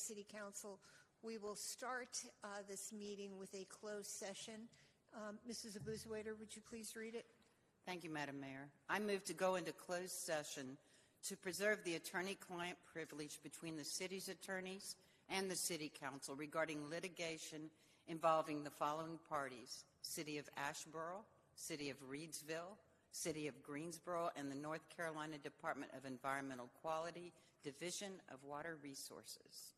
City Council. We will start this meeting with a closed session. Mrs. Abuzawader, would you please read it? Thank you, Madam Mayor. I move to go into closed session to preserve the attorney-client privilege between the city's attorneys and the City Council regarding litigation involving the following parties: City of Asheboro, City of Reidsville, City of Greensboro, and the North Carolina Department of Environmental Quality, Division of Water Resources.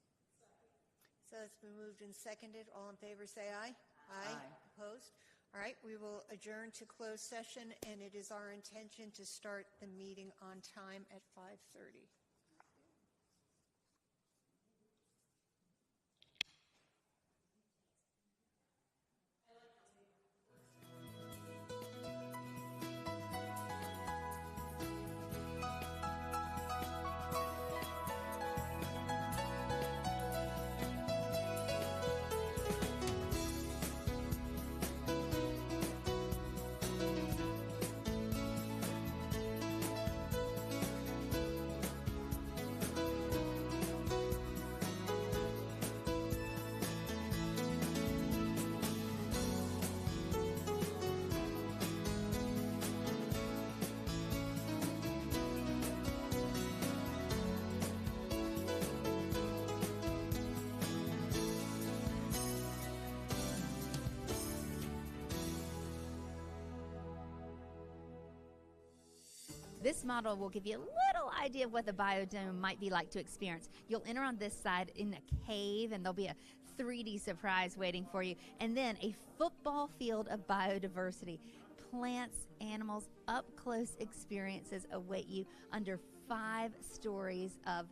So it's been moved and seconded. All in favor say aye. Aye. Opposed? All right, we will adjourn to closed session, and it is our intention to start the meeting on time at 5:30. This model will give you a little idea of what the biodome might be like to experience. You'll enter on this side in a cave, and there'll be a 3D surprise waiting for you, and then a football field of biodiversity. Plants, animals, up-close experiences await you under 5 stories of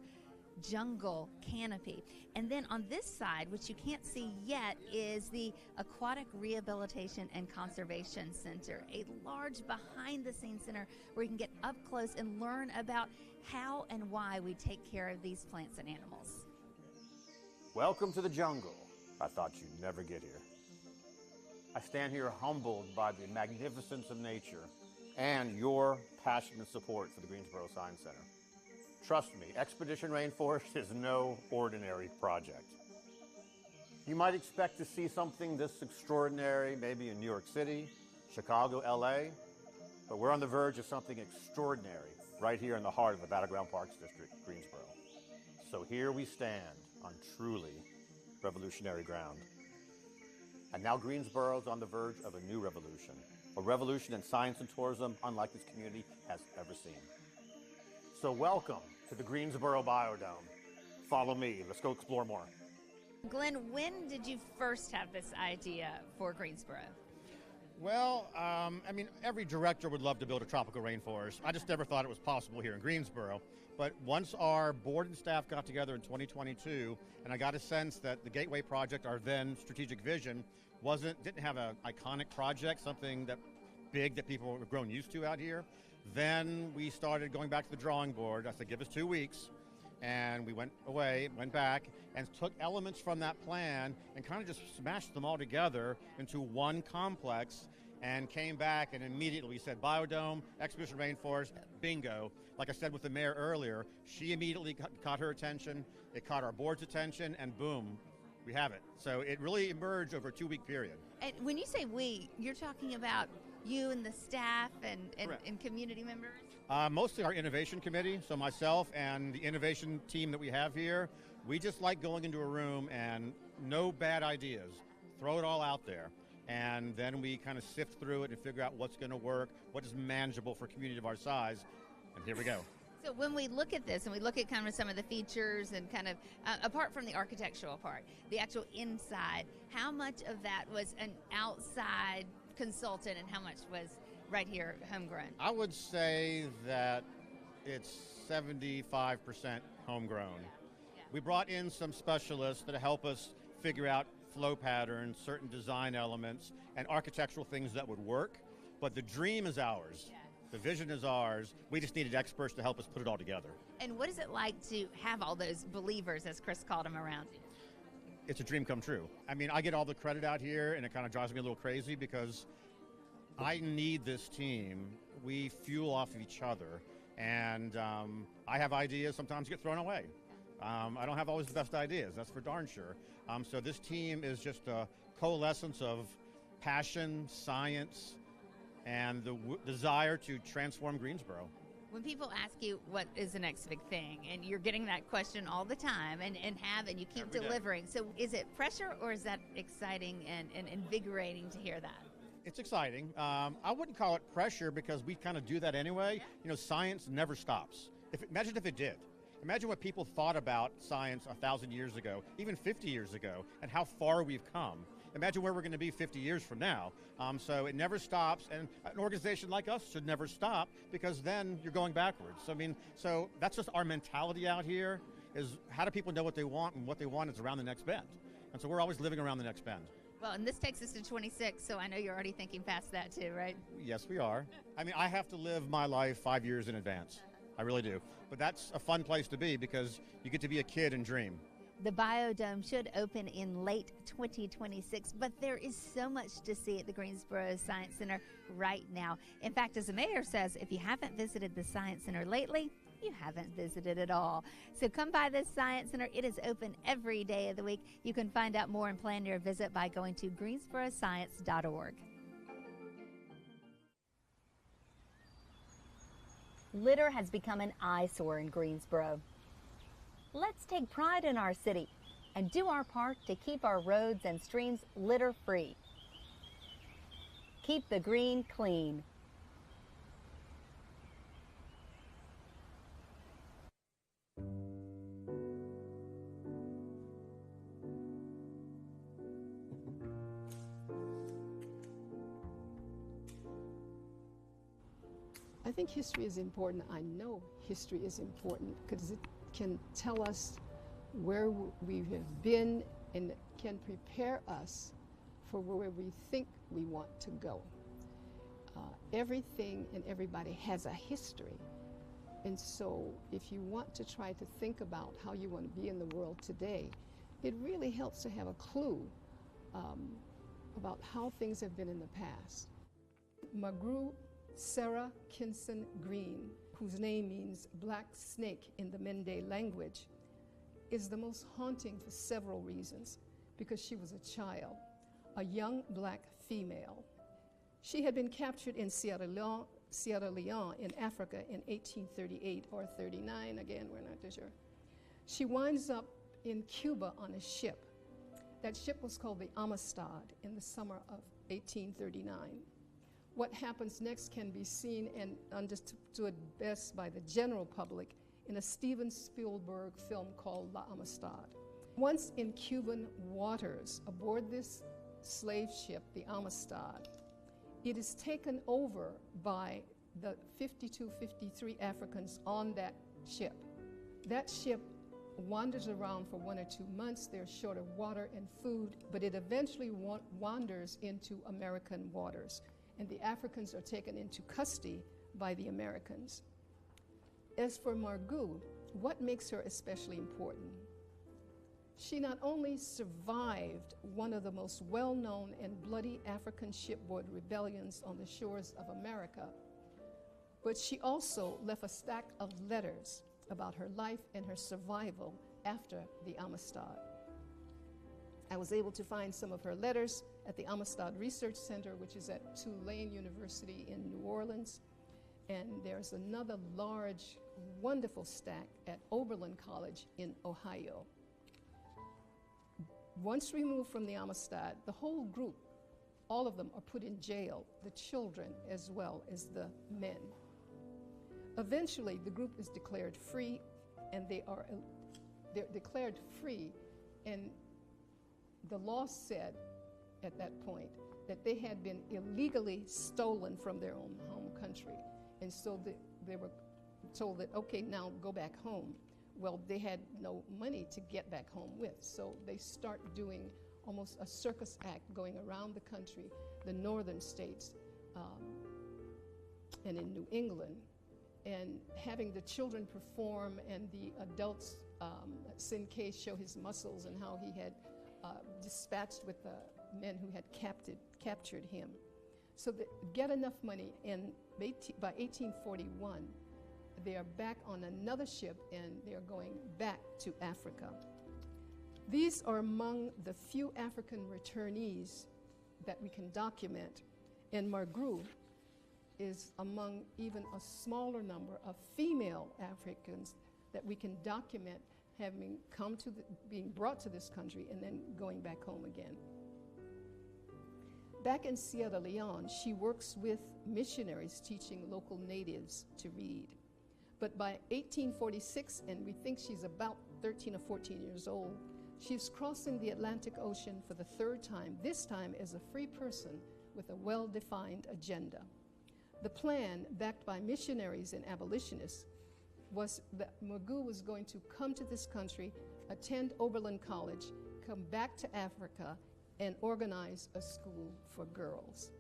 jungle canopy. And then on this side, which you can't see yet, is the Aquatic Rehabilitation and Conservation Center, a large behind-the-scenes center where you can get up close and learn about how and why we take care of these plants and animals. Welcome to the jungle. I thought you'd never get here. I stand here humbled by the magnificence of nature and your passionate support for the Greensboro Science Center. Trust me, Expedition Rainforest is no ordinary project. You might expect to see something this extraordinary maybe in New York City, Chicago, LA, but we're on the verge of something extraordinary right here in the heart of the Battleground Parks District, Greensboro. So here we stand on truly revolutionary ground. And now Greensboro is on the verge of a new revolution, a revolution in science and tourism unlike this community has ever seen. So welcome to the Greensboro Biodome. Follow me, let's go explore more. Glenn, when did you first have this idea for Greensboro? Well, I mean, every director would love to build a tropical rainforest. I just never thought it was possible here in Greensboro. But once our board and staff got together in 2022, and I got a sense that the Gateway Project, our then strategic vision, didn't have an iconic project, something that big that people were grown used to out here. Then we started going back to the drawing board. I said, give us 2 weeks. And we went back, and took elements from that plan and kind of just smashed them all together into one complex, and came back and immediately we said biodome, Expedition Rainforest, bingo. Like I said with the mayor earlier, she immediately caught her attention, it caught our board's attention, and boom, we have it. So it really emerged over a 2-week period. And when you say we, you're talking about you and the staff and community members? Mostly our innovation committee, so myself and the innovation team that we have here, we just like going into a room and no bad ideas, throw it all out there. And then we kind of sift through it and figure out what's going to work, what is manageable for a community of our size, and here we go. So when we look at this and we look at kind of some of the features and kind of, apart from the architectural part, the actual inside, how much of that was an outside consultant and how much was right here homegrown? I would say that it's 75% homegrown. Yeah. We brought in some specialists that help us figure out flow patterns, certain design elements, and architectural things that would work, but the dream is ours. Yeah. The vision is ours. We just needed experts to help us put it all together. And what is it like to have all those believers, as Chris called them, around you? It's a dream come true. I mean, I get all the credit out here, and it kind of drives me a little crazy because I need this team. We fuel off of each other, and I have ideas sometimes get thrown away. I don't have always the best ideas, that's for darn sure. So this team is just a coalescence of passion, science, and the desire to transform Greensboro. When people ask you what is the next big thing, and you're getting that question all the time and you keep Every day. delivering. So is it pressure or is that exciting and invigorating to hear that? It's exciting. I wouldn't call it pressure because we kind of do that anyway. Yeah. You know, science never stops. Imagine if it did. Imagine what people thought about science 1,000 years ago, even 50 years ago, and how far we've come. Imagine where we're going to be 50 years from now. So it never stops, and an organization like us should never stop because then you're going backwards. So that's just our mentality out here is how do people know what they want, and what they want is around the next bend. And so we're always living around the next bend. Well, and this takes us to 26, so I know you're already thinking past that too, right? Yes, we are. I mean, I have to live my life 5 years in advance. I really do. But that's a fun place to be because you get to be a kid and dream. The biodome should open in late 2026, but there is so much to see at the Greensboro Science Center right now. In fact, as the mayor says, if you haven't visited the Science Center lately, you haven't visited at all. So come by this Science Center. It is open every day of the week. You can find out more and plan your visit by going to greensboroscience.org. Litter has become an eyesore in Greensboro. Let's take pride in our city and do our part to keep our roads and streams litter-free. Keep the green clean. I think history is important. I know history is important because it can tell us where we have been and can prepare us for where we think we want to go. Everything and everybody has a history. And so if you want to try to think about how you want to be in the world today, it really helps to have a clue about how things have been in the past. Magru Sarah Kinson Green, whose name means black snake in the Mende language, is the most haunting for several reasons. Because she was a child, a young black female. She had been captured in Sierra Leone in Africa in 1838 or 39, again, we're not too sure. She winds up in Cuba on a ship. That ship was called the Amistad in the summer of 1839. What happens next can be seen and understood best by the general public in a Steven Spielberg film called La Amistad. Once in Cuban waters, aboard this slave ship, the Amistad, it is taken over by the 53 Africans on that ship. That ship wanders around for 1 or 2 months. They're short of water and food, but it eventually wanders into American waters. And the Africans are taken into custody by the Americans. As for Margot, what makes her especially important? She not only survived one of the most well-known and bloody African shipboard rebellions on the shores of America, but she also left a stack of letters about her life and her survival after the Amistad. I was able to find some of her letters at the Amistad Research Center, which is at Tulane University in New Orleans. And there's another large, wonderful stack at Oberlin College in Ohio. Once removed from the Amistad, the whole group, all of them are put in jail, the children as well as the men. Eventually, the group is declared free, and they're declared free, and the law said at that point that they had been illegally stolen from their own home country. And so they were told that, okay, now go back home. Well, they had no money to get back home with, so they start doing almost a circus act going around the country, the northern states, and in New England, and having the children perform and the adults, Sin K, show his muscles and how he had dispatched with the men who had captured him. So that get enough money, and by 1841, they are back on another ship and they are going back to Africa. These are among the few African returnees that we can document, and Margru is among even a smaller number of female Africans that we can document having come to being brought to this country and then going back home again. Back in Sierra Leone, she works with missionaries teaching local natives to read. But by 1846, and we think she's about 13 or 14 years old, she's crossing the Atlantic Ocean for the third time, this time as a free person with a well-defined agenda. The plan, backed by missionaries and abolitionists, was that Margru was going to come to this country, attend Oberlin College, come back to Africa, and organize a school for girls.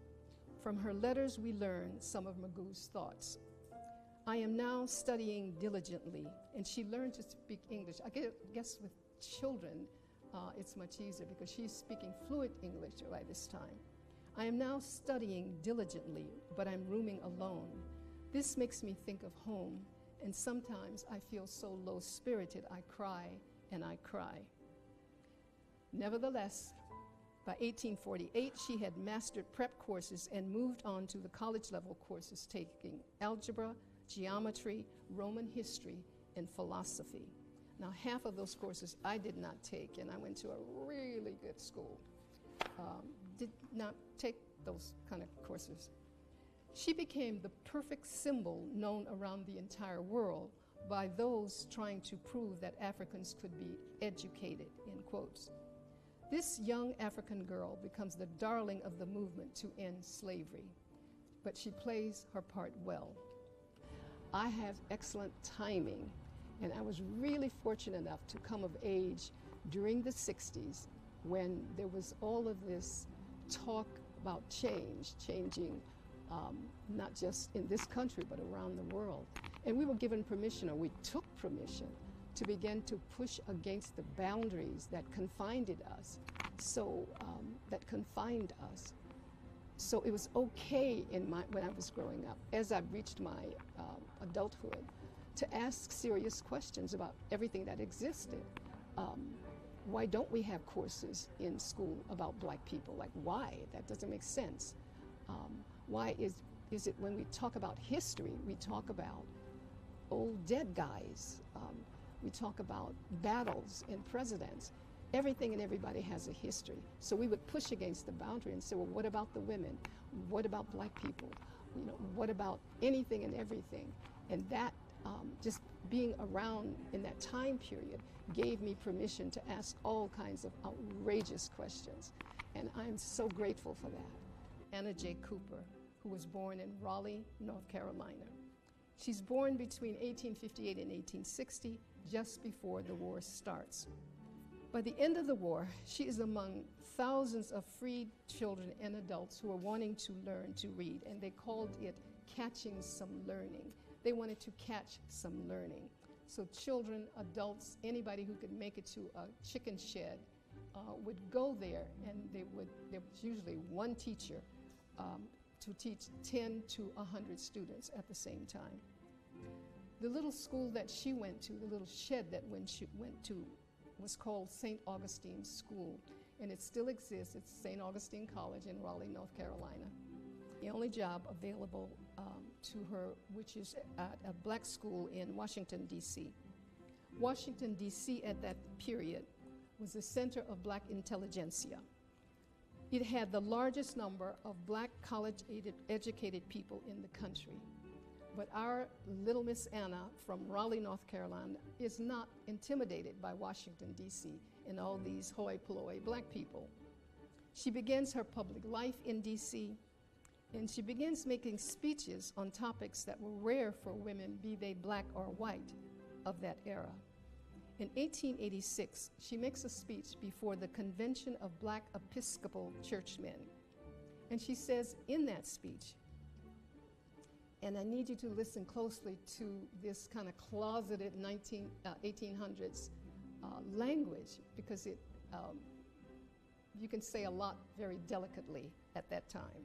From her letters, we learn some of Margru's thoughts. I am now studying diligently, and she learned to speak English. I guess with children, it's much easier because she's speaking fluent English by this time. I am now studying diligently, but I'm rooming alone. This makes me think of home, and sometimes I feel so low-spirited I cry and I cry. Nevertheless, by 1848, she had mastered prep courses and moved on to the college-level courses, taking algebra, geometry, Roman history, and philosophy. Now, half of those courses I did not take, and I went to a really good school. Did not take those kind of courses. She became the perfect symbol known around the entire world by those trying to prove that Africans could be educated, in quotes. This young African girl becomes the darling of the movement to end slavery, but she plays her part well. I have excellent timing, and I was really fortunate enough to come of age during the 60s when there was all of this talk about changing not just in this country but around the world. And we were given permission, or we took permission, to begin to push against the boundaries that confined us. So it was okay when I was growing up, as I reached my adulthood, to ask serious questions about everything that existed. Why don't we have courses in school about black people? Like, why? That doesn't make sense. Why is it when we talk about history, we talk about old dead guys, we talk about battles and presidents. Everything and everybody has a history. So we would push against the boundary and say, well, what about the women? What about black people? You know, what about anything and everything? And that just being around in that time period gave me permission to ask all kinds of outrageous questions. And I'm so grateful for that. Anna J. Cooper, who was born in Raleigh, North Carolina. She's born between 1858 and 1860, just before the war starts. By the end of the war, she is among thousands of freed children and adults who are wanting to learn to read, and they called it catching some learning. They wanted to catch some learning. So children, adults, anybody who could make it to a chicken shed would go there, and there was usually one teacher to teach 10 to 100 students at the same time. The little school that she went to, the little shed that she went to, was called St. Augustine's School, and it still exists. It's St. Augustine College in Raleigh, North Carolina. The only job available to her, which is at a black school in Washington, D.C. Washington, D.C. at that period was the center of black intelligentsia. It had the largest number of black college-educated people in the country. But our little Miss Anna from Raleigh, North Carolina, is not intimidated by Washington, D.C. and all these hoi polloi black people. She begins her public life in D.C., and she begins making speeches on topics that were rare for women, be they black or white, of that era. In 1886, she makes a speech before the Convention of Black Episcopal Churchmen. And she says in that speech, and I need you to listen closely to this kind of closeted 1800s language, because you can say a lot very delicately at that time.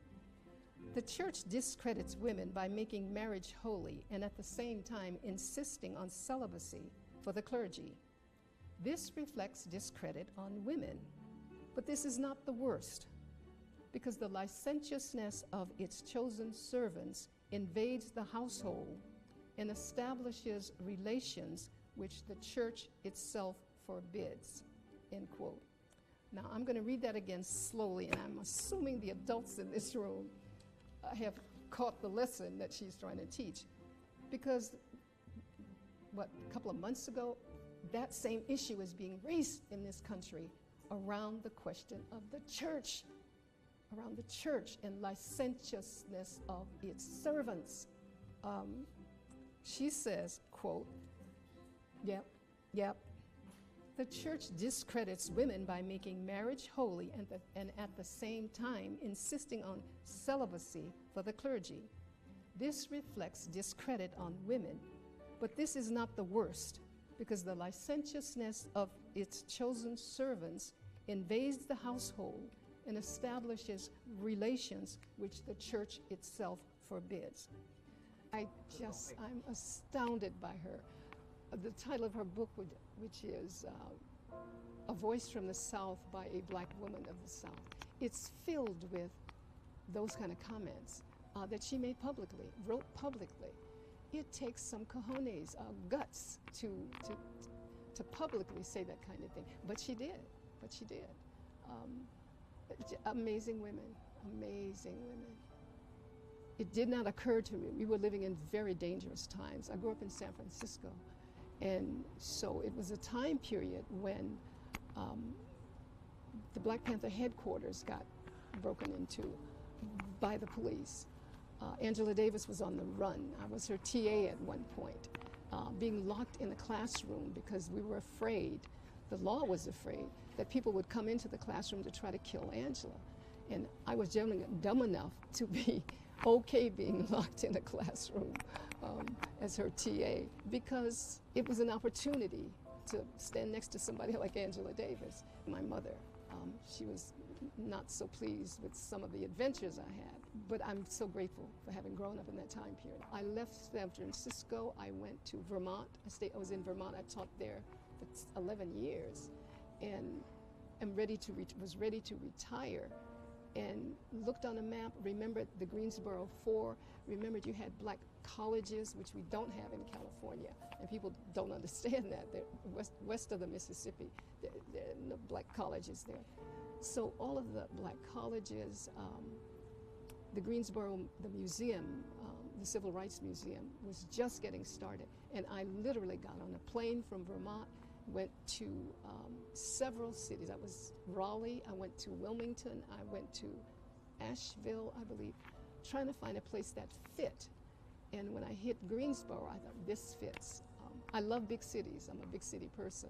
The church discredits women by making marriage holy and at the same time insisting on celibacy for the clergy. This reflects discredit on women. But this is not the worst, because the licentiousness of its chosen servants invades the household and establishes relations which the church itself forbids, end quote. Now, I'm going to read that again slowly, and I'm assuming the adults in this room have caught the lesson that she's trying to teach. Because, a couple of months ago, that same issue is being raised in this country around the question of the church, and licentiousness of its servants. She says, quote, yep, the church discredits women by making marriage holy and at the same time insisting on celibacy for the clergy. This reflects discredit on women, but this is not the worst, because the licentiousness of its chosen servants invades the household and establishes relations which the church itself forbids. I'm astounded by her. The title of her book, which is A Voice from the South by a Black Woman of the South, it's filled with those kind of comments that she made publicly, wrote publicly. It takes some cojones, guts to publicly say that kind of thing. But she did. Amazing women. It did not occur to me. We were living in very dangerous times. I grew up in San Francisco. And so it was a time period when the Black Panther headquarters got broken into by the police. Angela Davis was on the run. I was her TA at one point, being locked in the classroom because we were afraid, the law was afraid, that people would come into the classroom to try to kill Angela. And I was generally dumb enough to be okay being locked in a classroom as her TA, because it was an opportunity to stand next to somebody like Angela Davis. My mother, she was not so pleased with some of the adventures I had, but I'm so grateful for having grown up in that time period. I left San Francisco, I went to Vermont. I was in Vermont, I taught there for 11 years, and was ready to retire, and looked on a map, remembered the Greensboro 4, remembered you had black colleges, which we don't have in California, and people don't understand that. They're west of the Mississippi, there are no black colleges there. So all of the black colleges, the Greensboro, the museum, the Civil Rights Museum was just getting started, and I literally got on a plane from Vermont, went to several cities. I was Raleigh, I went to Wilmington, I went to Asheville, I believe, trying to find a place that fit. And when I hit Greensboro, I thought, this fits. I love big cities, I'm a big city person,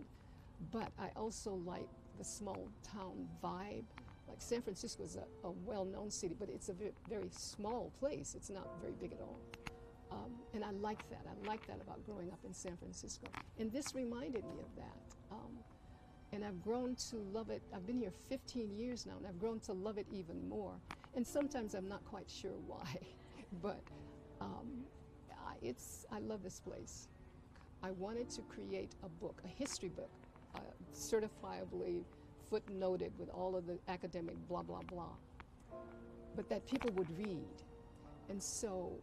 but I also like the small town vibe. Like San Francisco is a well-known city, but it's a very small place. It's not very big at all. And I like that. I like that about growing up in San Francisco. And this reminded me of that. And I've grown to love it. I've been here 15 years now, and I've grown to love it even more. And sometimes I'm not quite sure why, but I love this place. I wanted to create a book, a history book, certifiably footnoted with all of the academic blah, blah, blah, but that people would read. And so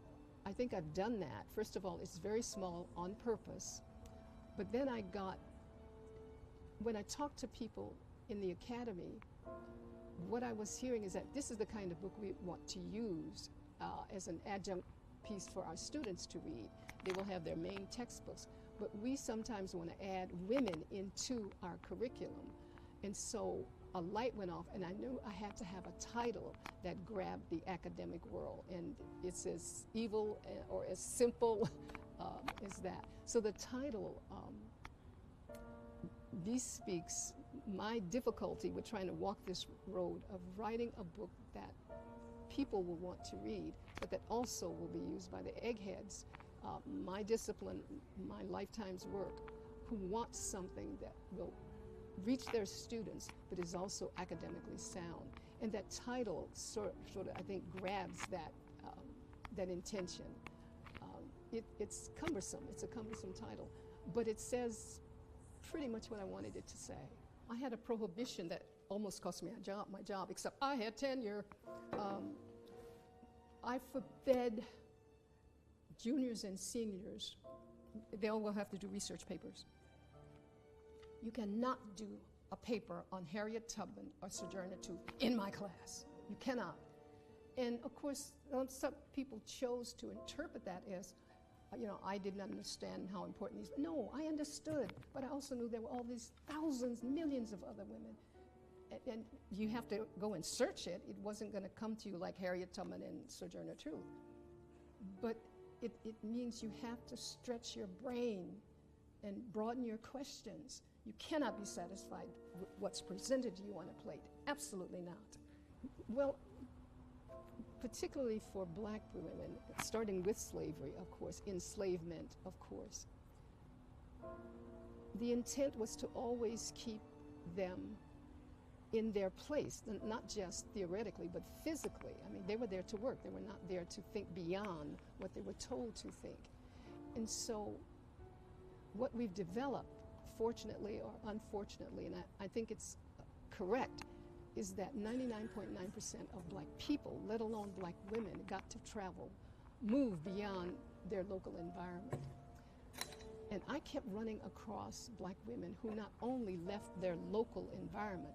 I think I've done that. First of all, it's very small on purpose, but then when I talked to people in the academy, what I was hearing is that this is the kind of book we want to use as an adjunct piece for our students to read. They will have their main textbooks, but we sometimes want to add women into our curriculum. And so a light went off, and I knew I had to have a title that grabbed the academic world, and it's as evil or as simple as that. So the title bespeaks my difficulty with trying to walk this road of writing a book that people will want to read, but that also will be used by the eggheads, my discipline, my lifetime's work, who want something that will reach their students, but is also academically sound. And that title sort of, I think, grabs that that intention. It's cumbersome. It's a cumbersome title, but it says pretty much what I wanted it to say. I had a prohibition that almost cost me my job, except I had tenure. I forbade juniors and seniors, they all will have to do research papers. You cannot do a paper on Harriet Tubman or Sojourner Truth in my class. You cannot. And of course, some people chose to interpret that as, I didn't understand how important these. No, I understood, but I also knew there were all these thousands, millions of other women. And you have to go and search it. It wasn't going to come to you like Harriet Tubman and Sojourner Truth. But it means you have to stretch your brain and broaden your questions. You cannot be satisfied with what's presented to you on a plate. Absolutely not. Well, particularly for black women, starting with slavery, of course, enslavement, of course, the intent was to always keep them in their place, not just theoretically, but physically. I mean, they were there to work. They were not there to think beyond what they were told to think. And so what we've developed, fortunately or unfortunately, and I think it's correct, is that 99.9% of black people, let alone black women, got to travel, move beyond their local environment. And I kept running across black women who not only left their local environment,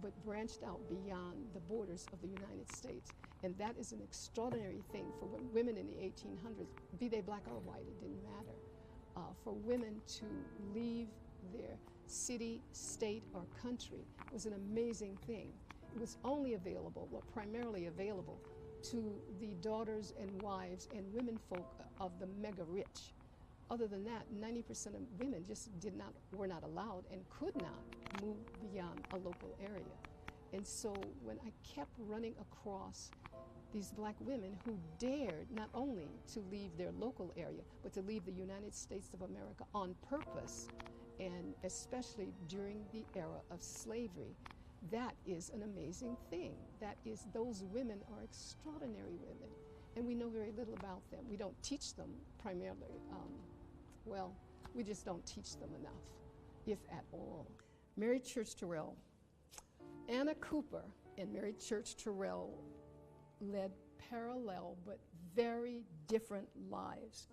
but branched out beyond the borders of the United States. And that is an extraordinary thing for women in the 1800s, be they black or white, it didn't matter. For women to leave their city, state, or country was an amazing thing. It was only available, well, primarily available to the daughters and wives and women folk of the mega rich. Other than that, 90% of women just were not allowed and could not move beyond a local area. And so when I kept running across these black women who dared not only to leave their local area, but to leave the United States of America on purpose, and especially during the era of slavery, that is an amazing thing. Those women are extraordinary women, and we know very little about them. We don't teach them primarily. We just don't teach them enough, if at all. Mary Church Terrell, Anna Cooper and Mary Church Terrell led parallel but very different lives.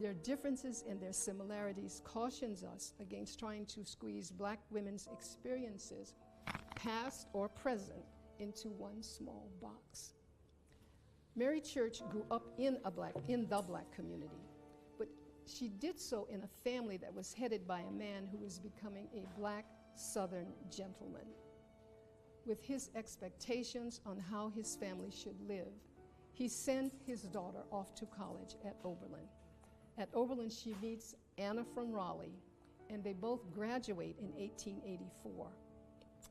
Their differences and their similarities cautions us against trying to squeeze black women's experiences, past or present, into one small box. Mary Church grew up in the black community, but she did so in a family that was headed by a man who was becoming a black Southern gentleman. With his expectations on how his family should live, he sent his daughter off to college at Oberlin. At Oberlin, she meets Anna from Raleigh, and they both graduate in 1884.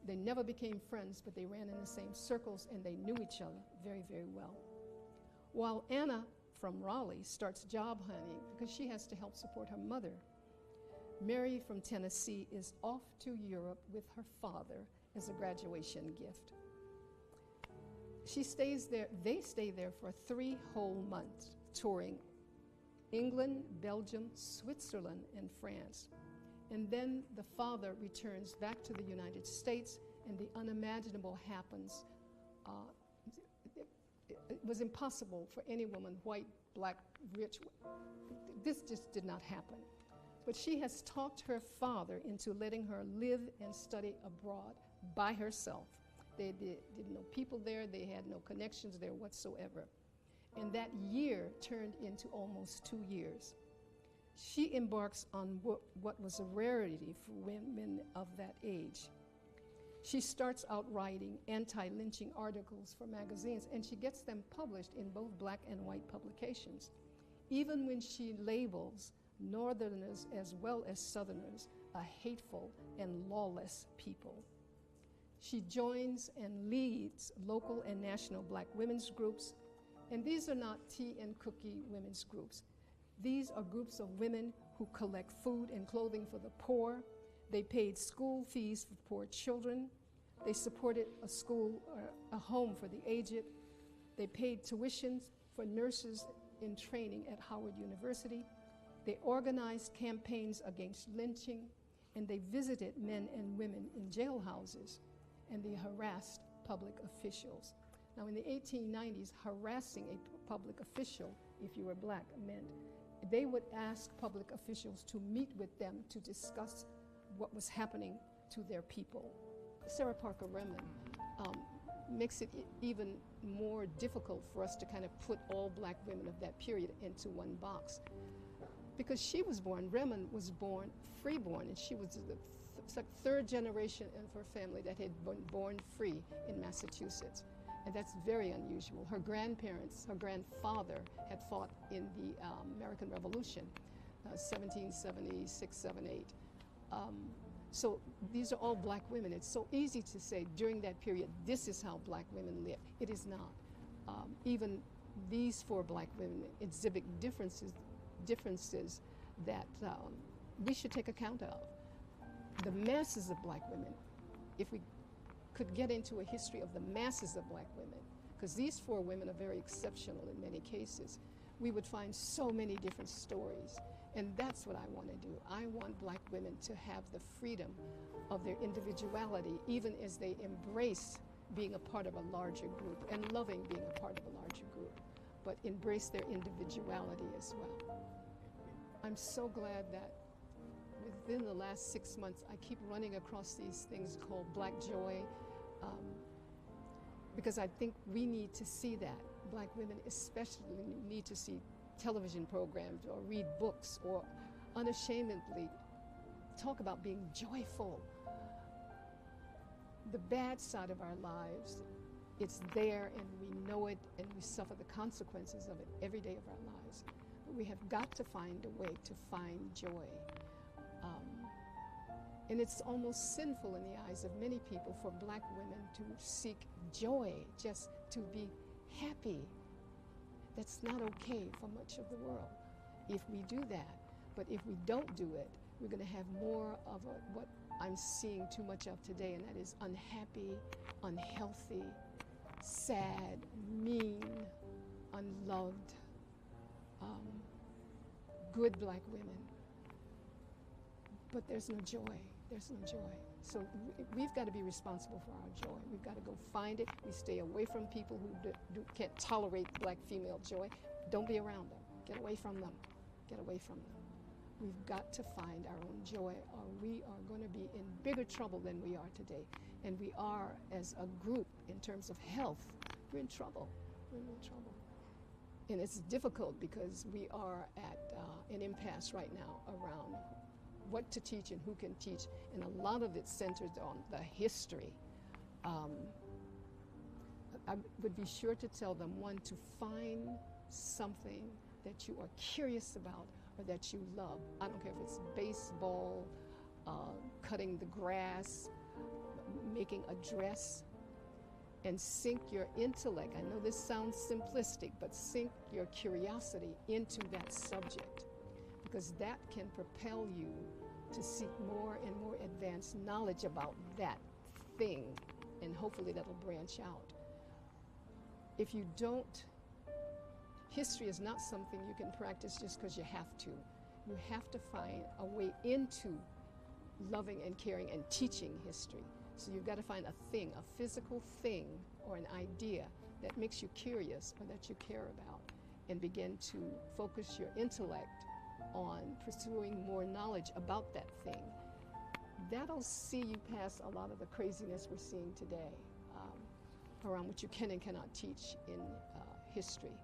They never became friends, but they ran in the same circles, and they knew each other very, very well. While Anna from Raleigh starts job hunting because she has to help support her mother, Mary from Tennessee is off to Europe with her father as a graduation gift. They stay there for 3 whole months, touring England, Belgium, Switzerland, and France. And then the father returns back to the United States, and the unimaginable happens. It was impossible for any woman, white, black, rich. This just did not happen. But she has talked her father into letting her live and study abroad by herself. They didn't know people there. They had no connections there whatsoever. And that year turned into almost 2 years. She embarks on what was a rarity for women of that age. She starts out writing anti-lynching articles for magazines, and she gets them published in both black and white publications, even when she labels Northerners as well as Southerners a hateful and lawless people. She joins and leads local and national black women's groups, and these are not tea and cookie women's groups. These are groups of women who collect food and clothing for the poor. They paid school fees for poor children. They supported a home for the aged. They paid tuitions for nurses in training at Howard University. They organized campaigns against lynching, and they visited men and women in jailhouses, and they harassed public officials. Now, in the 1890s, harassing a public official, if you were black, meant they would ask public officials to meet with them to discuss what was happening to their people. Sarah Parker Remond makes it even more difficult for us to kind of put all black women of that period into one box. Because she was born, Remond was born freeborn, and she was the third generation of her family that had been born free in Massachusetts. And that's very unusual. Her grandparents, her grandfather had fought in the American Revolution, 1776, 78. So these are all black women. It's so easy to say during that period, this is how black women lived. It is not. Even these four black women exhibit differences that we should take account of. The masses of black women, if we could get into a history of the masses of black women, because these four women are very exceptional in many cases, we would find so many different stories. And that's what I want to do. I want black women to have the freedom of their individuality, even as they embrace being a part of a larger group and loving being a part of a larger group, but embrace their individuality as well. I'm so glad that within the last 6 months, I keep running across these things called Black Joy, because I think we need to see that. Black women especially need to see television programs or read books or unashamedly talk about being joyful. The bad side of our lives, it's there and we know it and we suffer the consequences of it every day of our lives. But we have got to find a way to find joy. And it's almost sinful in the eyes of many people for black women to seek joy, just to be happy. That's not okay for much of the world if we do that. But if we don't do it, we're going to have more of what I'm seeing too much of today, and that is unhappy, unhealthy, sad, mean, unloved, good black women. But there's no joy. There's no joy. So we've got to be responsible for our joy. We've got to go find it. We stay away from people who can't tolerate black female joy. Don't be around them. Get away from them. Get away from them. We've got to find our own joy, or we are going to be in bigger trouble than we are today. And we are, as a group, in terms of health, we're in trouble. We're in trouble. And it's difficult because we are at an impasse right now around what to teach and who can teach, and a lot of it centers on the history. I would be sure to tell them, one, to find something that you are curious about or that you love. I don't care if it's baseball, cutting the grass, making a dress, and sink your intellect. I know this sounds simplistic, but sink your curiosity into that subject, because that can propel you to seek more and more advanced knowledge about that thing, and hopefully that'll branch out. If you don't, history is not something you can practice just because you have to. You have to find a way into loving and caring and teaching history. So you've got to find a thing, a physical thing or an idea that makes you curious or that you care about, and begin to focus your intellect on pursuing more knowledge about that thing. That'll see you past a lot of the craziness we're seeing today around what you can and cannot teach in history.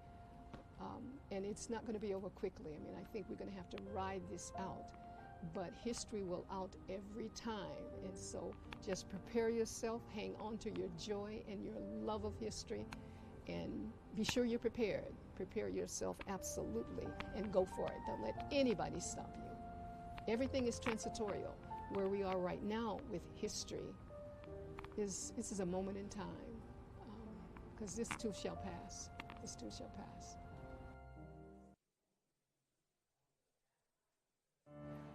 And it's not going to be over quickly. I mean, I think we're going to have to ride this out, but history will out every time. And so just prepare yourself, hang on to your joy and your love of history, and be sure you're prepared. Prepare yourself absolutely and go for it. Don't let anybody stop you. Everything is transitorial. Where we are right now with history this is a moment in time, because this too shall pass. This too shall pass.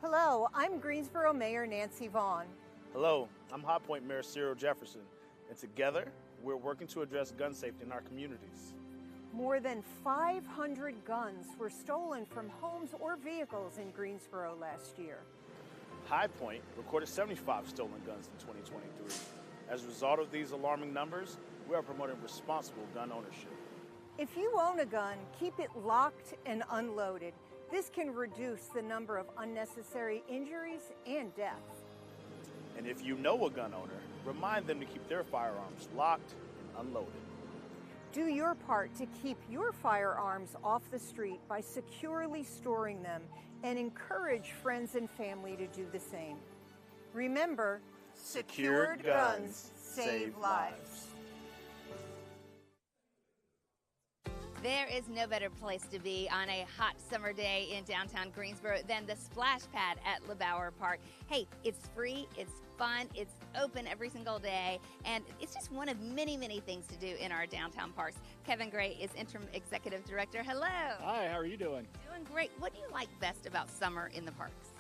Hello, I'm Greensboro Mayor Nancy Vaughn. Hello, I'm High Point Mayor Cyril Jefferson, and together we're working to address gun safety in our communities. More than 500 guns were stolen from homes or vehicles in Greensboro last year. High Point recorded 75 stolen guns in 2023. As a result of these alarming numbers, we are promoting responsible gun ownership. If you own a gun, keep it locked and unloaded. This can reduce the number of unnecessary injuries and deaths. And if you know a gun owner, remind them to keep their firearms locked and unloaded. Do your part to keep your firearms off the street by securely storing them, and encourage friends and family to do the same. Remember, secured guns save lives. There is no better place to be on a hot summer day in downtown Greensboro than the splash pad at LeBauer Park. Hey, it's free, it's fun, it's open every single day, and it's just one of many, many things to do in our downtown parks. Kevin Gray is Interim Executive Director. Hello. Hi, how are you doing? Doing great. What do you like best about summer in the parks?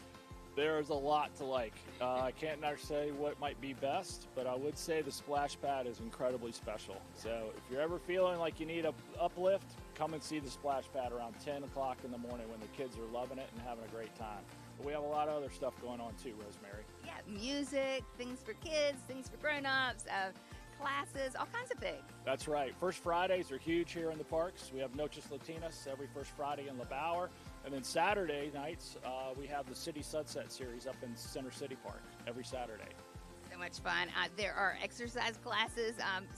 There's a lot to like. I can't say what might be best, but I would say the splash pad is incredibly special. So if you're ever feeling like you need an uplift, come and see the splash pad around 10 o'clock in the morning when the kids are loving it and having a great time. But we have a lot of other stuff going on too, Rosemary. Yeah, music, things for kids, things for grown-ups, classes, all kinds of things. That's right. First Fridays are huge here in the parks. We have Noches Latinas every first Friday in LeBauer. And then Saturday nights, we have the City Sunset Series up in Center City Park every Saturday. So much fun. There are exercise classes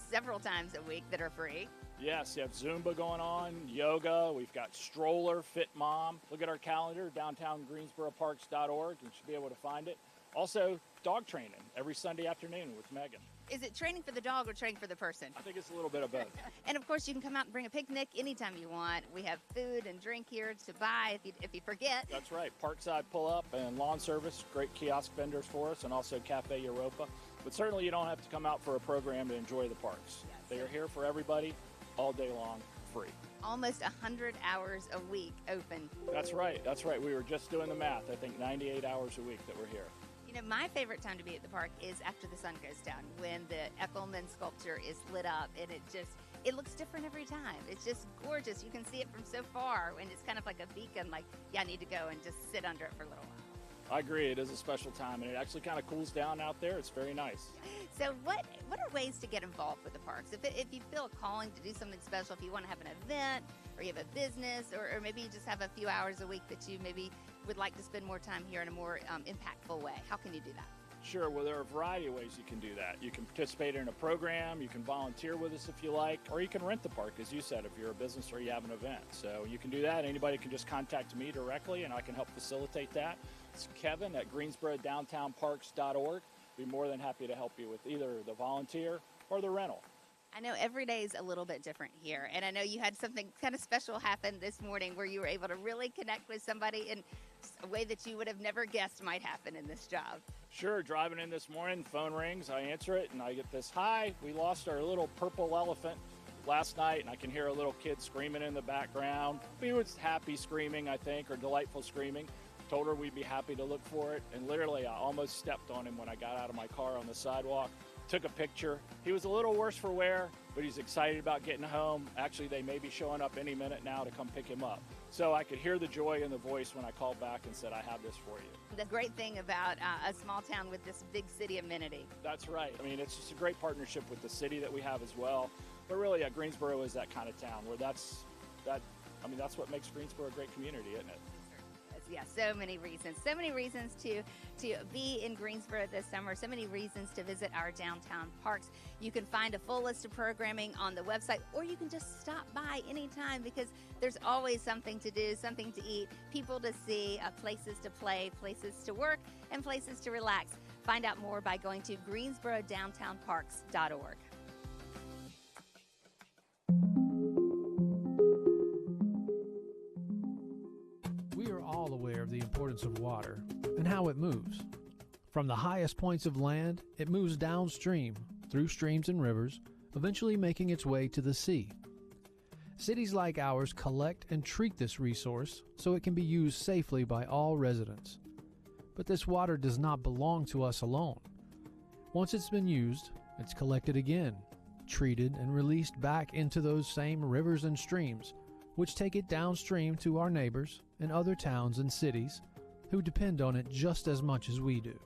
several times a week that are free. Yes, you have Zumba going on, yoga. We've got stroller, Fit Mom. Look at our calendar, downtowngreensboroparks.org. You should be able to find it. Also, dog training every Sunday afternoon with Megan. Is it training for the dog or training for the person? I think it's a little bit of both. And of course, you can come out and bring a picnic anytime you want. We have food and drink here to buy if you forget. That's right. Parkside pull-up and lawn service, great kiosk vendors for us, and also Cafe Europa. But certainly you don't have to come out for a program to enjoy the parks. Yes. They are here for everybody, all day long, free. Almost 100 hours a week open. That's right. That's right. We were just doing the math. I think 98 hours a week that we're here. You know, my favorite time to be at the park is after the sun goes down, when the Eckelman sculpture is lit up, and it looks different every time. It's just gorgeous. You can see it from so far, and it's kind of like a beacon, like, yeah, I need to go and just sit under it for a little while. I agree. It is a special time, and it actually kind of cools down out there. It's very nice. So what are ways to get involved with the parks? If you feel a calling to do something special, if you want to have an event, or you have a business, or maybe you just have a few hours a week that you maybe would like to spend more time here in a more impactful way, how can you do that? Sure. Well, there are a variety of ways you can do that. You can participate in a program, you can volunteer with us if you like, or you can rent the park, as you said, if you're a business or you have an event. So you can do that. Anybody can just contact me directly, and I can help facilitate that. It's Kevin at greensborodowntownparks.org. Be more than happy to help you with either the volunteer or the rental. I know every day is a little bit different here, and I know you had something kind of special happen this morning where you were able to really connect with somebody in a way that you would have never guessed might happen in this job. Sure, driving in this morning, phone rings, I answer it, and I get this, hi, we lost our little purple elephant last night, and I can hear a little kid screaming in the background. He was happy screaming, I think, or delightful screaming. Told her we'd be happy to look for it, and literally I almost stepped on him when I got out of my car on the sidewalk. Took a picture. He was a little worse for wear, but he's excited about getting home. Actually, they may be showing up any minute now to come pick him up. So I could hear the joy in the voice when I called back and said, I have this for you. The great thing about a small town with this big city amenity. That's right. I mean, it's just a great partnership with the city that we have as well. But really, Greensboro is that kind of town where that's what makes Greensboro a great community, isn't it? Yeah, so many reasons to be in Greensboro this summer, so many reasons to visit our downtown parks. You can find a full list of programming on the website, or you can just stop by anytime because there's always something to do, something to eat, people to see, places to play, places to work, and places to relax. Find out more by going to greensborodowntownparks.org. All aware of the importance of water and how it moves. From the highest points of land, it moves downstream, through streams and rivers, eventually making its way to the sea. Cities like ours collect and treat this resource so it can be used safely by all residents. But this water does not belong to us alone. Once it's been used, it's collected again, treated and released back into those same rivers and streams, which take it downstream to our neighbors and other towns and cities who depend on it just as much as we do.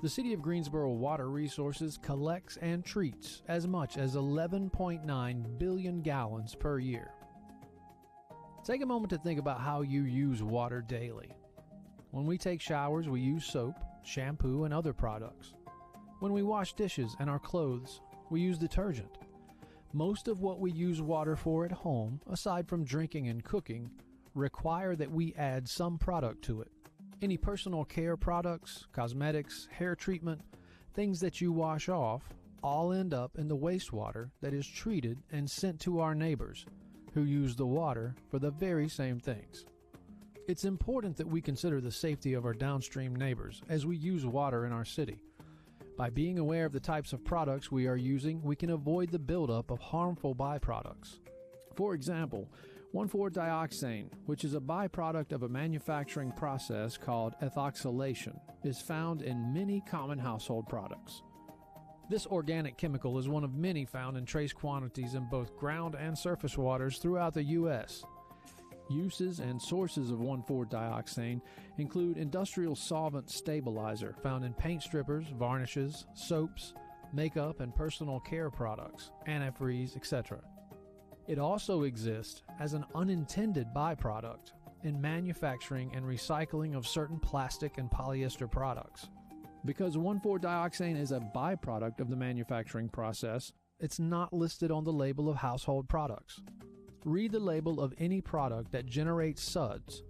The City of Greensboro Water Resources collects and treats as much as 11.9 billion gallons per year. Take a moment to think about how you use water daily. When we take showers, we use soap, shampoo, and other products. When we wash dishes and our clothes, we use detergent. Most of what we use water for at home, aside from drinking and cooking, require that we add some product to it. Any personal care products, cosmetics, hair treatment, things that you wash off, all end up in the wastewater that is treated and sent to our neighbors, who use the water for the very same things. It's important that we consider the safety of our downstream neighbors as we use water in our city. By being aware of the types of products we are using, we can avoid the buildup of harmful byproducts. For example, 1,4-dioxane, which is a byproduct of a manufacturing process called ethoxylation, is found in many common household products. This organic chemical is one of many found in trace quantities in both ground and surface waters throughout the U.S. Uses and sources of 1,4-dioxane include industrial solvent stabilizer found in paint strippers, varnishes, soaps, makeup and personal care products, antifreeze, etc. It also exists as an unintended byproduct in manufacturing and recycling of certain plastic and polyester products. Because 1,4-dioxane is a byproduct of the manufacturing process, it's not listed on the label of household products. Read the label of any product that generates suds.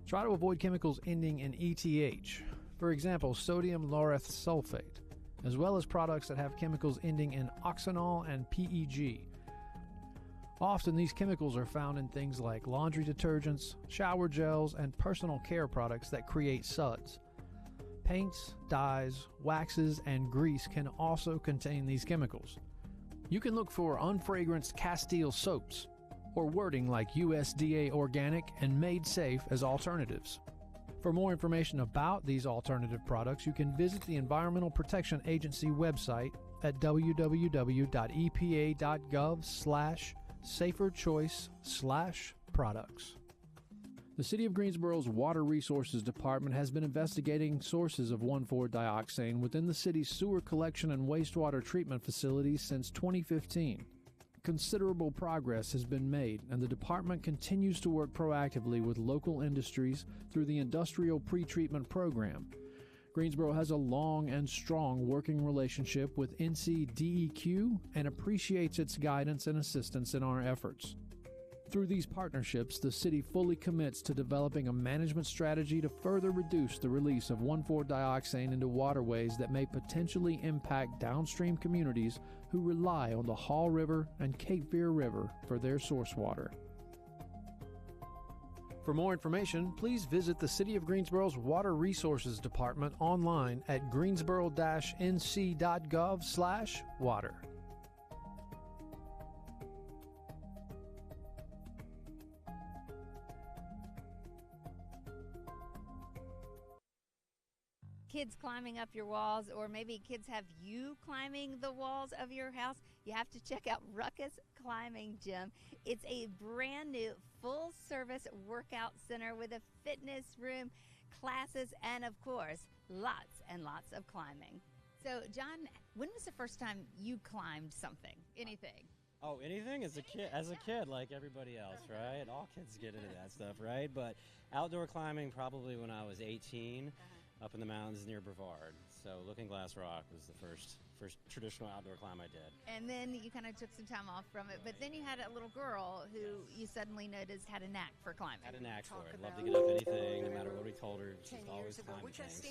Try to avoid chemicals ending in ETH, for example, sodium laureth sulfate, as well as products that have chemicals ending in oxanol and PEG. Often these chemicals are found in things like laundry detergents, shower gels, and personal care products that create suds. Paints, dyes, waxes, and grease can also contain these chemicals. You can look for unfragranced Castile soaps or wording like USDA organic and made safe as alternatives. For more information about these alternative products, you can visit the Environmental Protection Agency website at www.epa.gov/saferchoice/products. The City of Greensboro's Water Resources Department has been investigating sources of 1,4-dioxane within the city's sewer collection and wastewater treatment facilities since 2015. Considerable progress has been made, and the department continues to work proactively with local industries through the Industrial Pretreatment Program. Greensboro has a long and strong working relationship with NCDEQ and appreciates its guidance and assistance in our efforts. Through these partnerships, the city fully commits to developing a management strategy to further reduce the release of 1,4-dioxane into waterways that may potentially impact downstream communities who rely on the Hall River and Cape Fear River for their source water. For more information, please visit the City of Greensboro's Water Resources Department online at greensboro-nc.gov/water. Kids climbing up your walls, or maybe kids have you climbing the walls of your house, you have to check out Ruckus Climbing Gym. It's a brand new full-service workout center with a fitness room, classes, and of course, lots and lots of climbing. So, John, when was the first time you climbed something? Anything? Oh, anything? As a kid, like everybody else, right? All kids get into that stuff, right? But outdoor climbing probably when I was 18. Up in the mountains near Brevard. So Looking Glass Rock was the first traditional outdoor climb I did. And then you kind of took some time off from it, but then you had a little girl who you suddenly noticed had a knack for climbing. Had a knack for it. Loved to get up anything, no matter what we told her. She was always climbing things.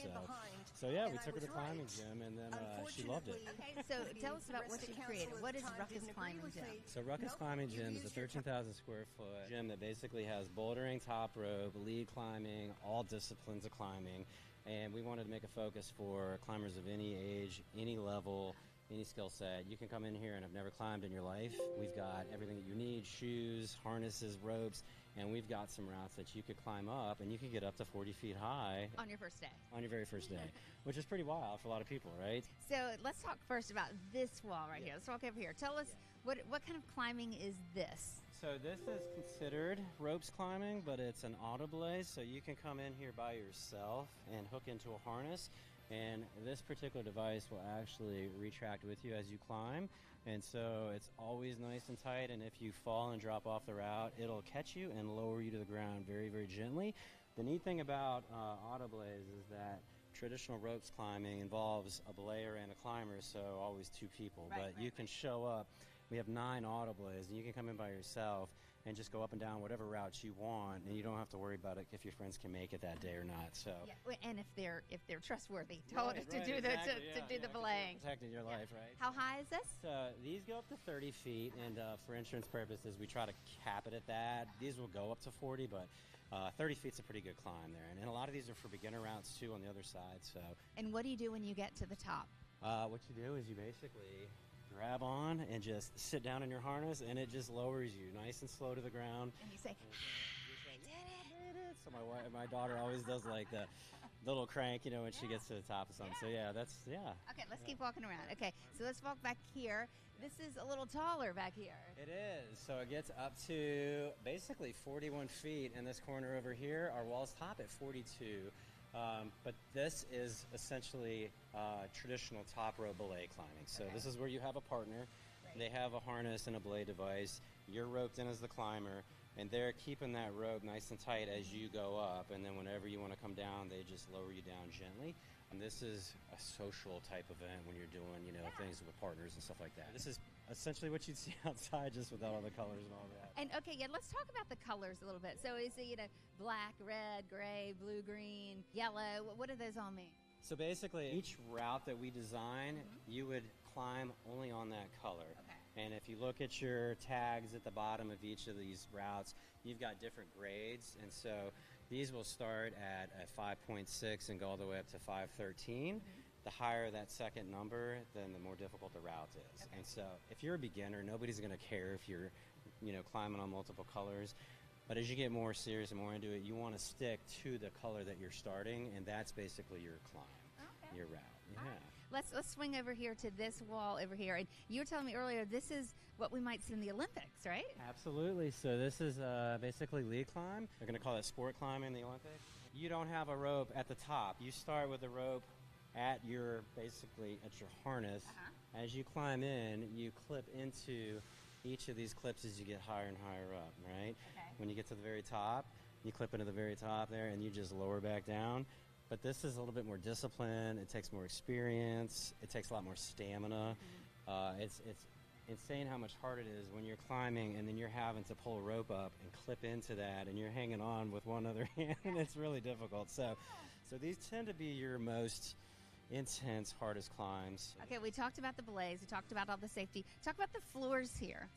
So yeah, we took her to climbing gym, and then she loved it. Okay, so tell us about what you created. What is Ruckus Climbing Gym? So Ruckus Climbing Gym is a 13,000 square foot gym that basically has bouldering, top rope, lead climbing, all disciplines of climbing. And we wanted to make a focus for climbers of any age, any level, any skill set. You can come in here and have never climbed in your life. We've got everything that you need, shoes, harnesses, ropes, and we've got some routes that you could climb up, and you could get up to 40 feet high. On your first day. On your very first day, which is pretty wild for a lot of people, right? So let's talk first about this wall right here. Let's walk over here. Tell us what kind of climbing is this? So this is considered ropes climbing, but it's an auto belay, so you can come in here by yourself and hook into a harness, and this particular device will actually retract with you as you climb, and so it's always nice and tight, and if you fall and drop off the route, it'll catch you and lower you to the ground very, very gently. The neat thing about auto belays is that traditional ropes climbing involves a belayer and a climber, so always two people, but you can show up. We have 9 auto belays, and you can come in by yourself and just go up and down whatever routes you want, and you don't have to worry about it if your friends can make it that day or not. So and if they're trustworthy, to do the belaying. Protecting your life, right? How high is this? These go up to 30 feet, and for insurance purposes, we try to cap it at that. These will go up to 40, but 30 feet's a pretty good climb there, and a lot of these are for beginner routes too on the other side. So. And what do you do when you get to the top? What you do is you basically grab on and just sit down in your harness, and it just lowers you nice and slow to the ground. And you say, I did it. So my daughter always does like the little crank, when she gets to the top of something. So Okay, let's keep walking around. Okay, so let's walk back here. This is a little taller back here. It is. So it gets up to basically 41 feet in this corner over here. Our walls top at 42. But this is essentially traditional top rope belay climbing. So this is where you have a partner. Right. They have a harness and a belay device. You're roped in as the climber, and they're keeping that rope nice and tight as you go up. And then whenever you want to come down, they just lower you down gently. And this is a social type event when you're doing, things with partners and stuff like that. This is essentially what you'd see outside, just without all the colors and all that. And let's talk about the colors a little bit. So is it black, red, gray, blue, green, yellow? What do those all mean? So basically, each route that we design, you would climb only on that color. Okay. And if you look at your tags at the bottom of each of these routes, you've got different grades, and so these will start at a 5.6 and go all the way up to 513. The higher that second number, then the more difficult the route is. Okay. And so if you're a beginner, nobody's going to care if you're, climbing on multiple colors. But as you get more serious and more into it, you want to stick to the color that you're starting, and that's basically your climb, your route. Yeah. Right. Let's swing over here to this wall over here. And you were telling me earlier, this is what we might see in the Olympics, right? Absolutely. So this is basically lead climb. They're going to call it sport climb in the Olympics. You don't have a rope at the top. You start with a rope at your harness. As you climb in, you clip into each of these clips as you get higher and higher up, right? Okay. When you get to the very top, you clip into the very top there, and you just lower back down. But this is a little bit more discipline. It takes more experience. It takes a lot more stamina. It's insane how much harder it is when you're climbing and then you're having to pull a rope up and clip into that, and you're hanging on with one other hand, and it's really difficult. So these tend to be your most intense, hardest climbs. Okay, we talked about the belays. We talked about all the safety. Talk about the floors here.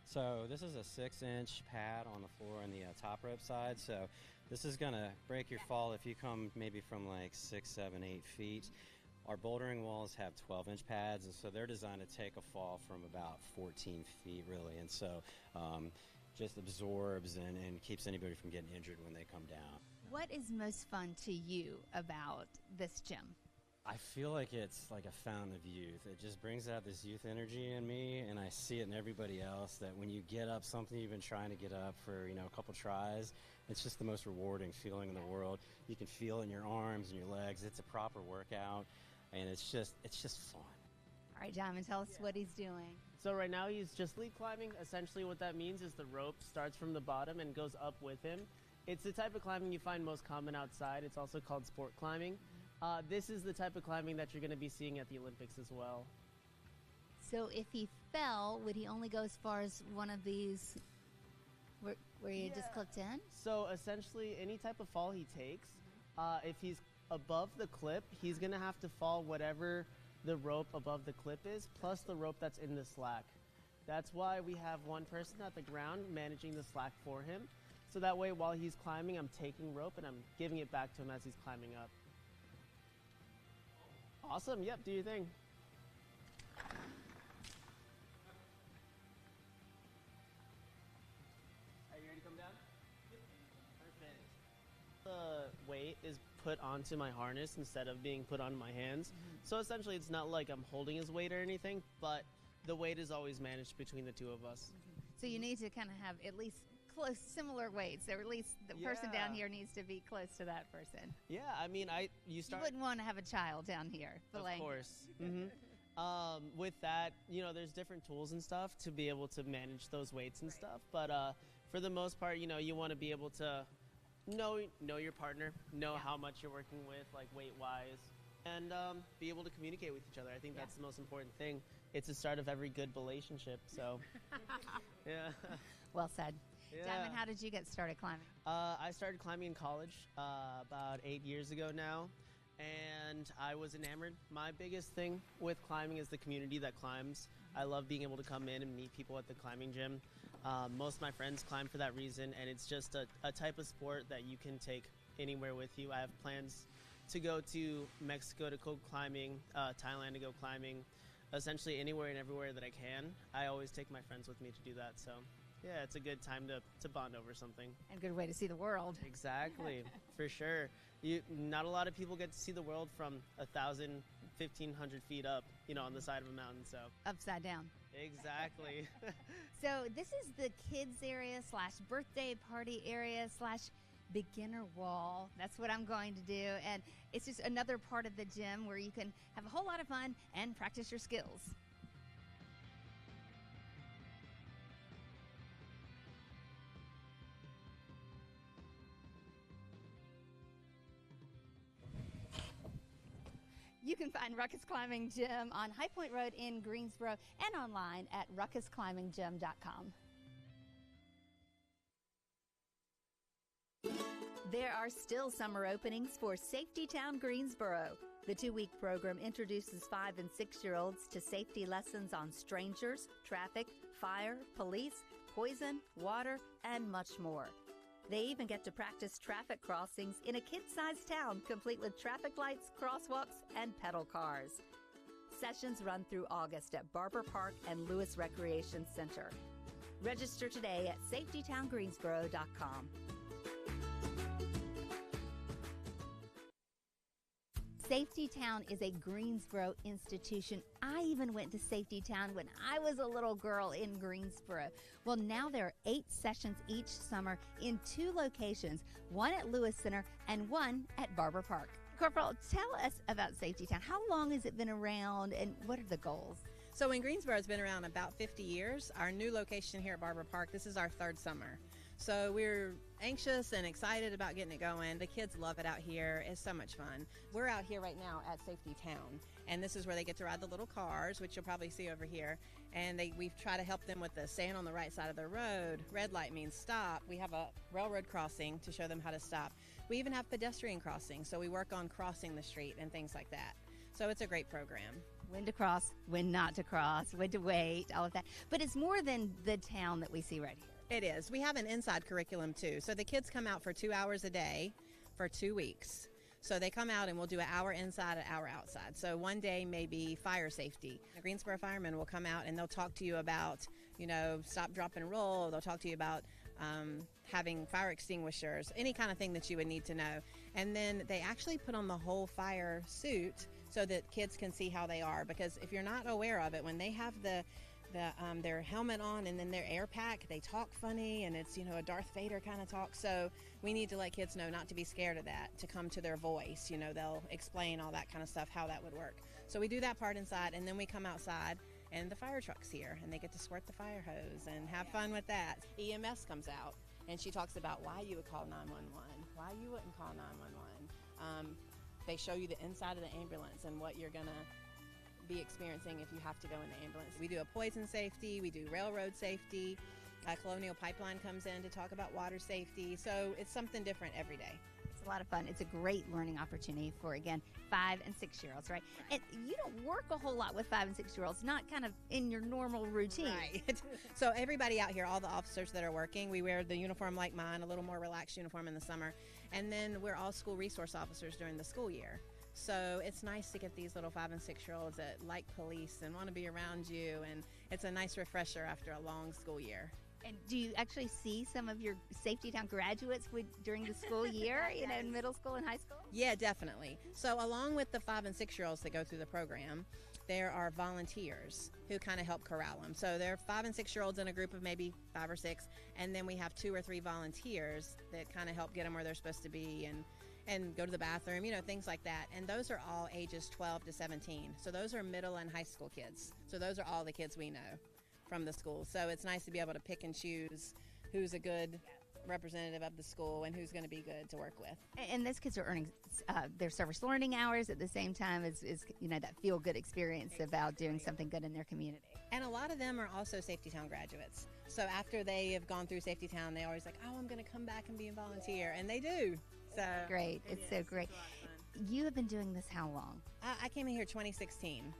So this is a 6-inch pad on the floor on the top rope side. So this is going to break your fall if you come maybe from like 6, 7, 8 feet. Our bouldering walls have 12-inch pads, and so they're designed to take a fall from about 14 feet, really. And so just absorbs and keeps anybody from getting injured when they come down. What is most fun to you about this gym? I feel like it's like a fountain of youth. It just brings out this youth energy in me, and I see it in everybody else, that when you get up something you've been trying to get up for, a couple tries, it's just the most rewarding feeling in the world. You can feel it in your arms and your legs. It's a proper workout, and it's just fun. All right, Diamond, tell us what he's doing. So right now he's just lead climbing. Essentially what that means is the rope starts from the bottom and goes up with him. It's the type of climbing you find most common outside. It's also called sport climbing. This is the type of climbing that you're going to be seeing at the Olympics as well. So if he fell, would he only go as far as one of these where you just clipped in? So essentially any type of fall he takes, if he's above the clip, he's going to have to fall whatever the rope above the clip is, plus the rope that's in the slack. That's why we have one person at the ground managing the slack for him. So that way while he's climbing, I'm taking rope and I'm giving it back to him as he's climbing up. Awesome, yep, do your thing. weight is put onto my harness instead of being put on my hands. So essentially it's not like I'm holding his weight or anything, but the weight is always managed between the two of us. So you need to kind of have at least close, similar weights, or at least the person down here needs to be close to that person. Yeah, I mean, you wouldn't want to have a child down here. Of course. With that, there's different tools and stuff to be able to manage those weights and stuff. But for the most part, you want to be able to know your partner, know how much you're working with, like weight-wise, and be able to communicate with each other. I think that's the most important thing. It's the start of every good relationship. So, yeah. Well said. Yeah. Diamond, how did you get started climbing? I started climbing in college about 8 years ago now, and I was enamored. My biggest thing with climbing is the community that climbs. I love being able to come in and meet people at the climbing gym. Most of my friends climb for that reason, and it's just a type of sport that you can take anywhere with you. I have plans to go to Mexico to go climbing, Thailand to go climbing, essentially anywhere and everywhere that I can. I always take my friends with me to do that, so yeah, it's a good time to bond over something. And a good way to see the world. Exactly, for sure. Not a lot of people get to see the world from 1,000, 1,500 feet up, on the side of a mountain, so. Upside down. Exactly. So this is the kids area / birthday party area / beginner wall. That's what I'm going to do. And it's just another part of the gym where you can have a whole lot of fun and practice your skills. You can find Ruckus Climbing Gym on High Point Road in Greensboro and online at ruckusclimbinggym.com. There are still summer openings for Safety Town Greensboro. The 2-week program introduces 5- and 6-year-olds to safety lessons on strangers, traffic, fire, police, poison, water, and much more. They even get to practice traffic crossings in a kid-sized town complete with traffic lights, crosswalks, and pedal cars. Sessions run through August at Barber Park and Lewis Recreation Center. Register today at safetytowngreensboro.com. Safety Town is a Greensboro institution. I even went to Safety Town when I was a little girl in Greensboro. Well, now there are 8 sessions each summer in 2 locations, one at Lewis Center and one at Barber Park. Corporal, tell us about Safety Town. How long has it been around and what are the goals? So in Greensboro, it's been around about 50 years. Our new location here at Barber Park, this is our 3rd summer. So we're anxious and excited about getting it going. The kids love it out here. It's so much fun. We're out here right now at Safety Town, and this is where they get to ride the little cars, which you'll probably see over here. And we try to help them with the staying on the right side of the road. Red light means stop. We have a railroad crossing to show them how to stop. We even have pedestrian crossing, so we work on crossing the street and things like that. So it's a great program. When to cross, when not to cross, when to wait, all of that. But it's more than the town that we see right here. It is. We have an inside curriculum too. So the kids come out for 2 hours a day for 2 weeks. So they come out and we'll do an hour inside, an hour outside. So one day may be fire safety. The Greensboro firemen will come out and they'll talk to you about, stop, drop, and roll. They'll talk to you about having fire extinguishers, any kind of thing that you would need to know. And then they actually put on the whole fire suit so that kids can see how they are. Because if you're not aware of it, when they have their helmet on and then their air pack, they talk funny and it's, a Darth Vader kind of talk. So we need to let kids know not to be scared of that, to come to their voice. They'll explain all that kind of stuff, how that would work. So we do that part inside and then we come outside and the fire truck's here and they get to squirt the fire hose and have fun with that. EMS comes out and she talks about why you would call 911, why you wouldn't call 911. They show you the inside of the ambulance and what you're going to be experiencing if you have to go in the ambulance. We do a poison safety, we do railroad safety. Colonial Pipeline comes in to talk about water safety. So it's something different every day. It's a lot of fun. It's a great learning opportunity for, again, 5- and 6-year-olds, right? And you don't work a whole lot with 5- and 6-year-olds, not kind of in your normal routine. Right. So everybody out here, all the officers that are working, we wear the uniform like mine, a little more relaxed uniform in the summer. And then we're all school resource officers during the school year. So it's nice to get these little 5- and 6-year-olds that like police and want to be around you. And it's a nice refresher after a long school year. And do you actually see some of your Safety Town graduates during the school year, in middle school and high school? Yeah, definitely. So along with the 5 and 6 year olds that go through the program, there are volunteers who kind of help corral them. So there are 5 and 6 year olds in a group of maybe 5 or 6, and then we have 2 or 3 volunteers that kind of help get them where they're supposed to be and go to the bathroom, things like that. And those are all ages 12 to 17. So those are middle and high school kids. So those are all the kids we know from the school. So it's nice to be able to pick and choose who's a good representative of the school and who's going to be good to work with. And those kids are earning their service learning hours at the same time as that feel-good experience about doing something good in their community. And a lot of them are also Safety Town graduates. So after they have gone through Safety Town, they always like, oh, I'm going to come back and be a volunteer. And they do. So great. It's so great. You have been doing this how long? I came in here 2016.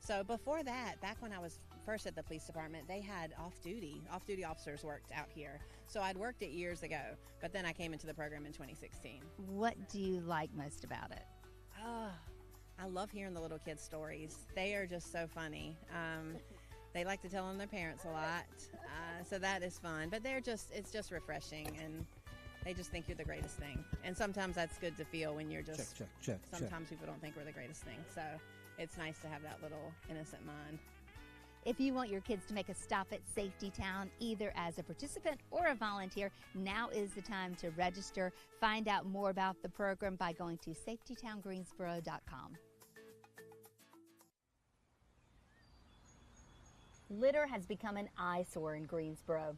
So before that, back when I was first at the police department, they had off-duty officers worked out here. So I'd worked it years ago, but then I came into the program in 2016. What do you like most about it? I love hearing the little kids' stories. They are just so funny. They like to tell them their parents a lot, so that is fun. But it's just refreshing, and they just think you're the greatest thing. And sometimes that's good to feel when you're just, sometimes people don't think we're the greatest thing. So it's nice to have that little innocent mind. If you want your kids to make a stop at Safety Town, either as a participant or a volunteer, now is the time to register. Find out more about the program by going to safetytowngreensboro.com. Litter has become an eyesore in Greensboro.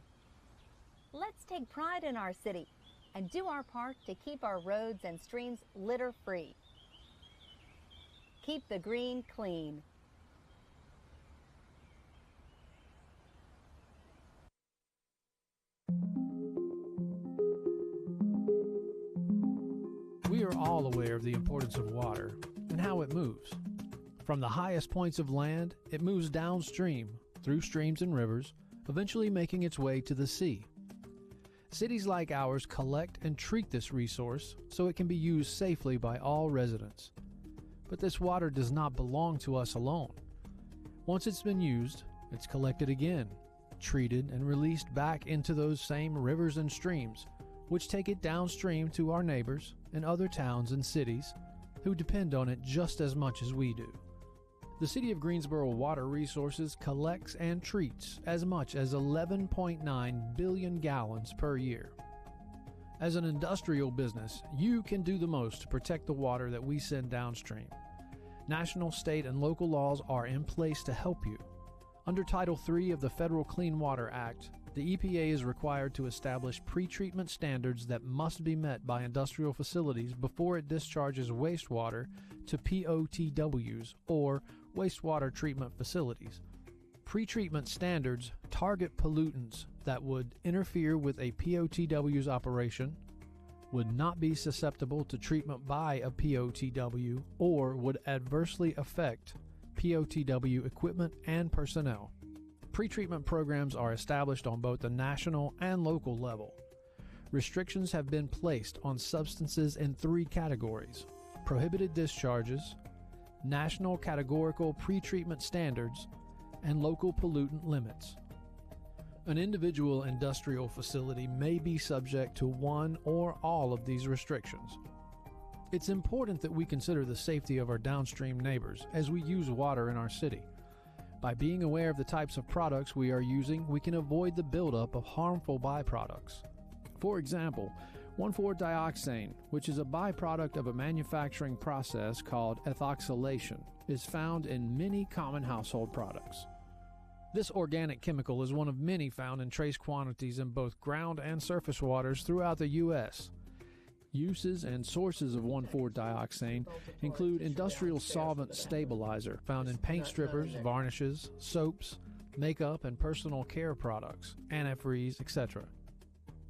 Let's take pride in our city and do our part to keep our roads and streams litter-free. Keep the green clean. We are all aware of the importance of water and how it moves. From the highest points of land, it moves downstream, through streams and rivers, eventually making its way to the sea. Cities like ours collect and treat this resource so it can be used safely by all residents. But this water does not belong to us alone. Once it's been used, it's collected again, treated, and released back into those same rivers and streams, which take it downstream to our neighbors and other towns and cities who depend on it just as much as we do. The City of Greensboro Water Resources collects and treats as much as 11.9 billion gallons per year. As an industrial business, you can do the most to protect the water that we send downstream. National, state, and local laws are in place to help you. Under Title III of the Federal Clean Water Act, the EPA is required to establish pretreatment standards that must be met by industrial facilities before it discharges wastewater to POTWs, or wastewater treatment facilities. Pretreatment standards target pollutants that would interfere with a POTW's operation, would not be susceptible to treatment by a POTW, or would adversely affect POTW equipment and personnel. Pretreatment programs are established on both the national and local level. Restrictions have been placed on substances in 3 categories: prohibited discharges, national categorical pretreatment standards, and local pollutant limits. An individual industrial facility may be subject to one or all of these restrictions. It's important that we consider the safety of our downstream neighbors as we use water in our city. By being aware of the types of products we are using, we can avoid the buildup of harmful byproducts. For example, 1,4-dioxane, which is a byproduct of a manufacturing process called ethoxylation, is found in many common household products. This organic chemical is one of many found in trace quantities in both ground and surface waters throughout the U.S. Uses and sources of 1,4-dioxane include industrial solvent stabilizer found in paint strippers, varnishes, soaps, makeup and personal care products, antifreeze, etc.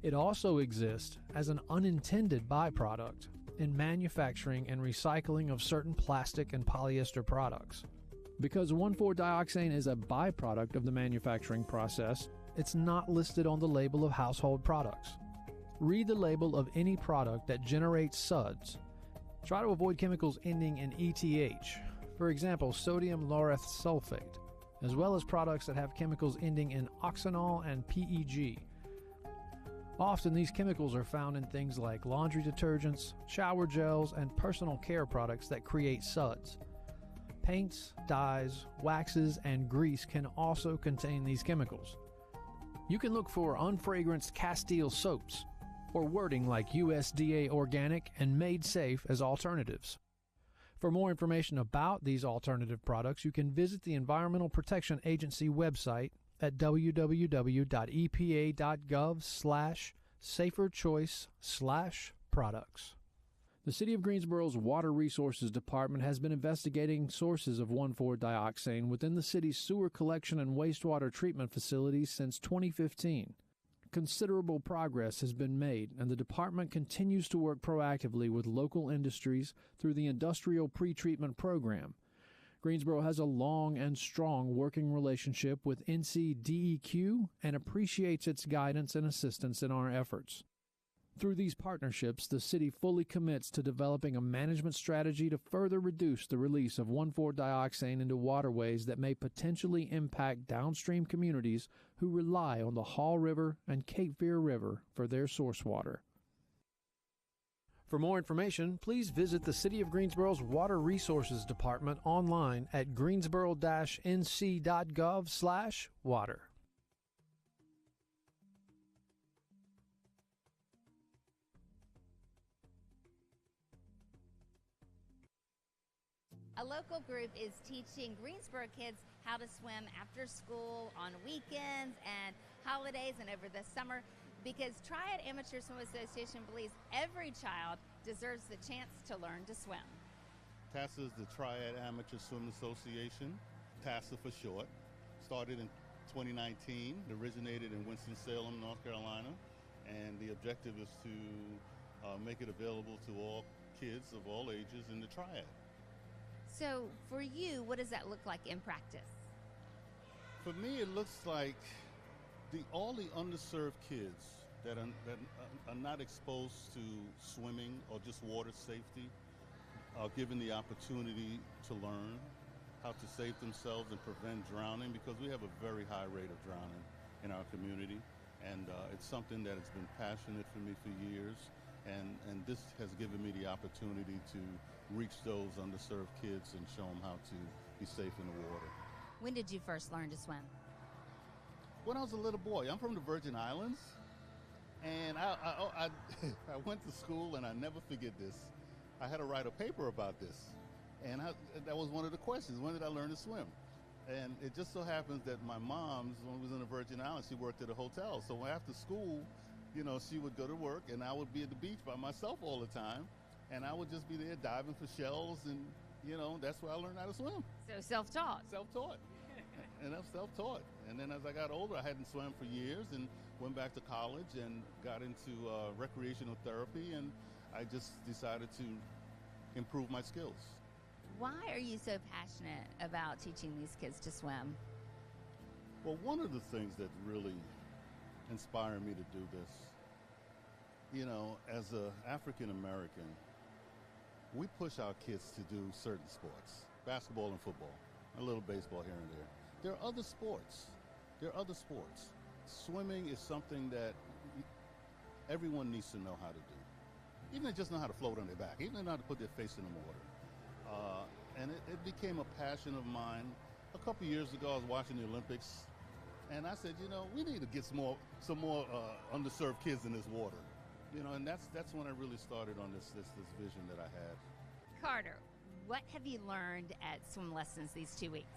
It also exists as an unintended byproduct in manufacturing and recycling of certain plastic and polyester products. Because 1,4-dioxane is a byproduct of the manufacturing process, it's not listed on the label of household products. Read the label of any product that generates suds. Try to avoid chemicals ending in ETH, for example, sodium laureth sulfate, as well as products that have chemicals ending in oxanol and PEG. Often these chemicals are found in things like laundry detergents, shower gels, and personal care products that create suds. Paints, dyes, waxes, and grease can also contain these chemicals. You can look for unfragranced Castile soaps or wording like USDA organic and made safe as alternatives. For more information about these alternative products, you can visit the Environmental Protection Agency website at www.epa.gov/saferchoice/products. The City of Greensboro's Water Resources Department has been investigating sources of 1,4-dioxane within the city's sewer collection and wastewater treatment facilities since 2015. Considerable progress has been made, and the department continues to work proactively with local industries through the Industrial Pretreatment Program. Greensboro has a long and strong working relationship with NCDEQ and appreciates its guidance and assistance in our efforts. Through these partnerships, the city fully commits to developing a management strategy to further reduce the release of 1,4-dioxane into waterways that may potentially impact downstream communities who rely on the Hall River and Cape Fear River for their source water. For more information, please visit the City of Greensboro's Water Resources Department online at greensboro-nc.gov/water. A local group is teaching Greensboro kids how to swim after school, on weekends, and holidays, and over the summer, because Triad Amateur Swim Association believes every child deserves the chance to learn to swim. TASA is the Triad Amateur Swim Association, TASA for short. Started in 2019, originated in Winston-Salem, North Carolina, and the objective is to make it available to all kids of all ages in the Triad. So for you, what does that look like in practice? For me, it looks like all the underserved kids that are not exposed to swimming or just water safety are given the opportunity to learn how to save themselves and prevent drowning, because we have a very high rate of drowning in our community, and it's something that has been passionate for me for years, and this has given me the opportunity to reach those underserved kids and show them how to be safe in the water. When did you first learn to swim? When I was a little boy. I'm from the Virgin Islands, and I went to school, and I never forget this. I had to write a paper about this, and that was one of the questions. When did I learn to swim? And it just so happens that my mom's, when we was in the Virgin Islands, she worked at a hotel. So after school, you know, she would go to work, and I would be at the beach by myself all the time. And I would just be there diving for shells, and, you know, that's where I learned how to swim. So self-taught. Self-taught. And I'm self-taught. And then as I got older, I hadn't swum for years and went back to college and got into recreational therapy, and I just decided to improve my skills. Why are you so passionate about teaching these kids to swim? Well, one of the things that really inspired me to do this, you know, as an African American, we push our kids to do certain sports, basketball and football, a little baseball here and there. There are other sports. Swimming is something that everyone needs to know how to do. Even they just know how to float on their back, even they know how to put their face in the water. And it became a passion of mine. A couple years ago, I was watching the Olympics, and I said, you know, we need to get some more underserved kids in this water. You know, and that's when I really started on this vision that I had. Carter, what have you learned at swim lessons these 2 weeks?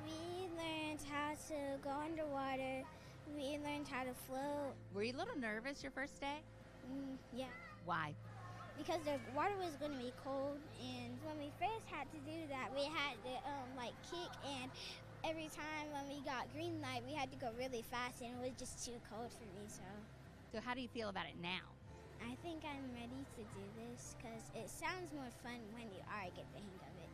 We learned how to go underwater. We learned how to float. Were you a little nervous your first day? Yeah. Why? Because the water was going to be cold, and when we first had to do that, we had to kick, and every time when we got green light, we had to go really fast, and it was just too cold for me. So how do you feel about it now? I think I'm ready to do this because it sounds more fun when you already get the hang of it.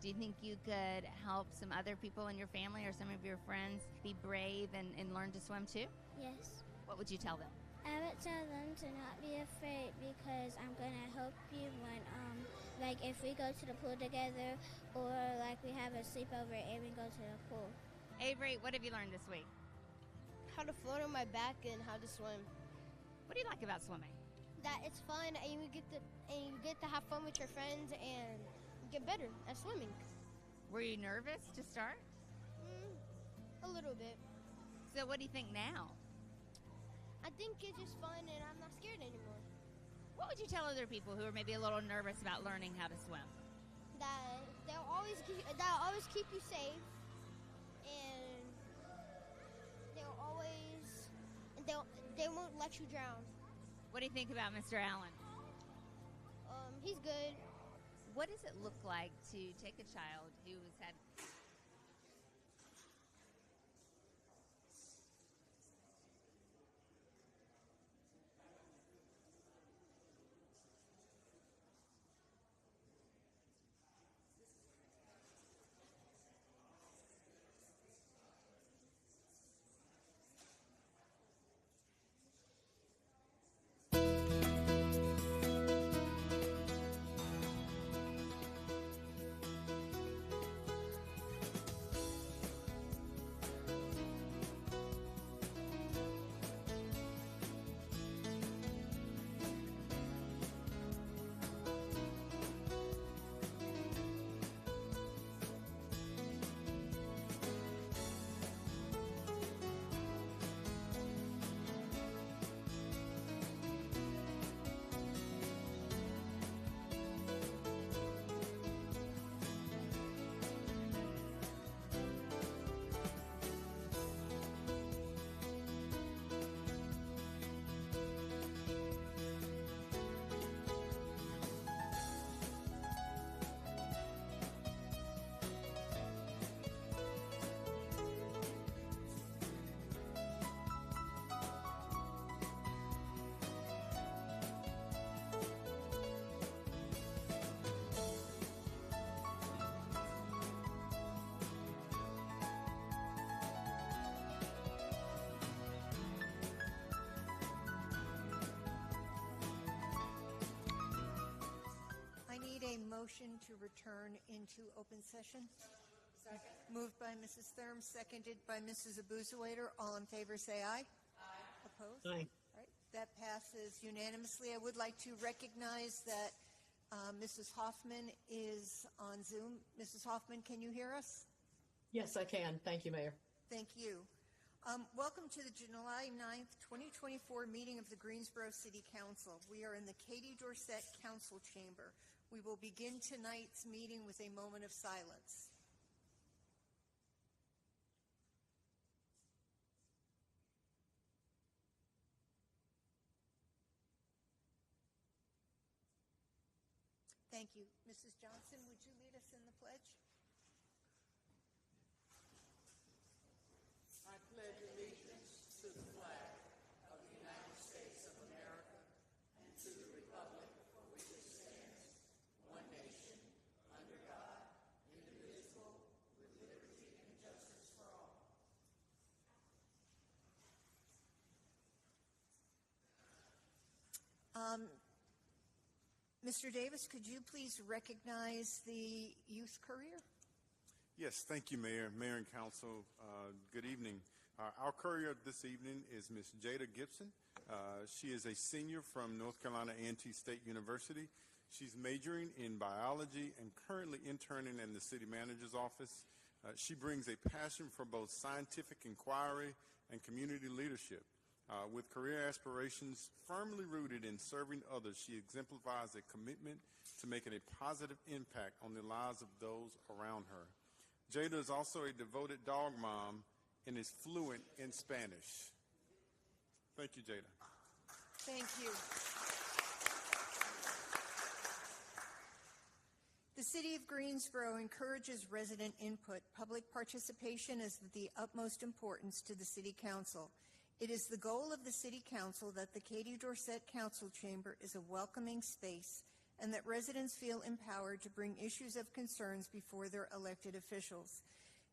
Do you think you could help some other people in your family or some of your friends be brave and learn to swim too? Yes. What would you tell them? I would tell them to not be afraid, because I'm going to help you when, if we go to the pool together, or we have a sleepover and we go to the pool. Avery, what have you learned this week? How to float on my back and how to swim. What do you like about swimming? That it's fun and you get to have fun with your friends and get better at swimming. Were you nervous to start? A little bit. So what do you think now? I think it's just fun and I'm not scared anymore. What would you tell other people who are maybe a little nervous about learning how to swim? That they'll always keep you safe, and they won't let you drown. What do you think about Mr. Allen? He's good. What does it look like to take a child who has had A motion to return into open session. Second. Moved by Mrs. Thurm, seconded by Mrs. Abuzawader. All in favor say aye. Aye. Opposed? Aye. All right, that passes unanimously. I would like to recognize that Mrs. Hoffman is on Zoom. Mrs. Hoffman, can you hear us? Yes, I can. Thank you, Mayor. Thank you. Welcome to the July 9th, 2024 meeting of the Greensboro City Council. We are in the Katie Dorsett Council Chamber. We will begin tonight's meeting with a moment of silence. Thank you. Mrs. Johnson, would you lead us in the pledge? I pledge allegiance to the flag of the United States of America and to the republic for which it stands, one nation, under God, indivisible, with liberty and justice for all. Mr. Davis, could you please recognize the youth courier? Yes, thank you, Mayor and Council. Good evening. Our courier this evening is Ms. Jada Gibson. She is a senior from North Carolina A&T State University. She's majoring in biology and currently interning in the city manager's office. She brings a passion for both scientific inquiry and community leadership. With career aspirations firmly rooted in serving others, she exemplifies a commitment to making a positive impact on the lives of those around her. Jada is also a devoted dog mom and is fluent in Spanish. Thank you, Jada. Thank you. The City of Greensboro encourages resident input. Public participation is of the utmost importance to the City Council. It is the goal of the City Council that the Katie Dorsett Council Chamber is a welcoming space and that residents feel empowered to bring issues of concerns before their elected officials.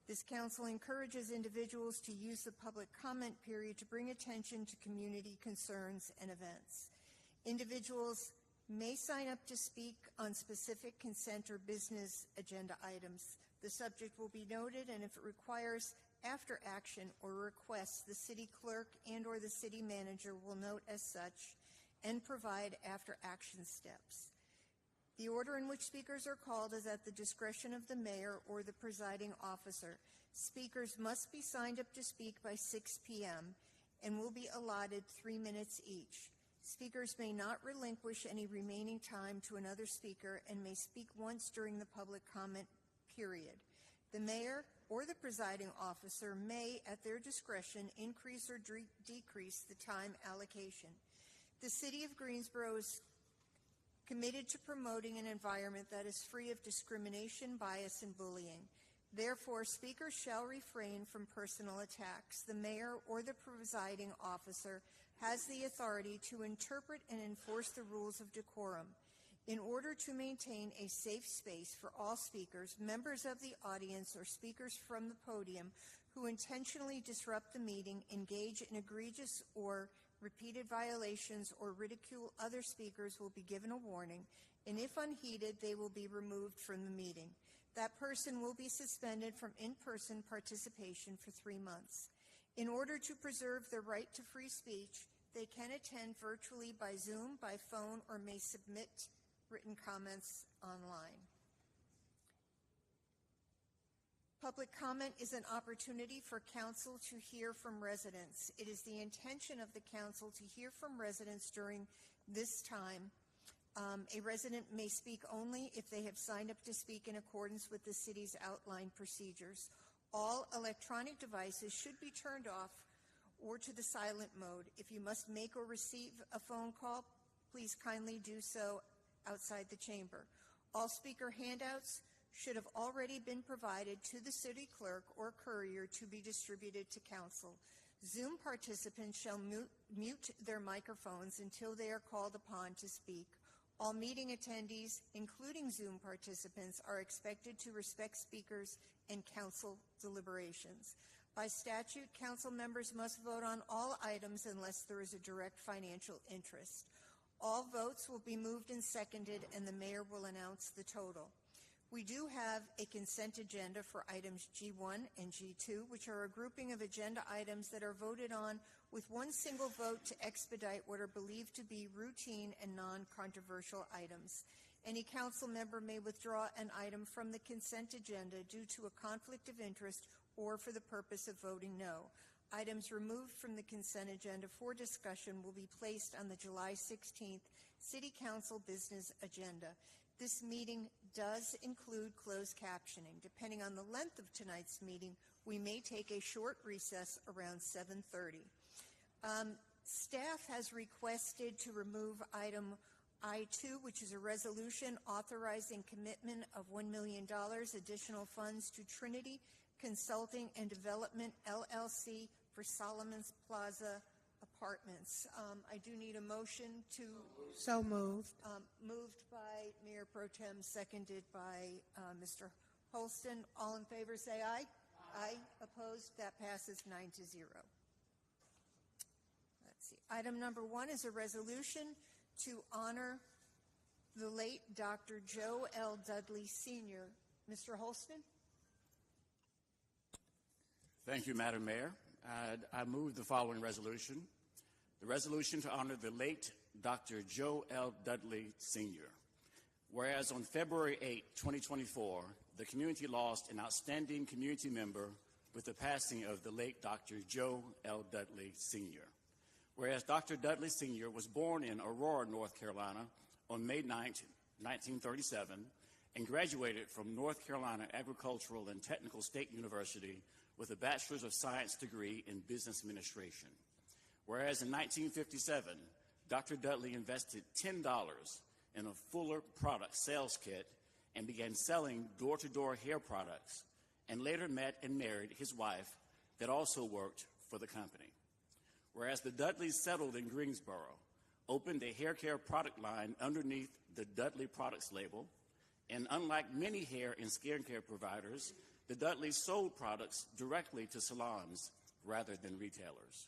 This council encourages individuals to use the public comment period to bring attention to community concerns and events. Individuals may sign up to speak on specific consent or business agenda items. The subject will be noted, and if it requires after action or requests the city clerk and or the city manager will note as such and provide after action steps. The order in which speakers are called is at the discretion of the mayor or the presiding officer. Speakers must be signed up to speak by 6 p.m. and will be allotted 3 minutes each. Speakers may not relinquish any remaining time to another speaker and may speak once during the public comment period. The mayor or the presiding officer may, at their discretion, increase or decrease the time allocation. The City of Greensboro is committed to promoting an environment that is free of discrimination, bias, and bullying. Therefore, speakers shall refrain from personal attacks. The mayor or the presiding officer has the authority to interpret and enforce the rules of decorum. In order to maintain a safe space for all speakers, members of the audience or speakers from the podium who intentionally disrupt the meeting, engage in egregious or repeated violations, or ridicule other speakers will be given a warning, and if unheeded, they will be removed from the meeting. That person will be suspended from in-person participation for 3 months. In order to preserve their right to free speech, they can attend virtually by Zoom, by phone, or may submit written comments online. Public comment is an opportunity for council to hear from residents. It is the intention of the council to hear from residents during this time. A resident may speak only if they have signed up to speak in accordance with the city's outlined procedures. All electronic devices should be turned off or to the silent mode. If you must make or receive a phone call, please kindly do so outside the chamber. All speaker handouts should have already been provided to the city clerk or courier to be distributed to council. Zoom participants shall mute their microphones until they are called upon to speak. All meeting attendees, including Zoom participants, are expected to respect speakers and council deliberations. By statute, council members must vote on all items unless there is a direct financial interest. All votes will be moved and seconded, and the mayor will announce the total. We do have a consent agenda for items G1 and G2, which are a grouping of agenda items that are voted on with one single vote to expedite what are believed to be routine and non-controversial items. Any council member may withdraw an item from the consent agenda due to a conflict of interest or for the purpose of voting no. Items removed from the consent agenda for discussion will be placed on the July 16th City Council business agenda. This meeting does include closed captioning. Depending on the length of tonight's meeting, we may take a short recess around 7:30. Staff has requested to remove item I2, which is a resolution authorizing commitment of $1 million additional funds to Trinity Consulting and Development, LLC, for Solomon's Plaza Apartments. I do need a motion to... So moved. Moved by Mayor Pro Tem, seconded by Mr. Holston. All in favor say aye. Aye. Opposed? That passes 9-0. Let's see. Item number 1 is a resolution to honor the late Dr. Joe L. Dudley Sr. Mr. Holston? Thank you, Madam Mayor. I move the following resolution. The resolution to honor the late Dr. Joe L. Dudley Sr. Whereas on February 8, 2024, the community lost an outstanding community member with the passing of the late Dr. Joe L. Dudley Sr. Whereas Dr. Dudley Sr. was born in Aurora, North Carolina on May 9, 1937, and graduated from North Carolina Agricultural and Technical State University with a Bachelor's of Science degree in Business Administration. Whereas in 1957, Dr. Dudley invested $10 in a Fuller product sales kit and began selling door-to-door hair products, and later met and married his wife that also worked for the company. Whereas the Dudleys settled in Greensboro, opened a hair care product line underneath the Dudley Products label, and unlike many hair and skincare providers, the Dudleys sold products directly to salons rather than retailers.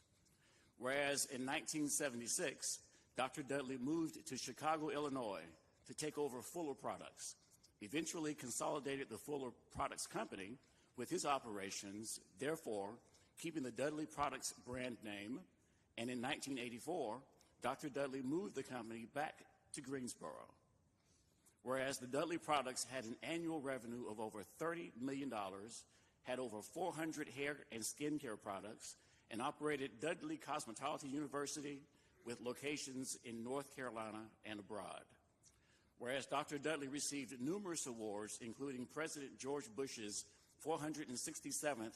Whereas in 1976, Dr. Dudley moved to Chicago, Illinois to take over Fuller Products, eventually consolidated the Fuller Products Company with his operations, therefore keeping the Dudley Products brand name, and in 1984, Dr. Dudley moved the company back to Greensboro. Whereas the Dudley Products had an annual revenue of over $30 million, had over 400 hair and skincare products, and operated Dudley Cosmetology University with locations in North Carolina and abroad. Whereas Dr. Dudley received numerous awards, including President George Bush's 467th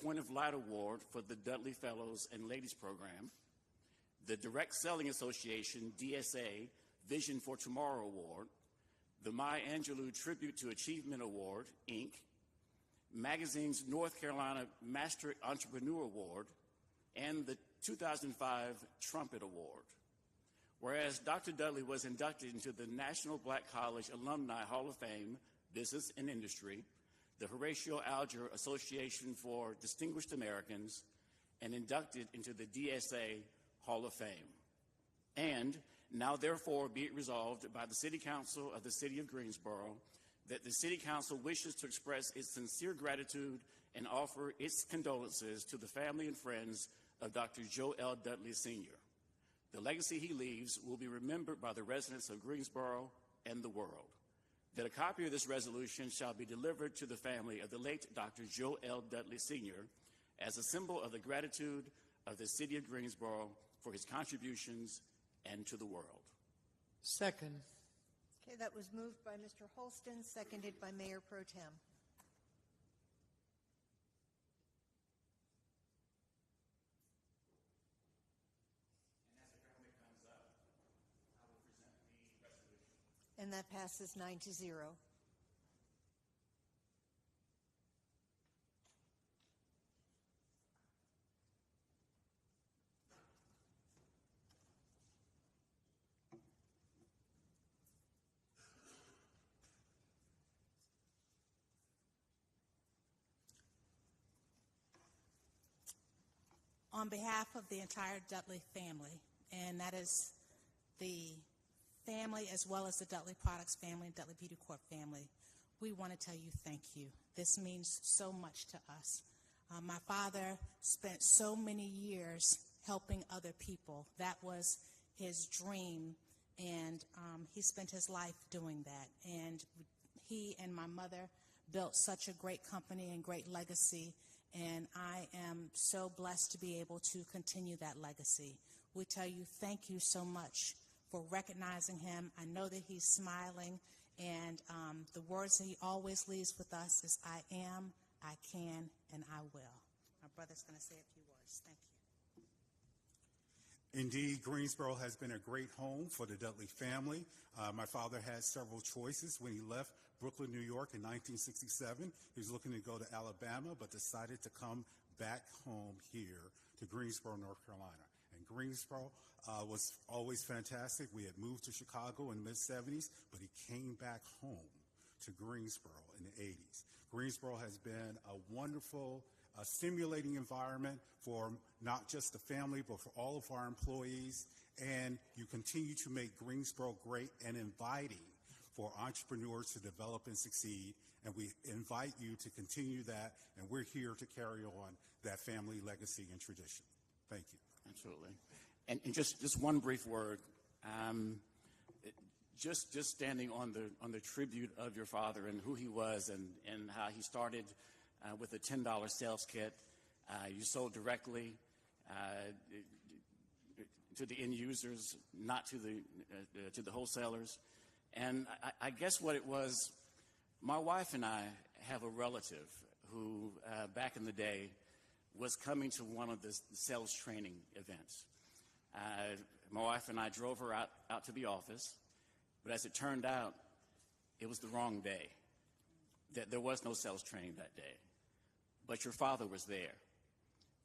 Point of Light Award for the Dudley Fellows and Ladies Program, the Direct Selling Association, DSA, Vision for Tomorrow Award, the Maya Angelou Tribute to Achievement Award, Inc., Magazine's North Carolina Master Entrepreneur Award, and the 2005 Trumpet Award. Whereas Dr. Dudley was inducted into the National Black College Alumni Hall of Fame, Business and Industry, the Horatio Alger Association for Distinguished Americans, and inducted into the DSA Hall of Fame. And now therefore be it resolved by the City Council of the City of Greensboro that the City Council wishes to express its sincere gratitude and offer its condolences to the family and friends of Dr. Joe L. Dudley Sr. The legacy he leaves will be remembered by the residents of Greensboro and the world. That a copy of this resolution shall be delivered to the family of the late Dr. Joe L. Dudley Sr. as a symbol of the gratitude of the City of Greensboro for his contributions and to the world. Second. Okay, that was moved by Mr. Holston, seconded by Mayor Pro Tem. And that passes 9-0. On behalf of the entire Dudley family, and that is the family as well as the Dudley Products family and Dudley Beauty Corp family, we want to tell you thank you. This means so much to us. My father spent so many years helping other people. That was his dream, and he spent his life doing that. And he and my mother built such a great company and great legacy, and I am so blessed to be able to continue that legacy. We tell you thank you so much for recognizing him. I know that he's smiling, and the words that he always leaves with us is, I am, I can, and I will. My brother's going to say a few words. Thank you. Indeed, Greensboro has been a great home for the Dudley family. My father had several choices when he left Brooklyn, New York in 1967. He was looking to go to Alabama, but decided to come back home here to Greensboro, North Carolina. And Greensboro was always fantastic. We had moved to Chicago in the mid-'70s, but he came back home to Greensboro in the '80s. Greensboro has been a wonderful, stimulating environment for not just the family, but for all of our employees. And you continue to make Greensboro great and inviting for entrepreneurs to develop and succeed. And we invite you to continue that, and we're here to carry on that family legacy and tradition. Thank you. Absolutely. And just one brief word. Just standing on the tribute of your father and who he was and how he started with a $10 sales kit. You sold directly to the end users, not to the wholesalers. And I guess what it was, my wife and I have a relative who back in the day was coming to one of the sales training events. My wife and I drove her out to the office, but as it turned out, it was the wrong day. That there was no sales training that day. But your father was there.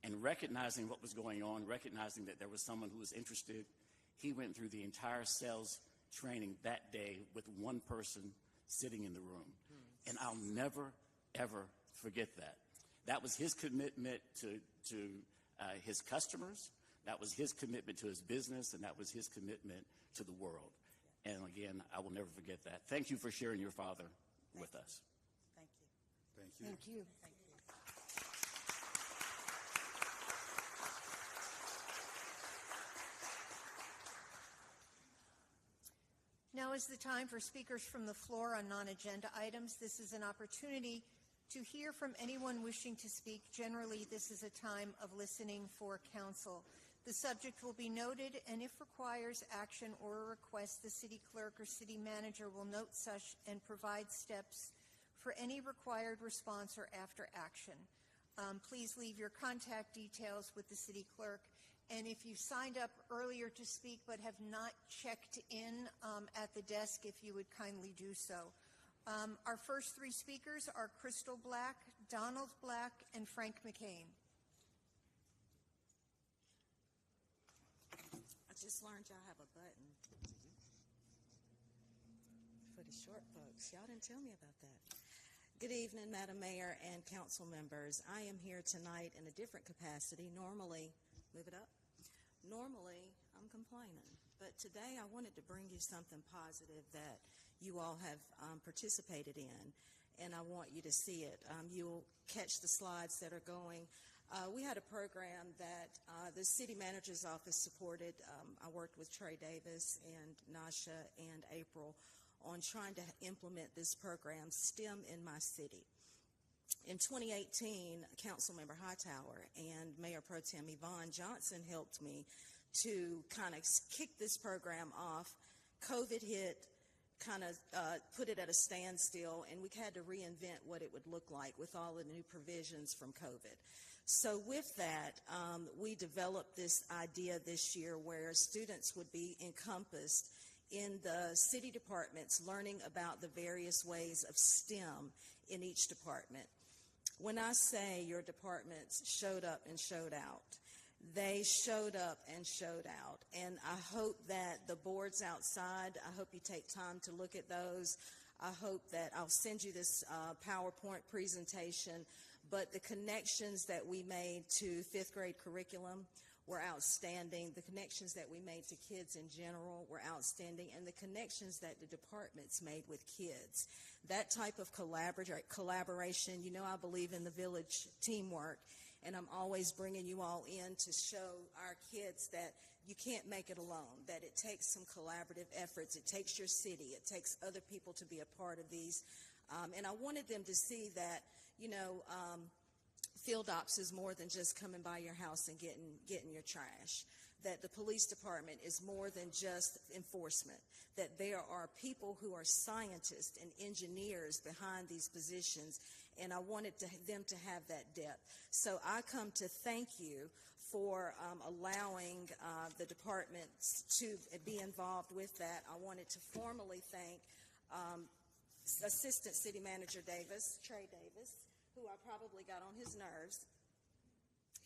And recognizing what was going on, recognizing that there was someone who was interested, he went through the entire sales training that day with one person sitting in the room. And I'll never, ever forget that. That was his commitment to his customers. That was his commitment to his business, and that was his commitment to the world. And again, I will never forget that. Thank you for sharing your father with us. Thank you. Thank you. Thank you. Thank you. is the time for speakers from the floor on non-agenda items. This is an opportunity to hear from anyone wishing to speak. Generally, this is a time of listening for counsel. The subject will be noted, and if requires action or a request, the city clerk or city manager will note such and provide steps for any required response or after action. Please leave your contact details with the city clerk. And if you signed up earlier to speak but have not checked in at the desk, if you would kindly do so. Our first three speakers are Crystal Black, Donald Black, and Frank McCain. I just learned y'all have a button for the short folks. Y'all didn't tell me about that. Good evening, Madam Mayor and council members. I am here tonight in a different capacity. Normally, move it up. Normally, I'm complaining, but today I wanted to bring you something positive that you all have participated in, and I want you to see it. You'll catch the slides that are going. We had a program that the city manager's office supported. I worked with Trey Davis and Nasha and April on trying to implement this program, STEM in My City. In 2018, Councilmember Hightower and Mayor Pro Tem Yvonne Johnson helped me to kind of kick this program off. COVID hit, kind of put it at a standstill, and we had to reinvent what it would look like with all the new provisions from COVID. So with that, we developed this idea this year where students would be encompassed in the city departments learning about the various ways of STEM in each department. When I say your departments showed up and showed out, they showed up and showed out. And I hope that the boards outside, I hope you take time to look at those. I hope that I'll send you this PowerPoint presentation. But the connections that we made to fifth grade curriculum were outstanding. The connections that we made to kids in general were outstanding, and the connections that the departments made with kids. That type of collaboration, you know, I believe in the village teamwork, and I'm always bringing you all in to show our kids that you can't make it alone, that it takes some collaborative efforts. It takes your city. It takes other people to be a part of these. And I wanted them to see that, you know, field ops is more than just coming by your house and getting your trash, that the police department is more than just enforcement, that there are people who are scientists and engineers behind these positions, and I wanted them to have that depth. So I come to thank you for allowing the departments to be involved with that. I wanted to formally thank Assistant City Manager Davis, Trey Davis, who I probably got on his nerves.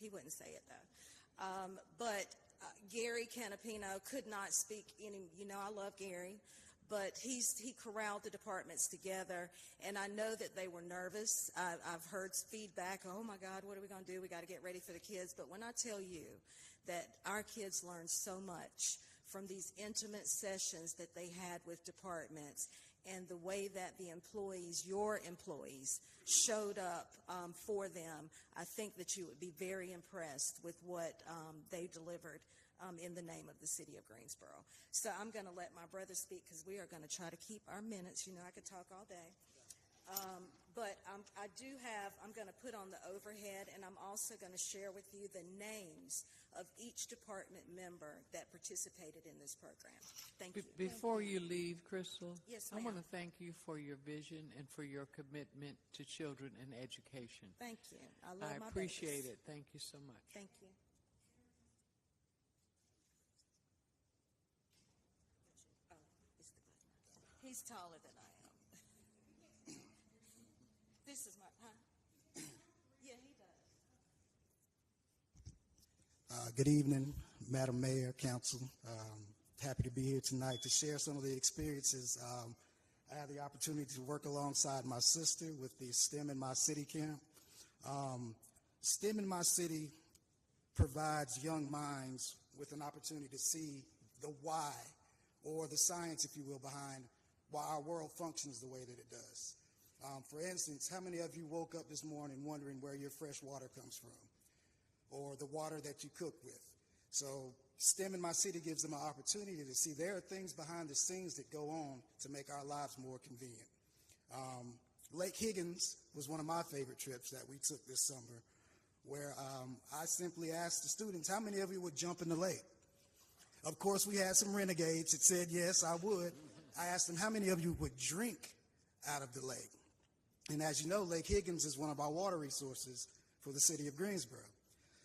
He wouldn't say it though. But Gary Canapino could not speak any, you know, I love Gary, but he corralled the departments together, and I know that they were nervous. I've heard feedback, oh my God, what are we going to do? We got to get ready for the kids. But when I tell you that our kids learned so much from these intimate sessions that they had with departments, and the way that the employees, your employees, showed up for them, I think that you would be very impressed with what they delivered in the name of the City of Greensboro. So I'm going to let my brother speak because we are going to try to keep our minutes. You know, I could talk all day. But I'm going to put on the overhead, and I'm also going to share with you the names of each department member that participated in this program. Thank you. Before you leave, Crystal, yes, I want to thank you for your vision and for your commitment to children and education. Thank you. I appreciate it. Thank you so much. Thank you. He's taller than I am. This is my, Yeah, he does. Good evening, Madam Mayor, Council. Happy to be here tonight to share some of the experiences. I had the opportunity to work alongside my sister with the STEM in My City camp. STEM in My City provides young minds with an opportunity to see the why, or the science, if you will, behind why our world functions the way that it does. For instance, how many of you woke up this morning wondering where your fresh water comes from, or the water that you cook with? So STEM in my city gives them an opportunity to see there are things behind the scenes that go on to make our lives more convenient. Lake Higgins was one of my favorite trips that we took this summer, where I simply asked the students, how many of you would jump in the lake? Of course, we had some renegades that said, yes, I would. I asked them, how many of you would drink out of the lake? And as you know, Lake Higgins is one of our water resources for the city of Greensboro.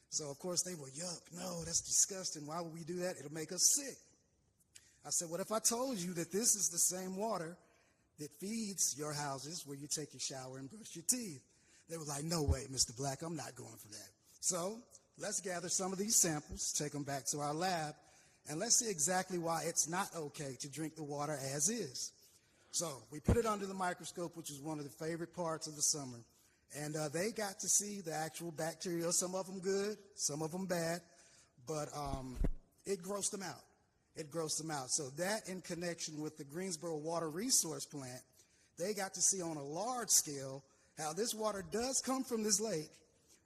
So, of course, they were, yuck, no, that's disgusting. Why would we do that? It'll make us sick. I said, what if I told you that this is the same water that feeds your houses where you take your shower and brush your teeth? They were like, no way, Mr. Black, I'm not going for that. So let's gather some of these samples, take them back to our lab, and let's see exactly why it's not okay to drink the water as is. So we put it under the microscope, which is one of the favorite parts of the summer. And they got to see the actual bacteria, some of them good, some of them bad, but it grossed them out. It grossed them out. So that, in connection with the Greensboro Water Resource Plant, they got to see on a large scale how this water does come from this lake,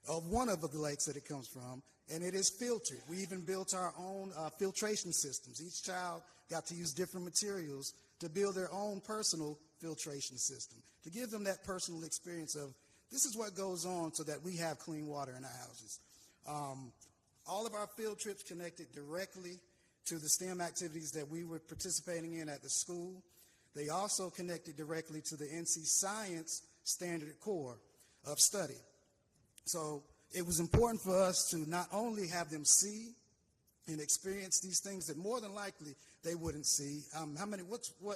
of one of the lakes that it comes from, and it is filtered. We even built our own filtration systems. Each child got to use different materials to build their own personal filtration system, to give them that personal experience of this is what goes on so that we have clean water in our houses. All of our field trips connected directly to the STEM activities that we were participating in at the school. They also connected directly to the NC Science Standard Core of study. So it was important for us to not only have them see and experience these things that more than likely they wouldn't see.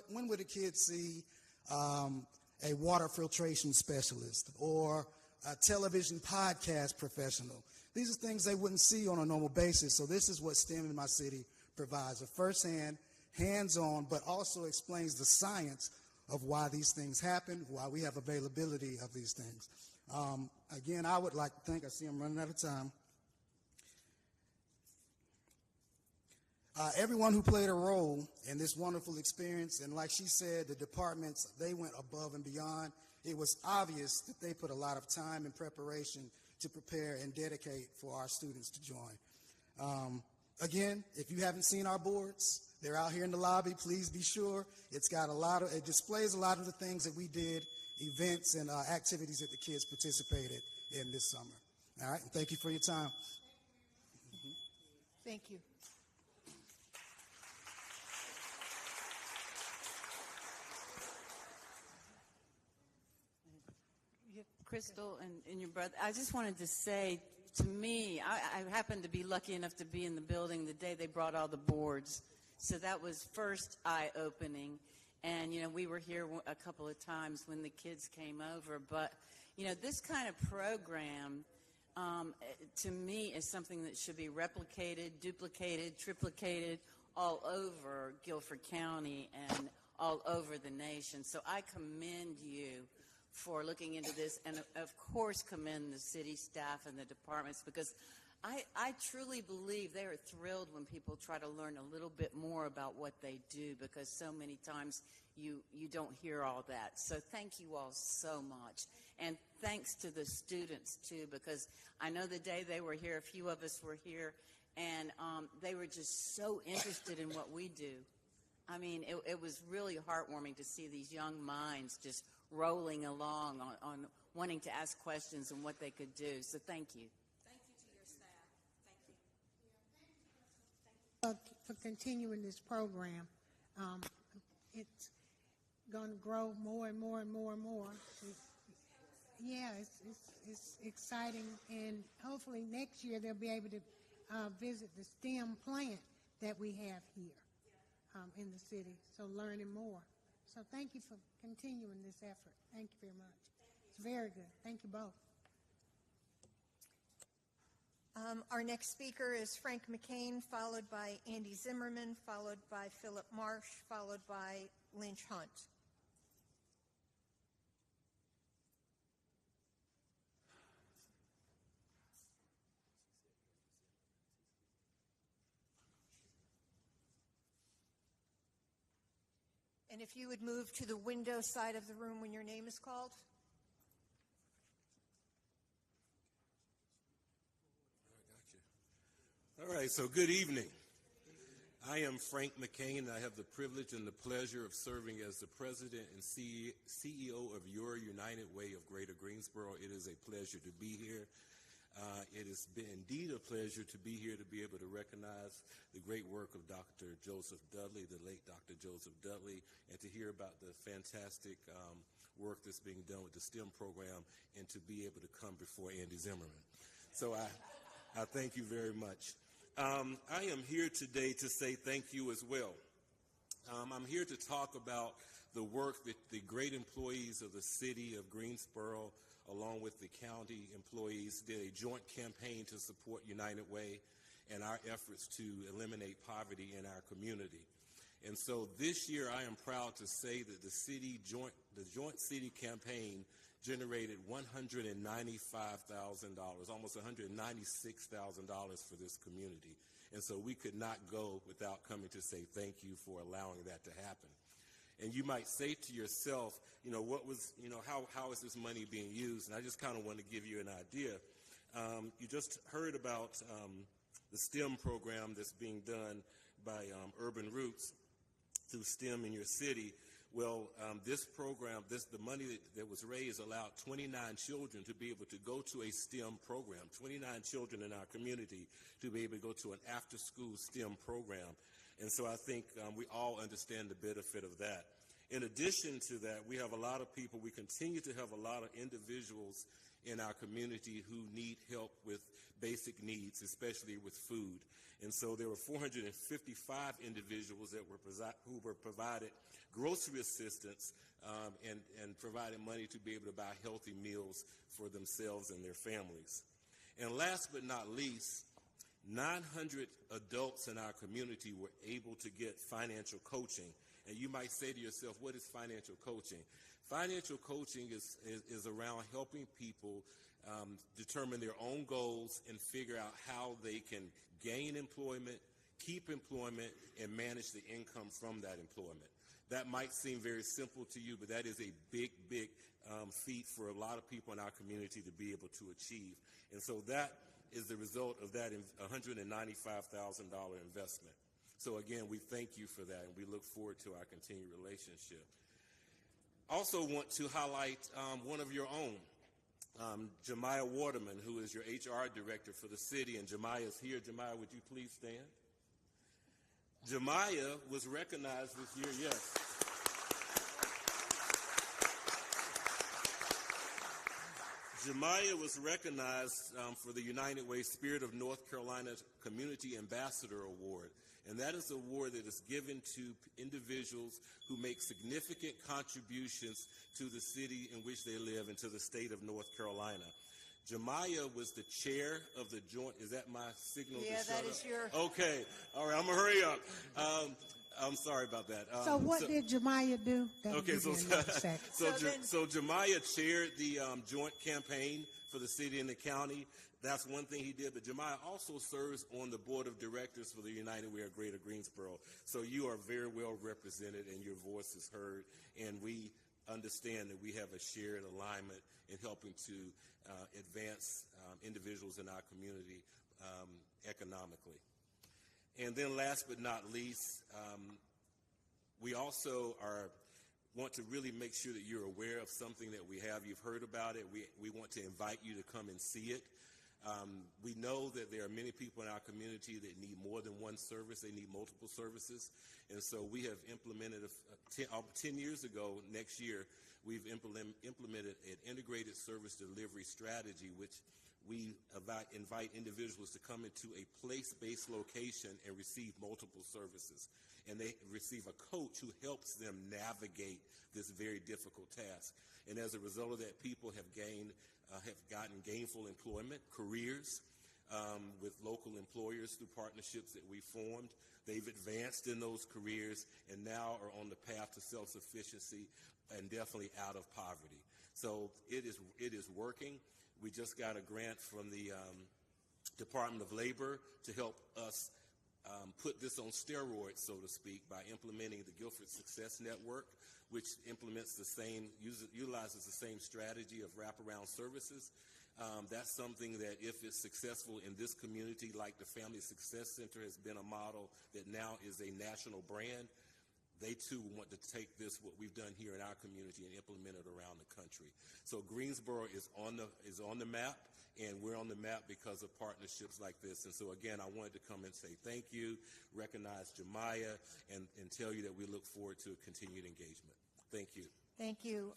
When would a kid see a water filtration specialist or a television podcast professional? These are things they wouldn't see on a normal basis. So this is what STEM in my city provides, a firsthand, hands-on, but also explains the science of why these things happen, why we have availability of these things. Again, I would like to thank, I see I'm running out of time, everyone who played a role in this wonderful experience. And like she said, the departments, they went above and beyond. It was obvious that they put a lot of time and preparation to prepare and dedicate for our students to join. Again, if you haven't seen our boards, they're out here in the lobby. Please be sure. It displays a lot of the things that we did, events and activities that the kids participated in this summer. All right, and thank you for your time. Thank you. Crystal and your brother, I just wanted to say, to me, I happened to be lucky enough to be in the building the day they brought all the boards. So that was first eye-opening. And, we were here a couple of times when the kids came over. But, this kind of program, to me, is something that should be replicated, duplicated, triplicated all over Guilford County and all over the nation. So I commend you for looking into this, and of course commend the city staff and the departments, because I truly believe they are thrilled when people try to learn a little bit more about what they do, because so many times you don't hear all that. So thank you all so much. And thanks to the students too, because I know the day they were here, a few of us were here, and they were just so interested in what we do. I mean, it was really heartwarming to see these young minds just rolling along on wanting to ask questions and what they could do. So thank you. Thank you to your staff. Thank you. For continuing this program. It's going to grow more and more and more and more. It's exciting, and hopefully next year they'll be able to visit the STEM plant that we have here in the city, so learning more. So thank you for continuing this effort. Thank you very much. It's very good. Thank you both. Our next speaker is Frank McCain, followed by Andy Zimmerman, followed by Philip Marsh, followed by Lynch Hunt. And if you would move to the window side of the room when your name is called. All right, so good evening. I am Frank McCain, and I have the privilege and the pleasure of serving as the President and CEO of Your United Way of Greater Greensboro. It is a pleasure to be here. It has been indeed a pleasure to be here to be able to recognize the great work of Dr. Joseph Dudley, the late Dr. Joseph Dudley, and to hear about the fantastic work that's being done with the STEM program, and to be able to come before Andy Zimmerman. So I thank you very much. I am here today to say thank you as well. I'm here to talk about the work that the great employees of the City of Greensboro, along with the county employees, did a joint campaign to support United Way and our efforts to eliminate poverty in our community. And so this year I am proud to say that the joint city campaign generated $195,000, almost $196,000 for this community. And so we could not go without coming to say thank you for allowing that to happen. And you might say to yourself, how is this money being used? And I just kind of want to give you an idea. You just heard about the STEM program that's being done by Urban Roots through STEM in your city. Well, this program, the money that was raised allowed 29 children to be able to go to a STEM program, 29 children in our community to be able to go to an after-school STEM program. And so I think we all understand the benefit of that. In addition to that, we have a lot of people, we continue to have a lot of individuals in our community who need help with basic needs, especially with food. And so there were 455 individuals who were provided grocery assistance and provided money to be able to buy healthy meals for themselves and their families. And last but not least, 900 adults in our community were able to get financial coaching. And you might say to yourself, what is financial coaching? Financial coaching is around helping people determine their own goals and figure out how they can gain employment, keep employment, and manage the income from that employment. That might seem very simple to you, but that is a big feat for a lot of people in our community to be able to achieve. And so that is the result of that $195,000 investment. So again, we thank you for that, and we look forward to our continued relationship. Also want to highlight one of your own, Jemiah Waterman, who is your HR director for the city, and Jemiah is here. Jemiah, would you please stand? Jemiah was recognized this year, yes. Jemiah was recognized for the United Way Spirit of North Carolina Community Ambassador Award. And that is an award that is given to individuals who make significant contributions to the city in which they live and to the state of North Carolina. Jemiah was the chair of the joint. Is that my signal? Yeah, that is your. Okay. All right. I'm going to hurry up. I'm sorry about that. So what did Jemiah do? Okay. So Jemiah chaired the joint campaign for the city and the county. That's one thing he did. But Jemiah also serves on the board of directors for the United Way of Greater Greensboro. So you are very well represented and your voice is heard. And we understand that we have a shared alignment in helping to advance individuals in our community economically. And then last but not least, we also want to really make sure that you're aware of something that we have. You've heard about it. We want to invite you to come and see it. We know that there are many people in our community that need more than one service. They need multiple services. And so we have implemented 10 years ago, next year, we've implemented an integrated service delivery strategy, which we invite individuals to come into a place-based location and receive multiple services. And they receive a coach who helps them navigate this very difficult task. And as a result of that, people have gotten gainful employment, careers with local employers through partnerships that we formed. They've advanced in those careers and now are on the path to self-sufficiency and definitely out of poverty. So it is working. We just got a grant from the Department of Labor to help us put this on steroids, so to speak, by implementing the Guilford Success Network, which utilizes the same strategy of wraparound services. That's something that if it's successful in this community, like the Family Success Center has been a model that now is a national brand, they too want to take this, what we've done here in our community, and implement it around the country. So Greensboro is on the map, and we're on the map because of partnerships like this. And so again, I wanted to come and say thank you, recognize Jemiah, and tell you that we look forward to a continued engagement. Thank you. Thank you.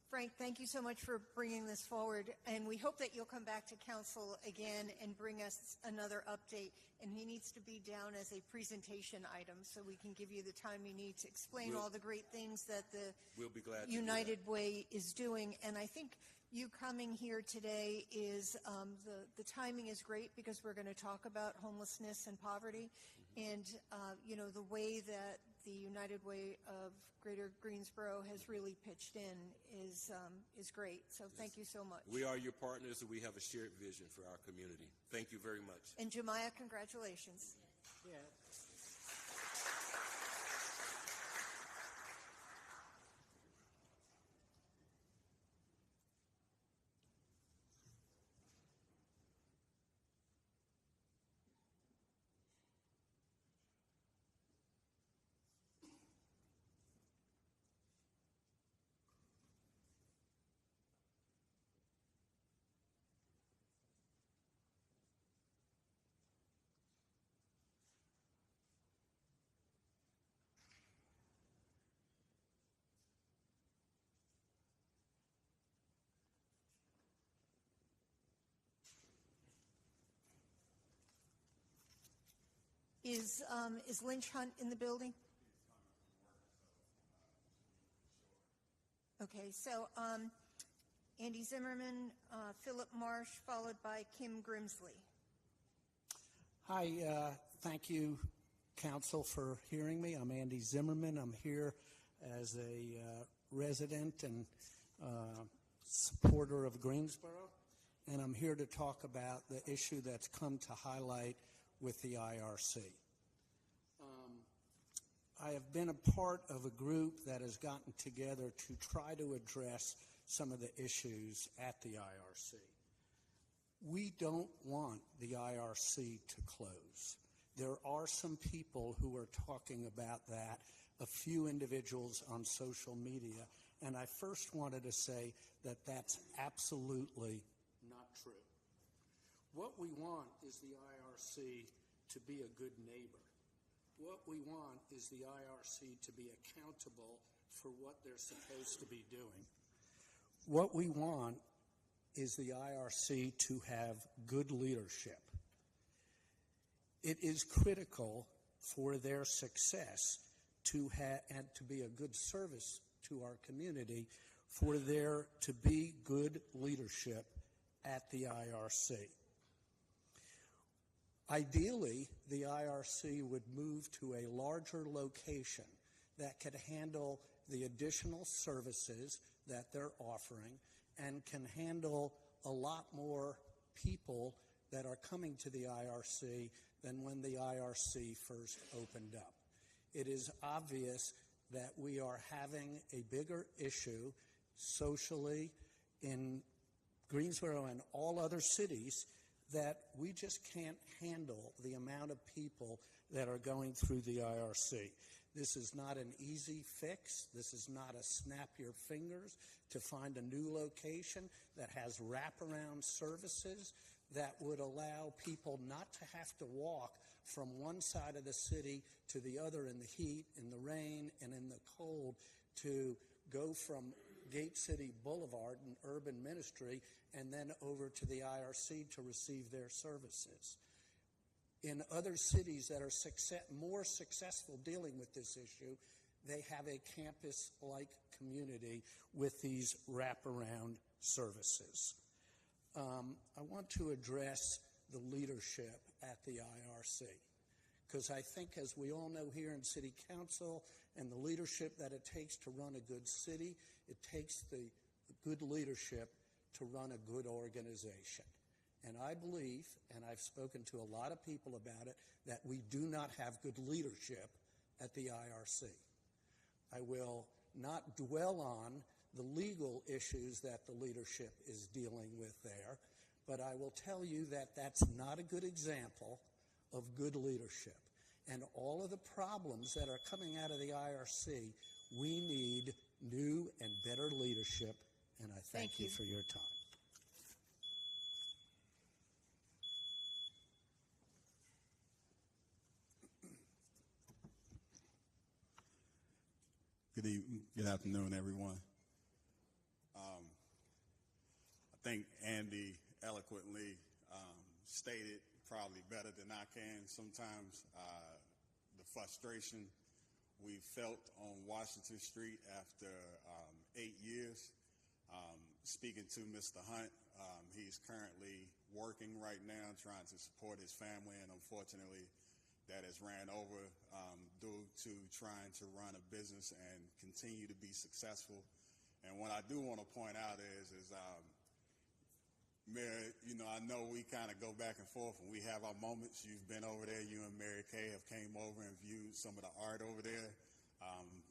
Frank, thank you so much for bringing this forward, and we hope that you'll come back to council again and bring us another update. And he needs to be down as a presentation item so we can give you the time you need to explain all the great things that the We'll be glad to United Way is doing. And I think you coming here today is, the timing is great because we're going to talk about homelessness and poverty. And, the way that the United Way of Greater Greensboro has really pitched in is great. So thank you so much. We are your partners, and we have a shared vision for our community. Thank you very much. And Jemiah, congratulations. Yeah. Is Lynch Hunt in the building? Okay, so Andy Zimmerman, Philip Marsh, followed by Kim Grimsley. Hi, thank you, Council, for hearing me. I'm Andy Zimmerman. I'm here as a resident and supporter of Greensboro, and I'm here to talk about the issue that's come to highlight with the IRC. I have been a part of a group that has gotten together to try to address some of the issues at the IRC. We don't want the IRC to close. There are some people who are talking about that, a few individuals on social media, and I first wanted to say that that's absolutely not true. What we want is the IRC to be a good neighbor. What we want is the IRC to be accountable for what they're supposed to be doing. What we want is the IRC to have good leadership. It is critical for their success to have and to be a good service to our community for there to be good leadership at the IRC. Ideally, the IRC would move to a larger location that could handle the additional services that they're offering and can handle a lot more people that are coming to the IRC than when the IRC first opened up. It is obvious that we are having a bigger issue socially in Greensboro and all other cities that we just can't handle the amount of people that are going through the IRC. This is not an easy fix. This is not a snap your fingers to find a new location that has wraparound services that would allow people not to have to walk from one side of the city to the other in the heat, in the rain, and in the cold to go from Gate City Boulevard, an urban ministry, and then over to the IRC to receive their services. In other cities that are more successful dealing with this issue, they have a campus-like community with these wraparound services. I want to address the leadership at the IRC, because I think, as we all know here in City Council, and the leadership that it takes to run a good city, it takes the good leadership to run a good organization. And I believe, and I've spoken to a lot of people about it, that we do not have good leadership at the IRC. I will not dwell on the legal issues that the leadership is dealing with there. But I will tell you that that's not a good example of good leadership. And all of the problems that are coming out of the IRC, we need new and better leadership, and I thank you for your time. Good afternoon, everyone. I think Andy eloquently stated probably better than I can sometimes the frustration we felt on Washington Street after 8 years. Speaking to Mr. Hunt, he's currently working right now trying to support his family, and unfortunately that has ran over due to trying to run a business and continue to be successful. And what I do want to point out is Mayor, you know, I know we kind of go back and forth and we have our moments. You've been over there. You and Mary Kay have came over and viewed some of the art over there.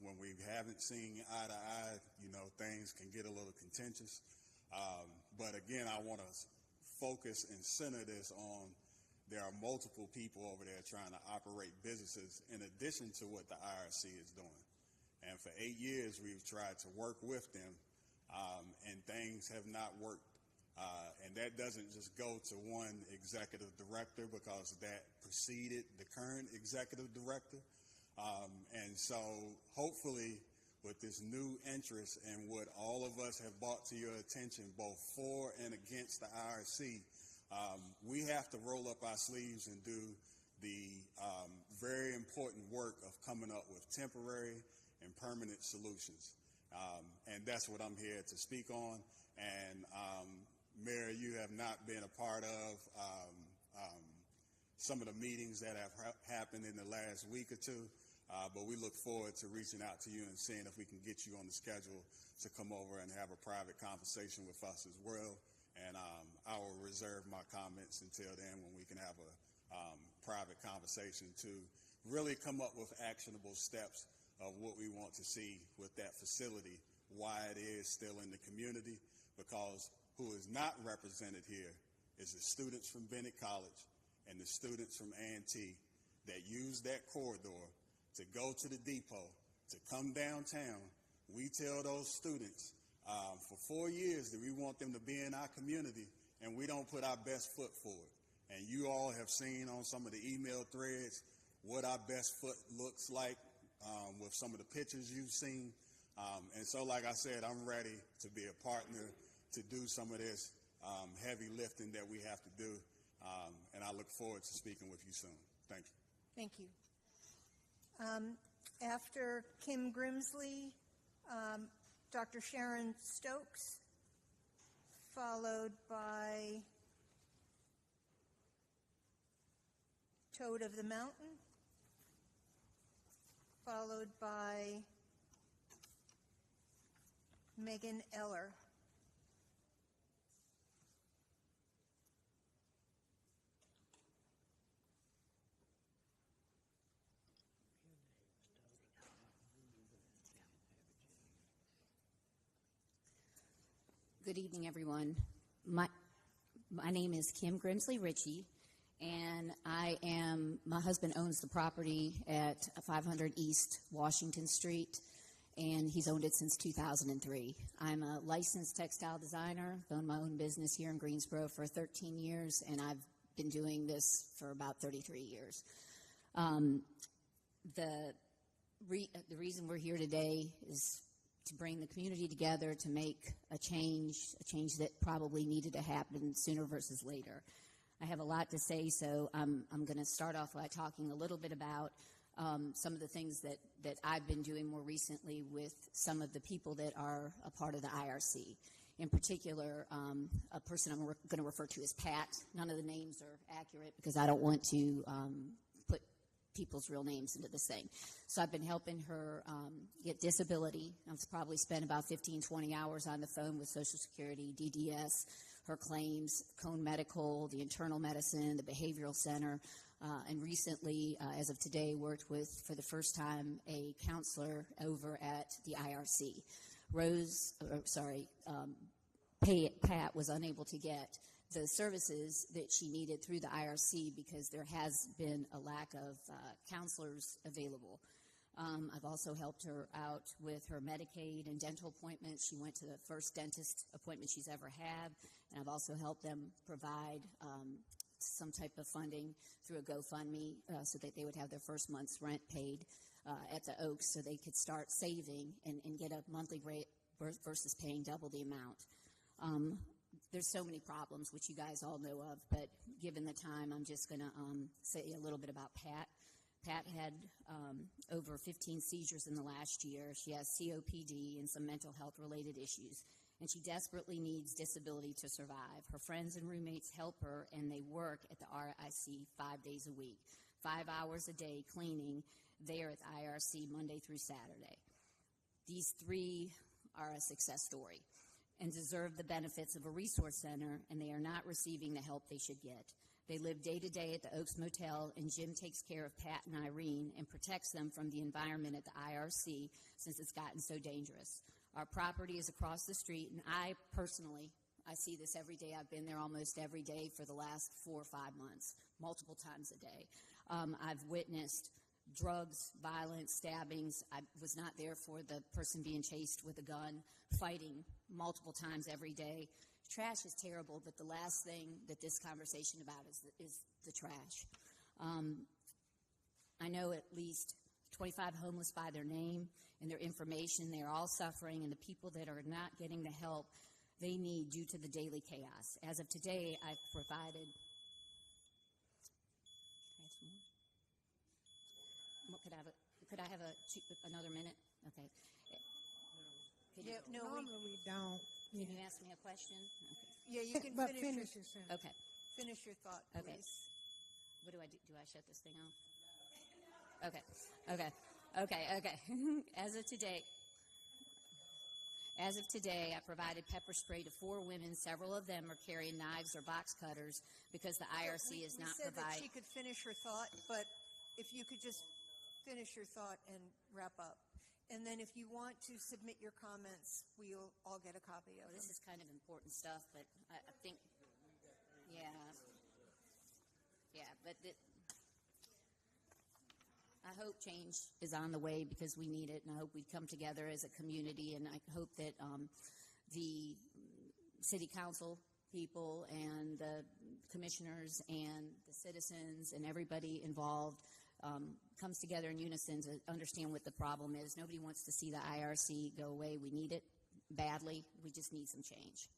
When we haven't seen eye to eye, you know, things can get a little contentious. But again, I want to focus and center this on there are multiple people over there trying to operate businesses in addition to what the IRC is doing. And for 8 years, we've tried to work with them, and things have not worked. And that doesn't just go to one executive director, because that preceded the current executive director. And so hopefully with this new interest and what all of us have brought to your attention, both for and against the IRC, we have to roll up our sleeves and do the very important work of coming up with temporary and permanent solutions. And that's what I'm here to speak on. And Mayor, you have not been a part of some of the meetings that have happened in the last week or two, but we look forward to reaching out to you and seeing if we can get you on the schedule to come over and have a private conversation with us as well. And I will reserve my comments until then, when we can have a private conversation to really come up with actionable steps of what we want to see with that facility, why it is still in the community, because who is not represented here is the students from Bennett College and the students from A&T that use that corridor to go to the depot, to come downtown. We tell those students for 4 years that we want them to be in our community, and we don't put our best foot forward. And you all have seen on some of the email threads what our best foot looks like with some of the pictures you've seen. And so, like I said, I'm ready to be a partner to do some of this heavy lifting that we have to do. And I look forward to speaking with you soon. Thank you. Thank you. After Kim Grimsley, Dr. Sharon Stokes, followed by Toad of the Mountain, followed by Megan Eller. Good evening, everyone. My name is Kim Grimsley Ritchie, and my husband owns the property at 500 East Washington Street, and he's owned it since 2003. I'm a licensed textile designer. I've owned my own business here in Greensboro for 13 years, and I've been doing this for about 33 years. The reason we're here today is to bring the community together to make a change that probably needed to happen sooner versus later. I have a lot to say, so I'm going to start off by talking a little bit about some of the things that I've been doing more recently with some of the people that are a part of the IRC. In particular, a person I'm going to refer to as Pat. None of the names are accurate because I don't want to put people's real names into this thing. So I've been helping her get disability. I've probably spent about 15, 20 hours on the phone with Social Security, DDS, her claims, Cone Medical, the internal medicine, the behavioral center, and recently, as of today, worked with, for the first time, a counselor over at the IRC. Pat was unable to get the services that she needed through the IRC because there has been a lack of counselors available. I've also helped her out with her Medicaid and dental appointments. She went to the first dentist appointment she's ever had, and I've also helped them provide some type of funding through a GoFundMe so that they would have their first month's rent paid at the Oaks so they could start saving and get a monthly rate versus paying double the amount. There's so many problems, which you guys all know of, but given the time, I'm just going to say a little bit about Pat. Pat had over 15 seizures in the last year. She has COPD and some mental health-related issues, and she desperately needs disability to survive. Her friends and roommates help her, and they work at the RIC 5 days a week, 5 hours a day cleaning there at the IRC Monday through Saturday. These three are a success story and deserve the benefits of a resource center, and they are not receiving the help they should get. They live day to day at the Oaks Motel, and Jim takes care of Pat and Irene and protects them from the environment at the IRC since it's gotten so dangerous. Our property is across the street, and I see this every day. I've been there almost every day for the last 4 or 5 months, multiple times a day. I've witnessed drugs, violence, stabbings. I was not there for the person being chased with a gun, fighting multiple times every day. Trash is terrible, but the last thing that this conversation about is the trash. I know at least 25 homeless by their name and their information. They're all suffering, and the people that are not getting the help they need due to the daily chaos. As of today, I've provided... Could I have another minute? Okay. Normally we don't. Can you ask me a question? Okay. Yeah, you can But finish your sentence. Okay. Finish your thought, please. Okay. What do I do? Do I shut this thing off? Okay. As of today, I provided pepper spray to 4 women. Several of them are carrying knives or box cutters because the IRC is not We said that providing. she could finish her thought, but if you could just finish your thought and wrap up. And then if you want to submit your comments, we'll all get a copy of them. This is kind of important stuff, but I think, but I hope change is on the way because we need it, and I hope we come together as a community, and I hope that the city council people and the commissioners and the citizens and everybody involved comes together in unison to understand what the problem is. Nobody wants to see the IRC go away. We need it badly. We just need some change.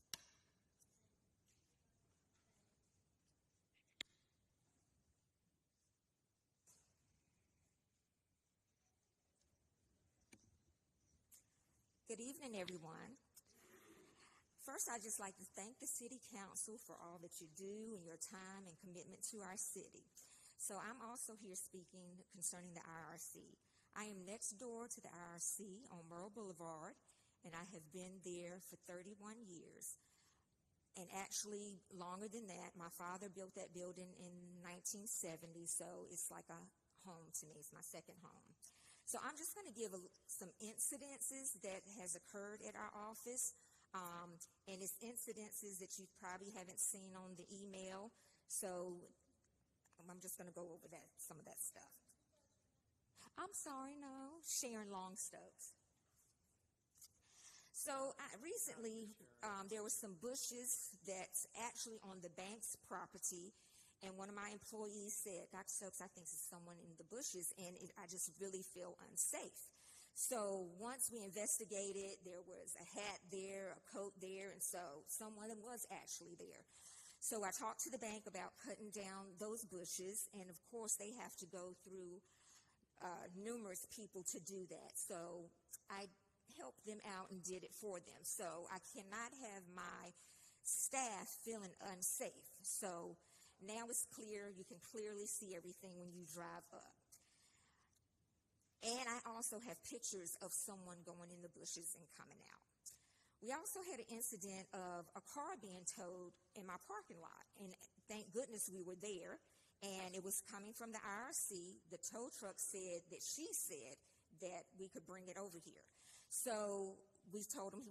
Good evening, everyone. First, I'd just like to thank the City Council for all that you do and your time and commitment to our city. So I'm also here speaking concerning the IRC. I am next door to the IRC on Merle Boulevard, and I have been there for 31 years. And actually, longer than that. My father built that building in 1970, so it's like a home to me. It's my second home. So I'm just going to give some incidences that has occurred at our office, and it's incidences that you probably haven't seen on the email. So I'm just going to go over some of that stuff. I'm sorry, no, Sharon Longstokes. So recently, there were some bushes that's actually on the bank's property, and one of my employees said, Dr. Stokes, I think there's someone in the bushes, and I just really feel unsafe. So once we investigated, there was a hat there, a coat there, and so someone was actually there. So I talked to the bank about cutting down those bushes, and of course they have to go through numerous people to do that. So I helped them out and did it for them. So I cannot have my staff feeling unsafe. So now it's clear, you can clearly see everything when you drive up. And I also have pictures of someone going in the bushes and coming out. We also had an incident of a car being towed in my parking lot, and thank goodness we were there, and it was coming from the IRC. The tow truck said that she said that we could bring it over here. So we told him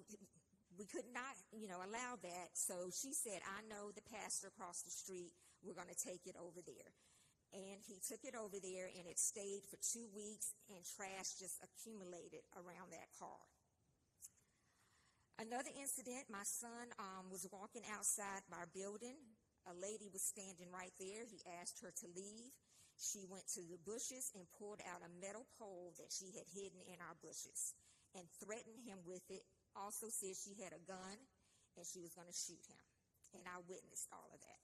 we could not, allow that. So she said, I know the pastor across the street. We're going to take it over there. And he took it over there, and it stayed for 2 weeks, and trash just accumulated around that car. Another incident, my son was walking outside our building. A lady was standing right there. He asked her to leave. She went to the bushes and pulled out a metal pole that she had hidden in our bushes and threatened him with it. Also said she had a gun and she was going to shoot him. And I witnessed all of that.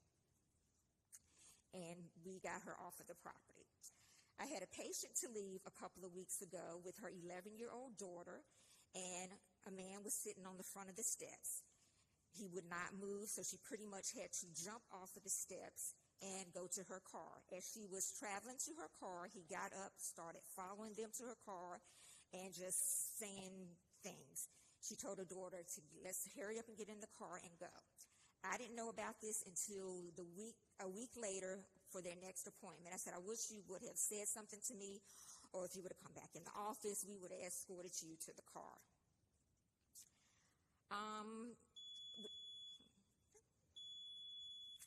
And we got her off of the property. I had a patient to leave a couple of weeks ago with her 11-year-old daughter, and a man was sitting on the front of the steps. He would not move, so she pretty much had to jump off of the steps and go to her car. As she was traveling to her car, he got up, started following them to her car, and just saying things. She told her daughter to let's hurry up and get in the car and go. I didn't know about this until a week later for their next appointment. I said, I wish you would have said something to me, or if you would have come back in the office, we would have escorted you to the car.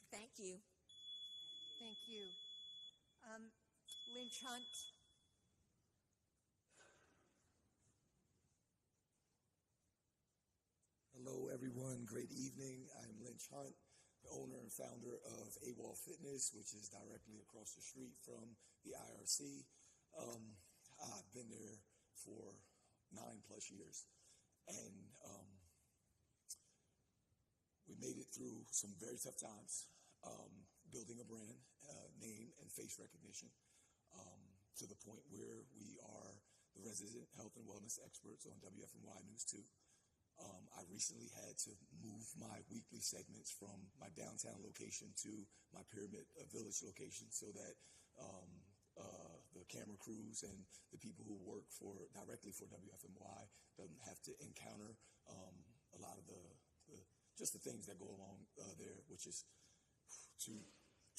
Thank you. Thank you. Lynch Hunt. Hello, everyone. Great evening. I'm Lynch Hunt, the owner and founder of AWOL Fitness, which is directly across the street from the IRC. I've been there for 9+ years, and we made it through some very tough times, building a brand, name, and face recognition, to the point where we are the resident health and wellness experts on WFNY News 2. I recently had to move my weekly segments from my downtown location to my Pyramid Village location so that the camera crews and the people who work directly for WFNY doesn't have to encounter a lot of just the things that go along there, which is too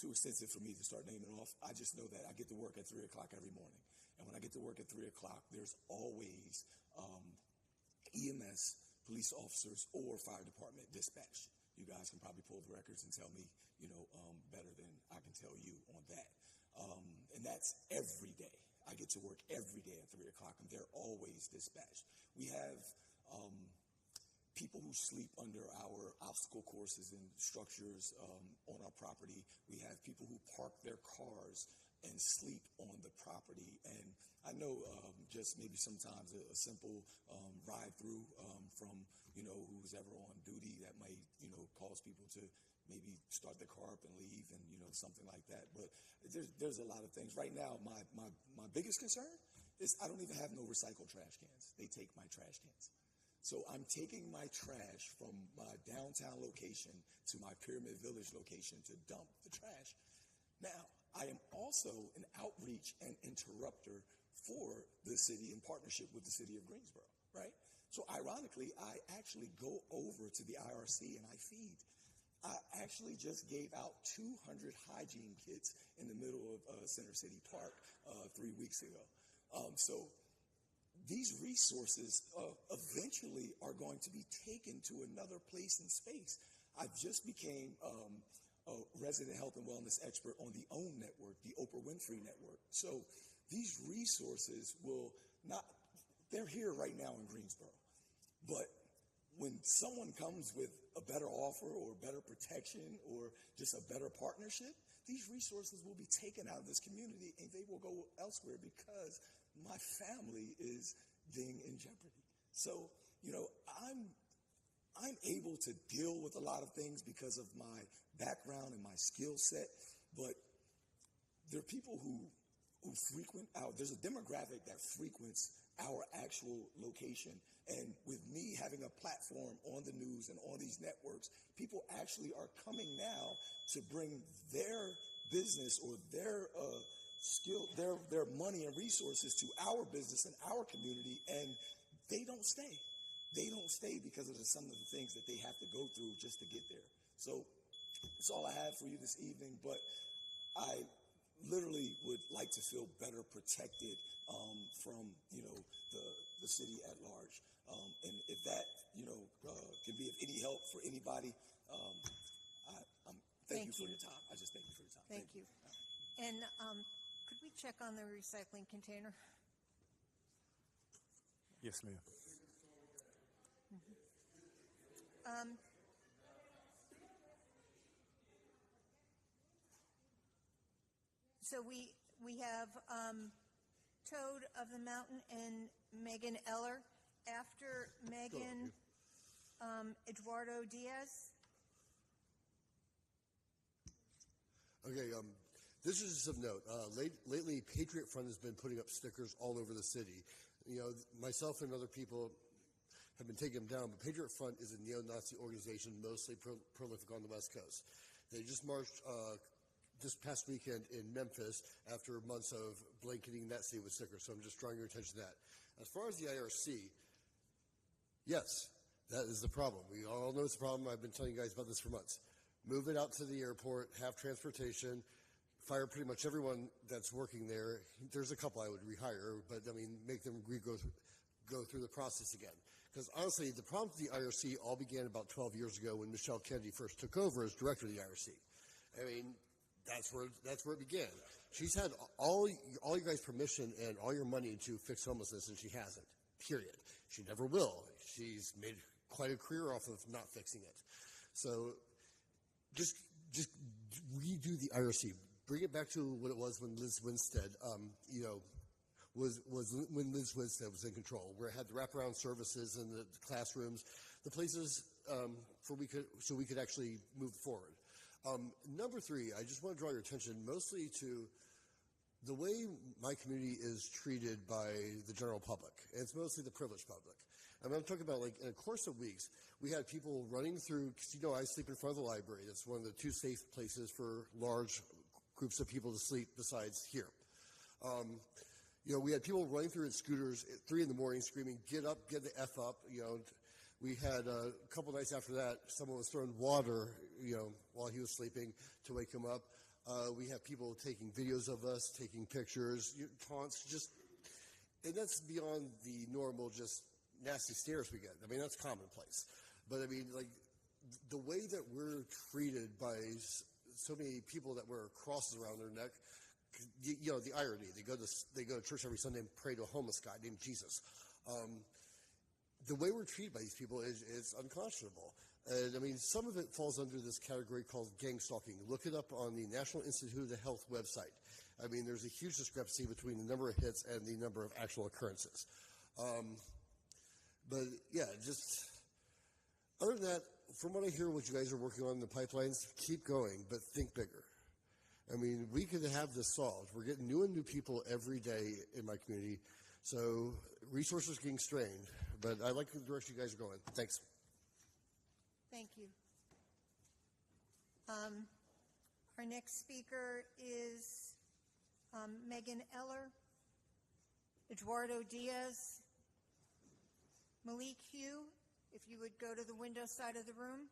extensive for me to start naming off. I just know that I get to work at 3 o'clock every morning. And when I get to work at 3 o'clock, there's always EMS, police officers, or fire department dispatch. You guys can probably pull the records and tell me, better than I can tell you on that. And that's every day. I get to work every day at 3 o'clock, and they're always dispatched. We have people who sleep under our obstacle courses and structures on our property. We have people who park their cars and sleep on the property. And I know just maybe sometimes a simple ride-through from, who's ever on duty that might, cause people to maybe start their car up and leave and, something like that. But there's a lot of things. Right now, my biggest concern is I don't even have no recycled trash cans. They take my trash cans. So I'm taking my trash from my downtown location to my Pyramid Village location to dump the trash. Now, I am also an outreach and interrupter for the city in partnership with the City of Greensboro, right? So ironically, I actually go over to the IRC and I feed. I actually just gave out 200 hygiene kits in the middle of Center City Park 3 weeks ago. So these resources eventually are going to be taken to another place and space. I just became a resident health and wellness expert on the OWN network, the Oprah Winfrey network. So these resources they're here right now in Greensboro. But when someone comes with a better offer or better protection or just a better partnership, these resources will be taken out of this community and they will go elsewhere because my family is being in jeopardy. So, I'm able to deal with a lot of things because of my background and my skill set, but there are people who there's a demographic that frequents our actual location. And with me having a platform on the news and on these networks, people actually are coming now to bring their business or their skill, their money and resources to our business and our community, and they don't stay. They don't stay because of some of the things that they have to go through just to get there. So that's all I have for you this evening, but literally would like to feel better protected from, the city at large. And if that, can be of any help for anybody, thank you for your time. I just thank you for your time. Thank you. And could we check on the recycling container? Yes, ma'am. So we have Toad of the Mountain and Megan Eller. After Megan, Eduardo Diaz. Okay, this is just of note. Lately, Patriot Front has been putting up stickers all over the city. Myself and other people have been taking them down, but Patriot Front is a neo-Nazi organization, mostly prolific on the West Coast. They just marched this past weekend in Memphis after months of blanketing that city with stickers, so I'm just drawing your attention to that. As far as the IRC, yes, that is the problem. We all know it's a problem. I've been telling you guys about this for months. Move it out to the airport, have transportation, fire pretty much everyone that's working there. There's a couple I would rehire, but make them go through the process again. Because honestly, the problem with the IRC all began about 12 years ago when Michelle Kennedy first took over as director of the IRC. That's where it began. She's had all you guys' permission and all your money to fix homelessness, and she hasn't. Period. She never will. She's made quite a career off of not fixing it. So just redo the IRC. Bring it back to what it was when Liz Winstead, when Liz Winstead was in control, where it had the wraparound services and the classrooms, the places so we could actually move forward. Number 3, I just want to draw your attention mostly to the way my community is treated by the general public. And it's mostly the privileged public. I'm talking about, in a course of weeks, we had people running through, because I sleep in front of the library. That's one of the 2 safe places for large groups of people to sleep besides here. We had people running through in scooters at 3 in the morning screaming, "Get up, get the F up." We had a couple nights after that, someone was throwing water, while he was sleeping to wake him up. We have people taking videos of us, taking pictures, taunts, and that's beyond the normal just nasty stares we get. That's commonplace. But the way that we're treated by so many people that wear crosses around their neck, the irony. They go to church every Sunday and pray to a homeless guy named Jesus. The way we're treated by these people is unconscionable. And some of it falls under this category called gang stalking. Look it up on the National Institute of Health website. There's a huge discrepancy between the number of hits and the number of actual occurrences. But yeah, just other than that, from what I hear, what you guys are working on in the pipelines, keep going, but think bigger. We could have this solved. We're getting new and new people every day in my community, so resources are getting strained. But I like the direction you guys are going. Thanks. Thank you. Our next speaker is Megan Eller, Eduardo Diaz, Malik Hugh, if you would go to the window side of the room.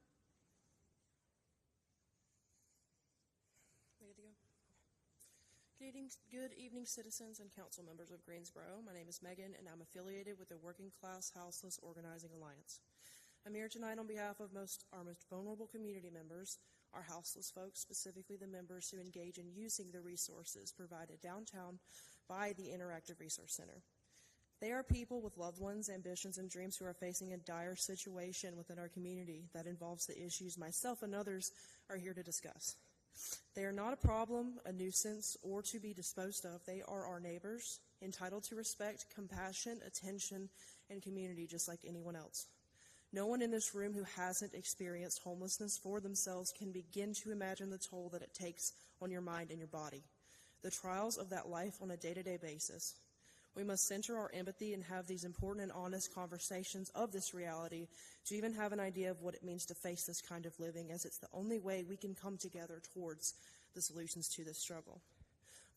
Good evening, citizens and council members of Greensboro. My name is Megan, and I'm affiliated with the Working Class Houseless Organizing Alliance. I'm here tonight on behalf of our most vulnerable community members, our houseless folks, specifically the members who engage in using the resources provided downtown by the Interactive Resource Center. They are people with loved ones, ambitions, and dreams who are facing a dire situation within our community that involves the issues myself and others are here to discuss. They are not a problem, a nuisance, or to be disposed of. They are our neighbors, entitled to respect, compassion, attention, and community just like anyone else. No one in this room who hasn't experienced homelessness for themselves can begin to imagine the toll that it takes on your mind and your body, the trials of that life on a day-to-day basis. We must center our empathy and have these important and honest conversations of this reality to even have an idea of what it means to face this kind of living, as it's the only way we can come together towards the solutions to this struggle.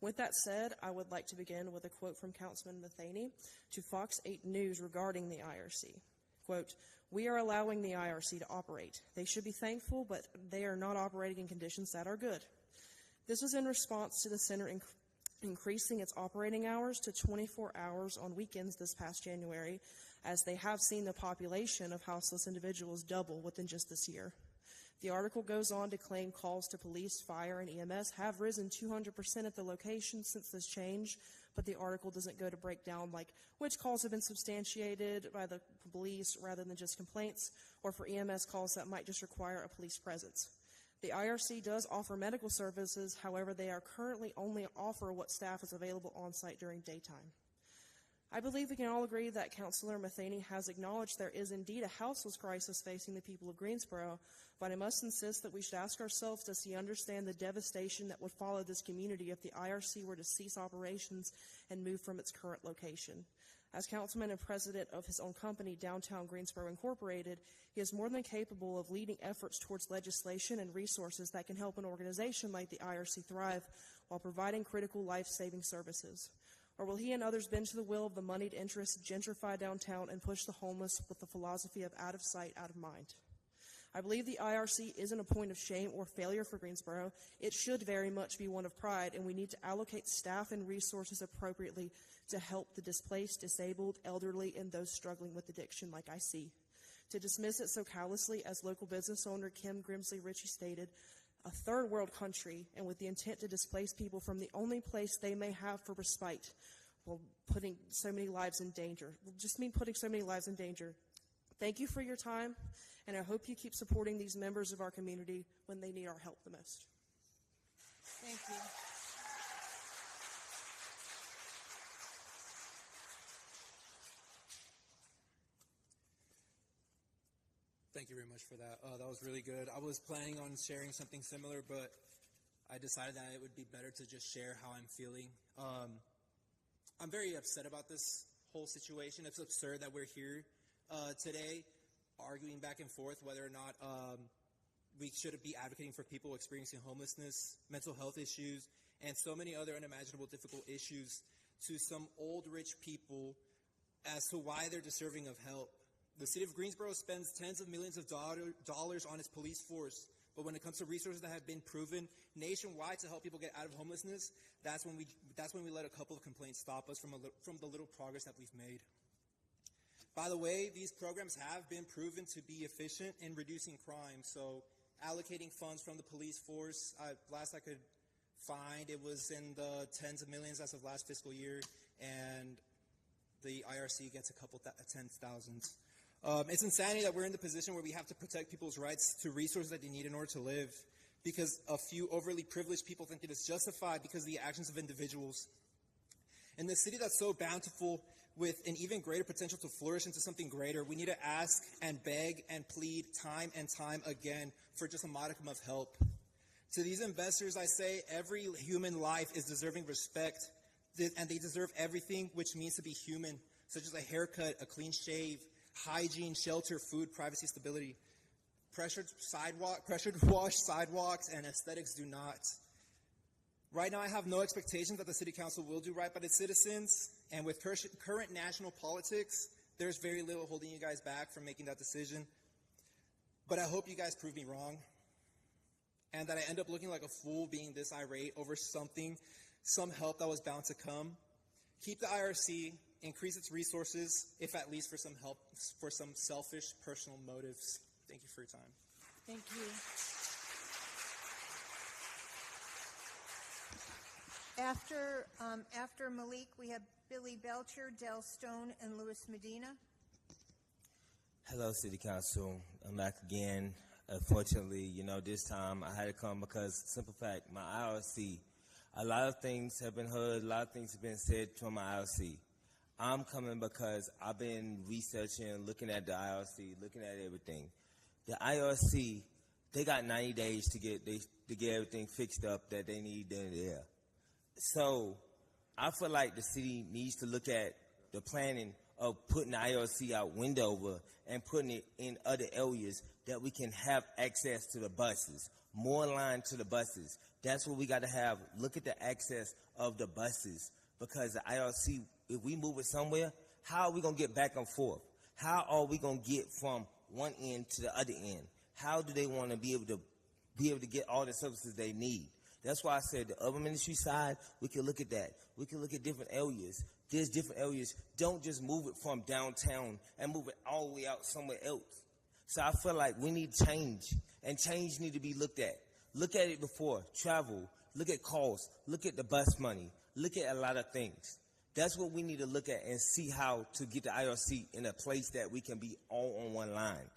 With that said, I would like to begin with a quote from Councilman Matheny to Fox 8 News regarding the IRC. Quote, "We are allowing the IRC to operate. They should be thankful, but they are not operating in conditions that are good. This was in response to the center increasing its operating hours to 24 hours on weekends this past January, as they have seen the population of houseless individuals double within just this year. The article goes on to claim calls to police, fire, and EMS have risen 200% at the location since this change, but the article doesn't go to break down like which calls have been substantiated by the police rather than just complaints, or for EMS calls that might just require a police presence. The IRC does offer medical services, however, they are currently only offer what staff is available on site during daytime. I believe we can all agree that Councilor Matheny has acknowledged there is indeed a houseless crisis facing the people of Greensboro, but I must insist that we should ask ourselves, does he understand the devastation that would follow this community if the IRC were to cease operations and move from its current location? As councilman and president of his own company, Downtown Greensboro Incorporated, he is more than capable of leading efforts towards legislation and resources that can help an organization like the IRC thrive while providing critical life-saving services. Or will he and others bend to the will of the moneyed interests, gentrify downtown, and push the homeless with the philosophy of out of sight, out of mind? I believe the IRC isn't a point of shame or failure for Greensboro. It should very much be one of pride, and we need to allocate staff and resources appropriately to help the displaced, disabled, elderly, and those struggling with addiction like I see. To dismiss it so callously, as local business owner Kim Grimsley Ritchie stated, a third world country, and with the intent to displace people from the only place they may have for respite, will putting so many lives in danger. Will just mean putting so many lives in danger. Thank you for your time, and I hope you keep supporting these members of our community when they need our help the most. Thank you. Thank you very much for that. That was really good. I was planning on sharing something similar, but I decided that it would be better to just share how I'm feeling. I'm very upset about this whole situation. It's absurd that we're here today arguing back and forth whether or not we should be advocating for people experiencing homelessness, mental health issues, and so many other unimaginable difficult issues to some old rich people as to why they're deserving of help. The city of Greensboro spends tens of millions of dollars on its police force, but when it comes to resources that have been proven nationwide to help people get out of homelessness, that's when we let a couple of complaints stop us from the little progress that we've made. By the way, these programs have been proven to be efficient in reducing crime. So allocating funds from the police force, last I could find, it was in the tens of millions as of last fiscal year, and the IRC gets a couple tens of thousands. It's insanity that we're in the position where we have to protect people's rights to resources that they need in order to live, because a few overly privileged people think it is justified because of the actions of individuals. In the city that's so bountiful, with an even greater potential to flourish into something greater, we need to ask and beg and plead time and time again for just a modicum of help. To these investors, I say every human life is deserving respect, and they deserve everything which means to be human, such as a haircut, a clean shave, hygiene, shelter, food, privacy, stability. Pressured wash sidewalks and aesthetics do not. Right now, I have no expectations that the city council will do right by its citizens, and with current national politics, there's very little holding you guys back from making that decision. But I hope you guys prove me wrong, and that I end up looking like a fool being this irate over some help that was bound to come. Keep the IRC, increase its resources, if at least for some help, for some selfish personal motives. Thank you for your time. Thank you. After Malik, we have Billy Belcher, Del Stone, and Louis Medina. Hello, City Council. I'm back again. Unfortunately, this time I had to come because, simple fact, my IRC, a lot of things have been heard, a lot of things have been said from my IRC. I'm coming because I've been researching, looking at the IRC, looking at everything. The IRC, they got 90 days to get everything fixed up that they need there. So I feel like the city needs to look at the planning of putting the IRC out Wendover and putting it in other areas that we can have access to the buses, more line to the buses. That's what we got to have. Look at the access of the buses, because the IRC, if we move it somewhere, how are we going to get back and forth? How are we going to get from one end to the other end? How do they want to be able to get all the services they need? That's why I said the urban ministry side, we can look at that. We can look at different areas. There's different areas. Don't just move it from downtown and move it all the way out somewhere else. So I feel like we need change, and change need to be looked at. Look at it before. Travel. Look at costs. Look at the bus money. Look at a lot of things. That's what we need to look at and see how to get the IRC in a place that we can be all on one line.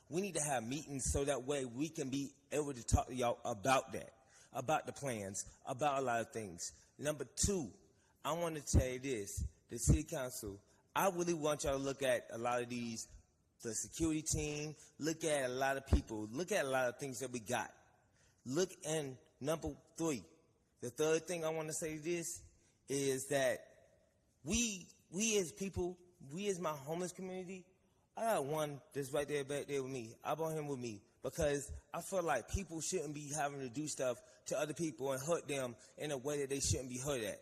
We need to have meetings so that way we can be able to talk to y'all about that, about the plans, about a lot of things. Number two, I want to tell you this, the city council, I really want y'all to look at a lot of these, the security team, look at a lot of people, look at a lot of things that we got. Look, and number three, the third thing I want to say this is that we as people, we as my homeless community, I got one that's right there back there with me. I brought him with me because I feel like people shouldn't be having to do stuff to other people and hurt them in a way that they shouldn't be hurt at.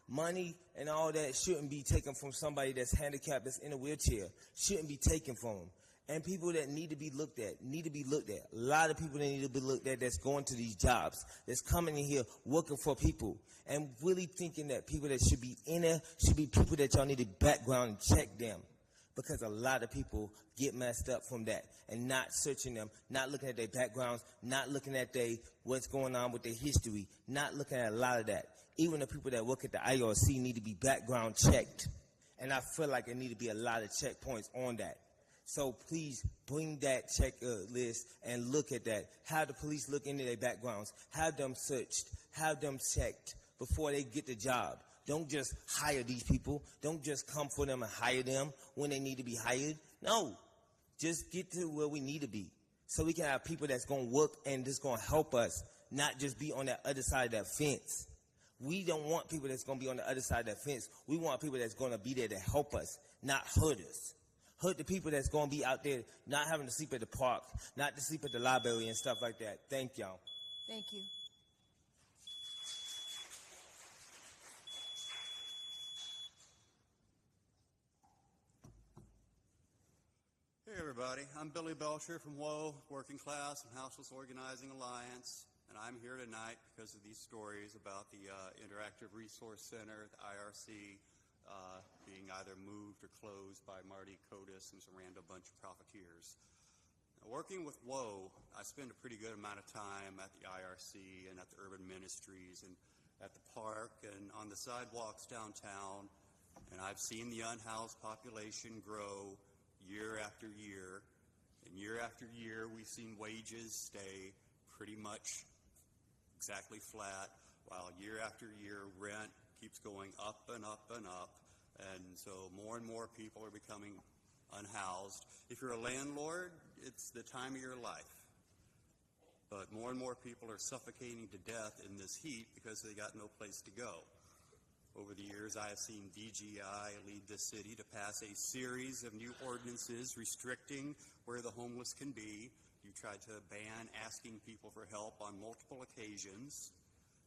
Money and all that shouldn't be taken from somebody that's handicapped, that's in a wheelchair. Shouldn't be taken from them. And people that need to be looked at, need to be looked at. A lot of people that need to be looked at that's going to these jobs, that's coming in here working for people, and really thinking that people that should be in there should be people that y'all need to background and check them. Because a lot of people get messed up from that and not searching them, not looking at their backgrounds, not looking at what's going on with their history, not looking at a lot of that. Even the people that work at the IRC need to be background checked. And I feel like there need to be a lot of checkpoints on that. So please bring that checklist and look at that. Have the police look into their backgrounds. Have them searched. Have them checked before they get the job. Don't just hire these people. Don't just come for them and hire them when they need to be hired. No, just get to where we need to be so we can have people that's going to work and just going to help us, not just be on that other side of that fence. We don't want people that's going to be on the other side of that fence. We want people that's going to be there to help us, not hurt us. Hurt the people that's going to be out there not having to sleep at the park, not to sleep at the library and stuff like that. Thank y'all. Thank you. Hey everybody, I'm Billy Belcher from WOA, Working Class and Houseless Organizing Alliance, and I'm here tonight because of these stories about the Interactive Resource Center, the IRC, being either moved or closed by Marty Kotis and some random bunch of profiteers. Now, working with WOA, I spend a pretty good amount of time at the IRC and at the urban ministries and at the park and on the sidewalks downtown, and I've seen the unhoused population grow year after year, and year after year we've seen wages stay pretty much exactly flat, while year after year rent keeps going up and up and up, and so more and more people are becoming unhoused. If you're a landlord, it's the time of your life. But more and more people are suffocating to death in this heat because they got no place to go. Over the years, I have seen DGI lead the city to pass a series of new ordinances restricting where the homeless can be. You tried to ban asking people for help on multiple occasions.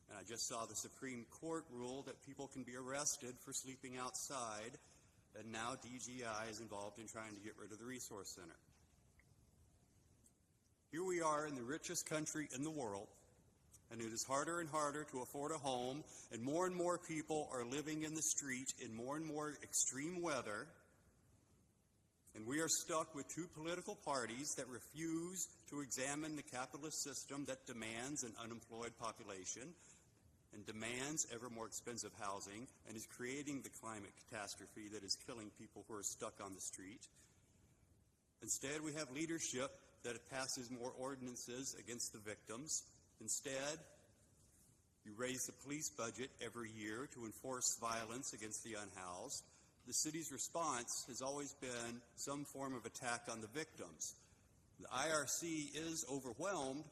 And I just saw the Supreme Court rule that people can be arrested for sleeping outside. And now DGI is involved in trying to get rid of the resource center. Here we are in the richest country in the world, and it is harder and harder to afford a home, and more people are living in the street in more and more extreme weather, and we are stuck with two political parties that refuse to examine the capitalist system that demands an unemployed population and demands ever more expensive housing and is creating the climate catastrophe that is killing people who are stuck on the street. Instead, we have leadership that passes more ordinances against the victims. Instead, you raise the police budget every year to enforce violence against the unhoused. The city's response has always been some form of attack on the victims. The IRC is overwhelmed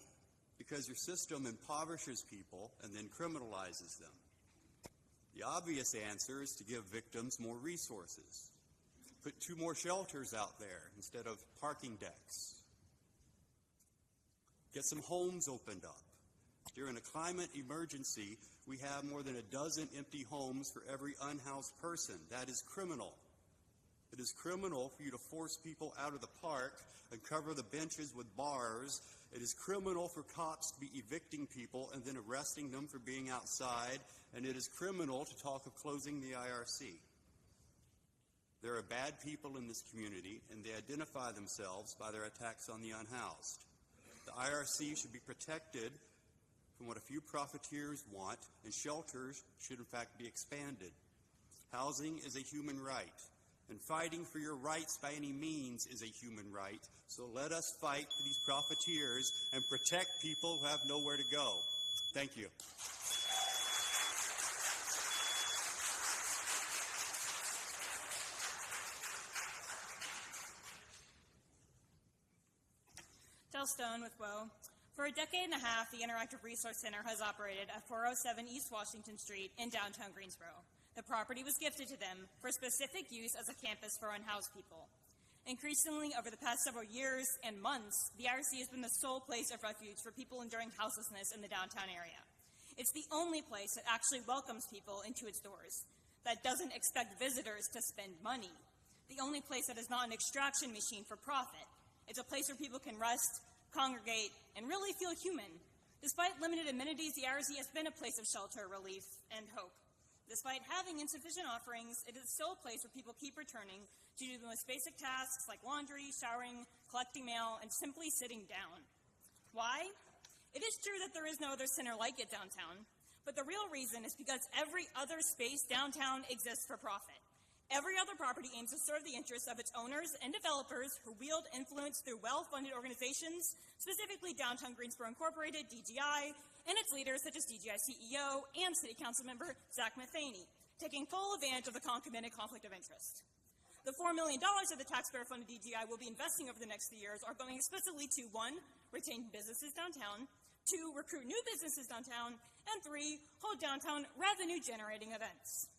because your system impoverishes people and then criminalizes them. The obvious answer is to give victims more resources. Put 2 more shelters out there instead of parking decks. Get some homes opened up. During a climate emergency, we have more than a dozen empty homes for every unhoused person. That is criminal. It is criminal for you to force people out of the park and cover the benches with bars It is criminal for cops to be evicting people and then arresting them for being outside, and it is criminal to talk of closing the IRC. There are bad people in this community, and they identify themselves by their attacks on the unhoused. The IRC should be protected from what a few profiteers want, and shelters should in fact be expanded. Housing is a human right, and fighting for your rights by any means is a human right. So let us fight for these profiteers and protect people who have nowhere to go. Thank you. Del Stone with WOA. For a decade and a half, the Interactive Resource Center has operated at 407 East Washington Street in downtown Greensboro. The property was gifted to them for specific use as a campus for unhoused people. Increasingly, over the past several years and months, the IRC has been the sole place of refuge for people enduring houselessness in the downtown area. It's the only place that actually welcomes people into its doors, that doesn't expect visitors to spend money, the only place that is not an extraction machine for profit. It's a place where people can rest, congregate, and really feel human. Despite limited amenities, the IRC has been a place of shelter, relief, and hope. Despite having insufficient offerings, it is still a place where people keep returning to do the most basic tasks like laundry, showering, collecting mail, and simply sitting down. Why? It is true that there is no other center like it downtown, but the real reason is because every other space downtown exists for profit. Every other property aims to serve the interests of its owners and developers who wield influence through well-funded organizations, specifically Downtown Greensboro Incorporated, DGI, and its leaders such as DGI CEO and City Council member Zach Matheny, taking full advantage of the concomitant conflict of interest. The $4 million of the taxpayer-funded DGI will be investing over the next 3 years are going explicitly to 1, retain businesses downtown, 2, recruit new businesses downtown, and 3, hold downtown revenue-generating events.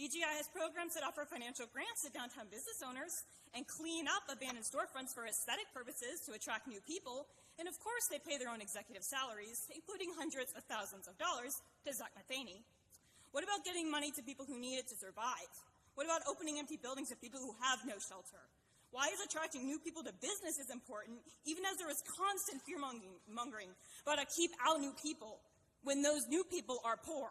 DGI has programs that offer financial grants to downtown business owners and clean up abandoned storefronts for aesthetic purposes to attract new people, and of course they pay their own executive salaries, including hundreds of thousands of dollars, to Zach Matheny. What about getting money to people who need it to survive? What about opening empty buildings to people who have no shelter? Why is attracting new people to businesses important, even as there is constant fear-mongering about how to keep out new people when those new people are poor?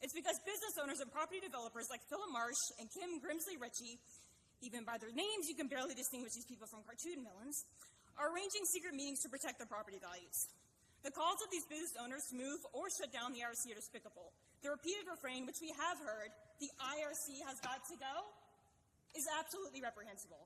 It's because business owners and property developers like Philip Marsh and Kim Grimsley Ritchie, even by their names you can barely distinguish these people from cartoon villains, are arranging secret meetings to protect their property values. The calls of these business owners to move or shut down the IRC are despicable. The repeated refrain, which we have heard, "the IRC has got to go," is absolutely reprehensible.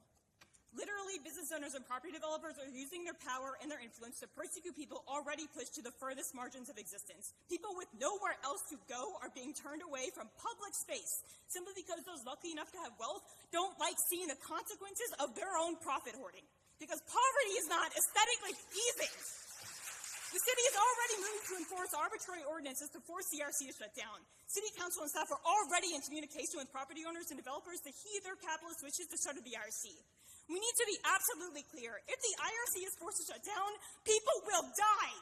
Literally, business owners and property developers are using their power and their influence to persecute people already pushed to the furthest margins of existence. People with nowhere else to go are being turned away from public space simply because those lucky enough to have wealth don't like seeing the consequences of their own profit hoarding. Because poverty is not aesthetically pleasing. The city has already moved to enforce arbitrary ordinances to force the IRC to shut down. City council and staff are already in communication with property owners and developers to heed their capitalist wishes to shutter the IRC. We need to be absolutely clear. If the IRC is forced to shut down, people will die.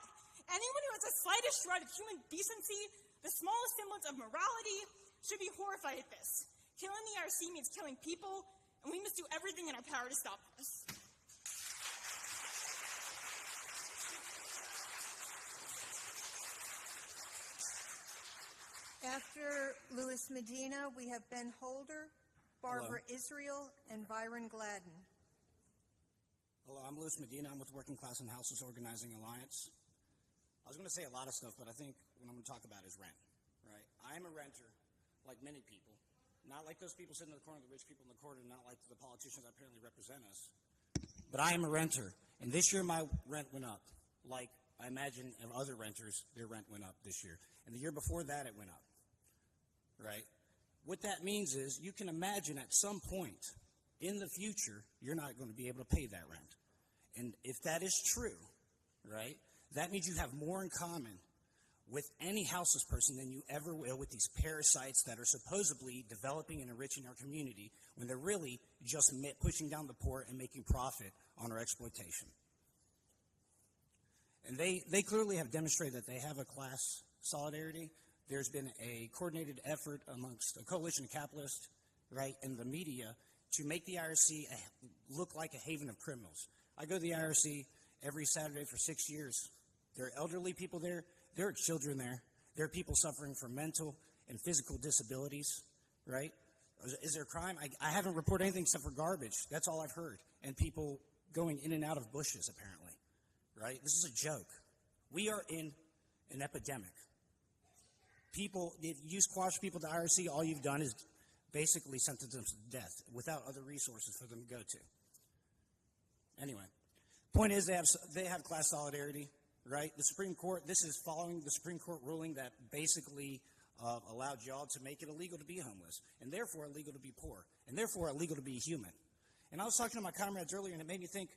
Anyone who has the slightest shred of human decency, the smallest semblance of morality, should be horrified at this. Killing the IRC means killing people, and we must do everything in our power to stop this. After Louis Medina, we have Ben Holder, Barbara Israel, and Byron Gladden. Hello, I'm Louis Medina. I'm with Working Class and Houseless Organizing Alliance. I was going to say a lot of stuff, but I think what I'm going to talk about is rent, right? I am a renter, like many people. Not like those people sitting in the corner, the rich people in the corner, not like the politicians that apparently represent us. But I am a renter, and this year my rent went up. Like I imagine of other renters, their rent went up this year. And the year before that, it went up, right? What that means is you can imagine at some point in the future, you're not going to be able to pay that rent. And if that is true, right, that means you have more in common with any houseless person than you ever will with these parasites that are supposedly developing and enriching our community when they're really just pushing down the poor and making profit on our exploitation. And they clearly have demonstrated that they have a class solidarity. There's been a coordinated effort amongst a coalition of capitalists, right, and the media to make the IRC look like a haven of criminals. I go to the IRC, every Saturday for 6 years. There are elderly people there. There are children there. There are people suffering from mental and physical disabilities, right? Is there crime? I haven't reported anything except for garbage. That's all I've heard. And people going in and out of bushes, apparently, right? This is a joke. We are in an epidemic. People, if you squash people to IRC, all you've done is basically sentence them to death without other resources for them to go to. Anyway, point is they have class solidarity, right? The Supreme Court, this is following the Supreme Court ruling that basically allowed y'all to make it illegal to be homeless, and therefore illegal to be poor, and therefore illegal to be human. And I was talking to my comrades earlier, and it made me think,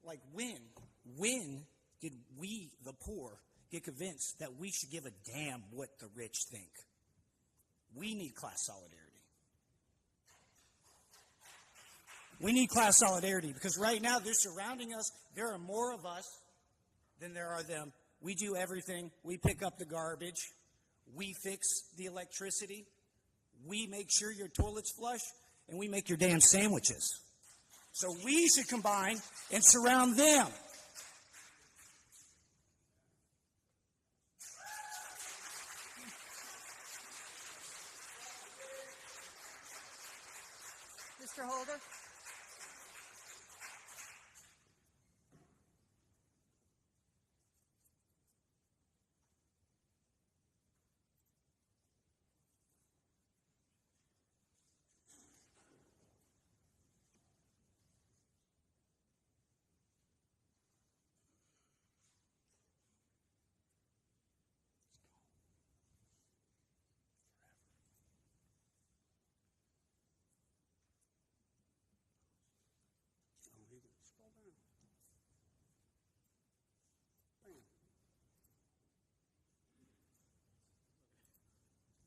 like, when did we, the poor, get convinced that we should give a damn what the rich think? We need class solidarity. We need class solidarity because right now they're surrounding us. There are more of us than there are them. We do everything. We pick up the garbage. We fix the electricity. We make sure your toilet's flush, and we make your damn sandwiches. So we should combine and surround them. Mr. Holder?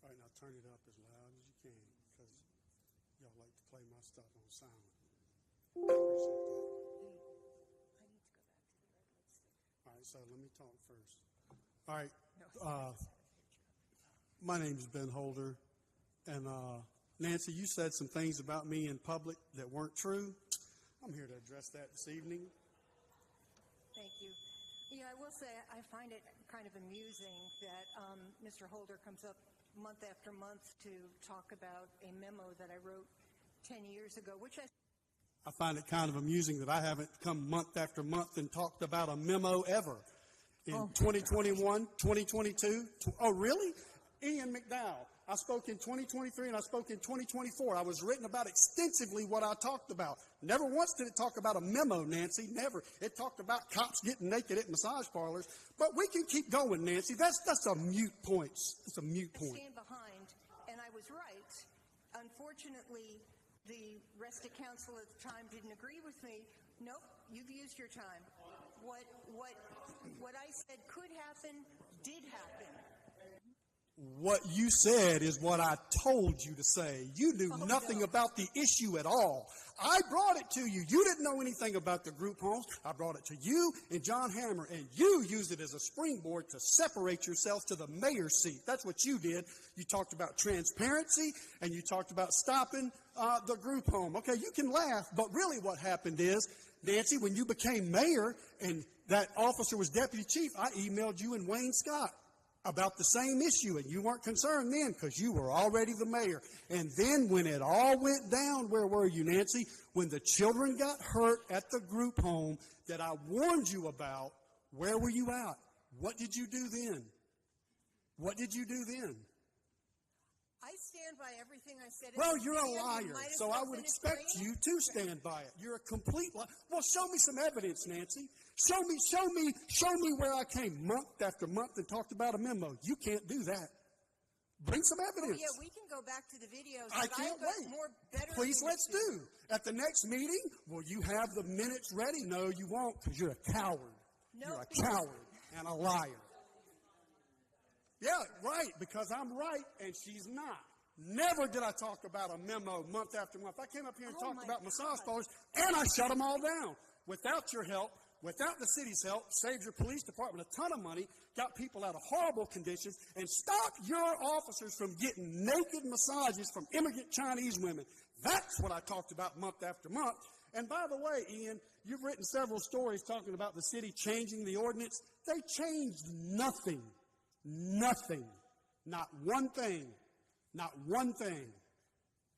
All right, now turn it up as loud as you can because y'all like to play my stuff on silent. I appreciate that. All right, so let me talk first. All right, my name is Ben Holder, and Nancy, you said some things about me in public that weren't true. I'm here to address that this evening. Thank you. Yeah, I will say I find it kind of amusing that Mr. Holder comes up month after month to talk about a memo that I wrote 10 years ago, which I find it kind of amusing that I haven't come month after month and talked about a memo ever. In 2021, 2022, oh really? Ian McDowell. I spoke in 2023 and I spoke in 2024. I was written about extensively what I talked about. Never once did it talk about a memo, Nancy. Never. It talked about cops getting naked at massage parlors. But we can keep going, Nancy. That's a mute point. It's a mute point. I stand behind, and I was right. Unfortunately, the rest of council at the time didn't agree with me. Nope, you've used your time. What I said could happen did happen. What you said is what I told you to say. You knew nothing about the issue at all. I brought it to you. You didn't know anything about the group homes. I brought it to you and John Hammer, and you used it as a springboard to separate yourself to the mayor's seat. That's what you did. You talked about transparency, and you talked about stopping the group home. Okay, you can laugh, but really what happened is, Nancy, when you became mayor and that officer was deputy chief, I emailed you and Wayne Scott about the same issue, and you weren't concerned then because you were already the mayor. And then when it all went down, where were you, Nancy? When the children got hurt at the group home that I warned you about, where were you at? What did you do then? What did you do then? I stand by everything I said. Well, you're a liar, so I would expect you to stand by it. You're a complete liar. Well, show me some evidence, Nancy. Show me where I came month after month and talked about a memo. You can't do that. Bring some evidence. Oh, yeah, we can go back to the videos. I can't wait. Please, let's do. At the next meeting, will you have the minutes ready? No, you won't, because you're a coward. No, you're a coward and a liar. Yeah, right, because I'm right and she's not. Never did I talk about a memo month after month. I came up here and talked about massage parlors, and I shut them all down. Without your help, without the city's help, saved your police department a ton of money, got people out of horrible conditions, and stopped your officers from getting naked massages from immigrant Chinese women. That's what I talked about month after month. And by the way, Ian, you've written several stories talking about the city changing the ordinance. They changed nothing. Nothing. Not one thing. Not one thing.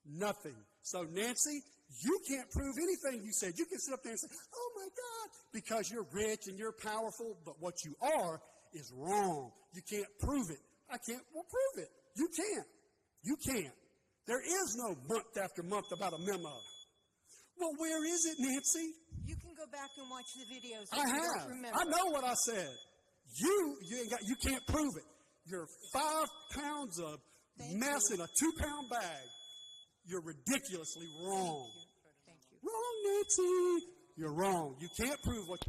Nothing. So, Nancy, you can't prove anything you said. You can sit up there and say, oh, my God, because you're rich and you're powerful, but what you are is wrong. You can't prove it. I can't prove it. You can't. You can't. There is no month after month about a memo. Well, where is it, Nancy? You can go back and watch the videos. I have. I know what I said. You can't prove it. You're 5 pounds of mess in a 2-pound bag. You're ridiculously wrong. Thank you. Wrong, Nancy. You're wrong. You can't prove what.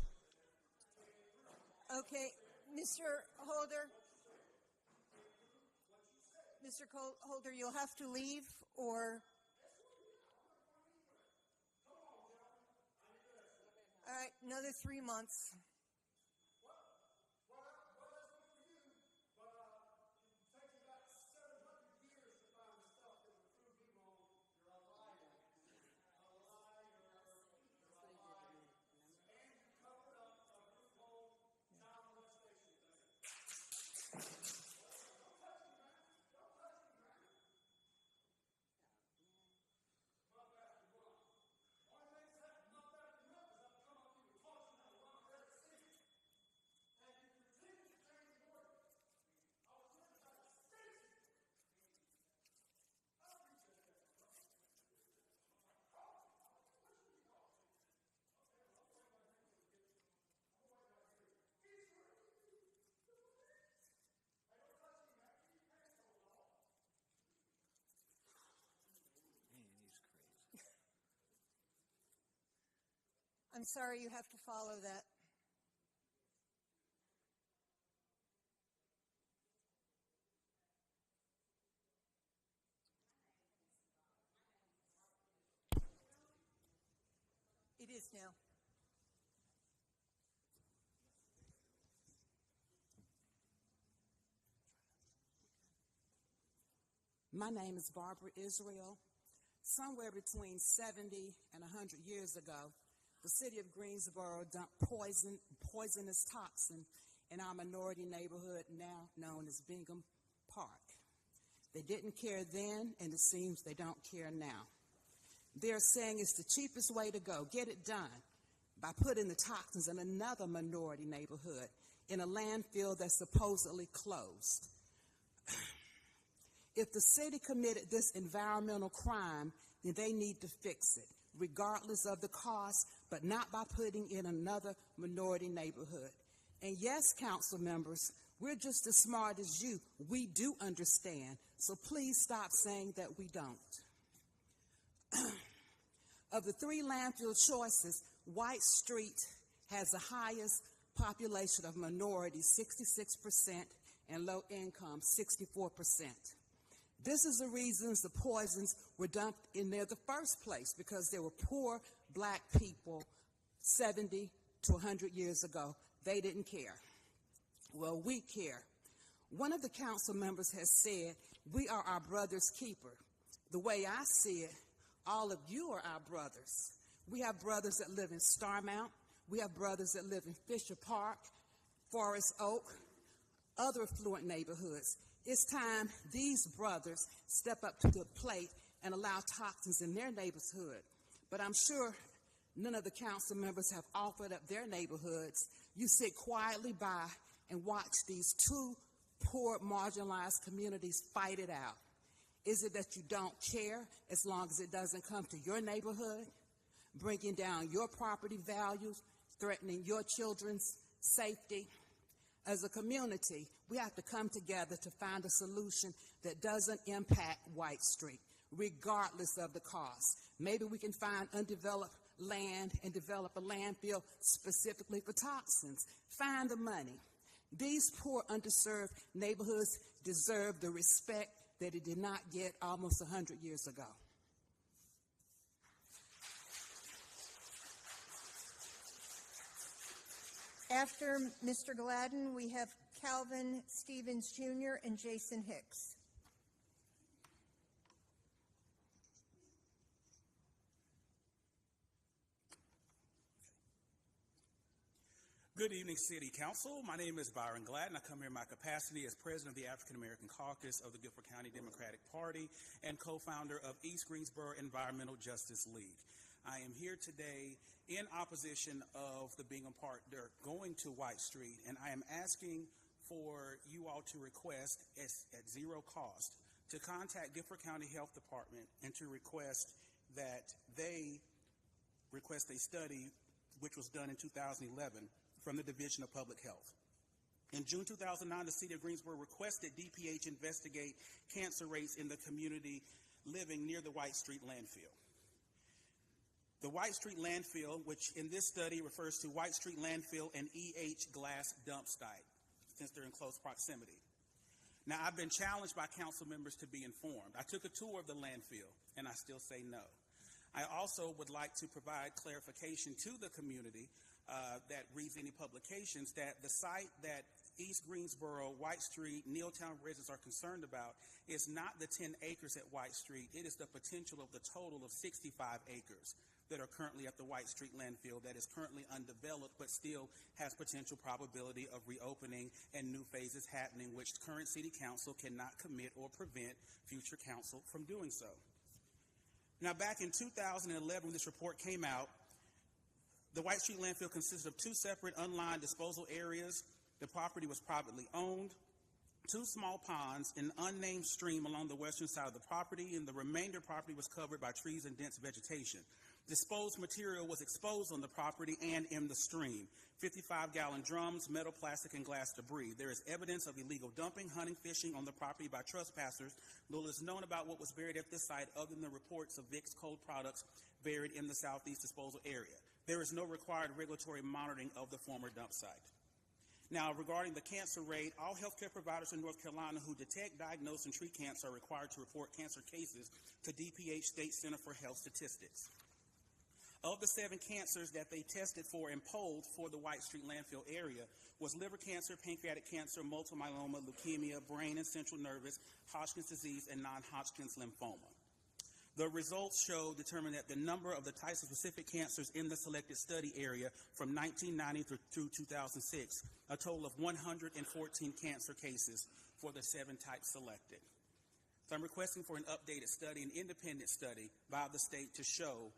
Okay, Mr. Holder. Mr. Holder, you'll have to leave, or... All right, another 3 months. I'm sorry you have to follow that. It is now. My name is Barbara Israel. Somewhere between 70 and 100 years ago, the City of Greensboro dumped poisonous toxin in our minority neighborhood, now known as Bingham Park. They didn't care then, and it seems they don't care now. They're saying it's the cheapest way to go. Get it done by putting the toxins in another minority neighborhood in a landfill that's supposedly closed. If the city committed this environmental crime, then they need to fix it, regardless of the cost, but not by putting in another minority neighborhood. And yes, council members, we're just as smart as you. We do understand, so please stop saying that we don't. Of the 3 landfill choices, White Street has the highest population of minorities, 66%, and low income, 64%. This is the reasons the poisons were dumped in there the first place, because there were poor black people 70 to 100 years ago. They didn't care. Well, we care. One of the council members has said, we are our brother's keeper. The way I see it, all of you are our brothers. We have brothers that live in Starmount. We have brothers that live in Fisher Park, Forest Oak, other affluent neighborhoods. It's time these brothers step up to the plate and allow toxins in their neighborhood. But I'm sure none of the council members have offered up their neighborhoods. You sit quietly by and watch these 2 poor, marginalized communities fight it out. Is it that you don't care as long as it doesn't come to your neighborhood, bringing down your property values, threatening your children's safety? As a community, we have to come together to find a solution that doesn't impact White Street, regardless of the cost. Maybe we can find undeveloped land and develop a landfill specifically for toxins. Find the money. These poor, underserved neighborhoods deserve the respect that it did not get almost 100 years ago. After Mr. Gladden, we have Calvin Stevens Jr. and Jason Hicks. Good evening, City Council. My name is Byron Glad, and I come here in my capacity as President of the African American Caucus of the Guilford County Democratic Party and co-founder of East Greensboro Environmental Justice League. I am here today in opposition of the Bingham Park dirt going to White Street, and I am asking for you all to request at zero cost to contact Guilford County Health Department and to request that they request a study which was done in 2011 from the Division of Public Health. In June 2009, the City of Greensboro requested DPH investigate cancer rates in the community living near the White Street landfill. The White Street landfill, which in this study refers to White Street landfill and EH glass dump site, since they're in close proximity. Now, I've been challenged by council members to be informed. I took a tour of the landfill, and I still say no. I also would like to provide clarification to the community that reads any publications that the site that East Greensboro, White Street, Nealtown residents are concerned about is not the 10 acres at White Street. It is the potential of the total of 65 acres that are currently at the White Street landfill that is currently undeveloped but still has potential probability of reopening and new phases happening, which current City Council cannot commit or prevent future council from doing so. Now, back in 2011, when this report came out, the White Street landfill consisted of two separate unlined disposal areas. The property was privately owned, two small ponds, an unnamed stream along the western side of the property, and the remainder property was covered by trees and dense vegetation. Disposed material was exposed on the property and in the stream. 55-gallon drums, metal, plastic, and glass debris. There is evidence of illegal dumping, hunting, fishing on the property by trespassers. Little is known about what was buried at this site other than the reports of Vicks cold products buried in the southeast disposal area. There is no required regulatory monitoring of the former dump site. Now, regarding the cancer rate, all healthcare providers in North Carolina who detect, diagnose, and treat cancer are required to report cancer cases to DPH State Center for Health Statistics. Of the 7 cancers that they tested for and polled for the White Street landfill area was liver cancer, pancreatic cancer, multiple myeloma, leukemia, brain and central nervous, Hodgkin's disease, and non-Hodgkin's lymphoma. The results determined that the number of the types of specific cancers in the selected study area from 1990 through 2006, a total of 114 cancer cases for the 7 types selected. So I'm requesting for an updated study, an independent study by the state to show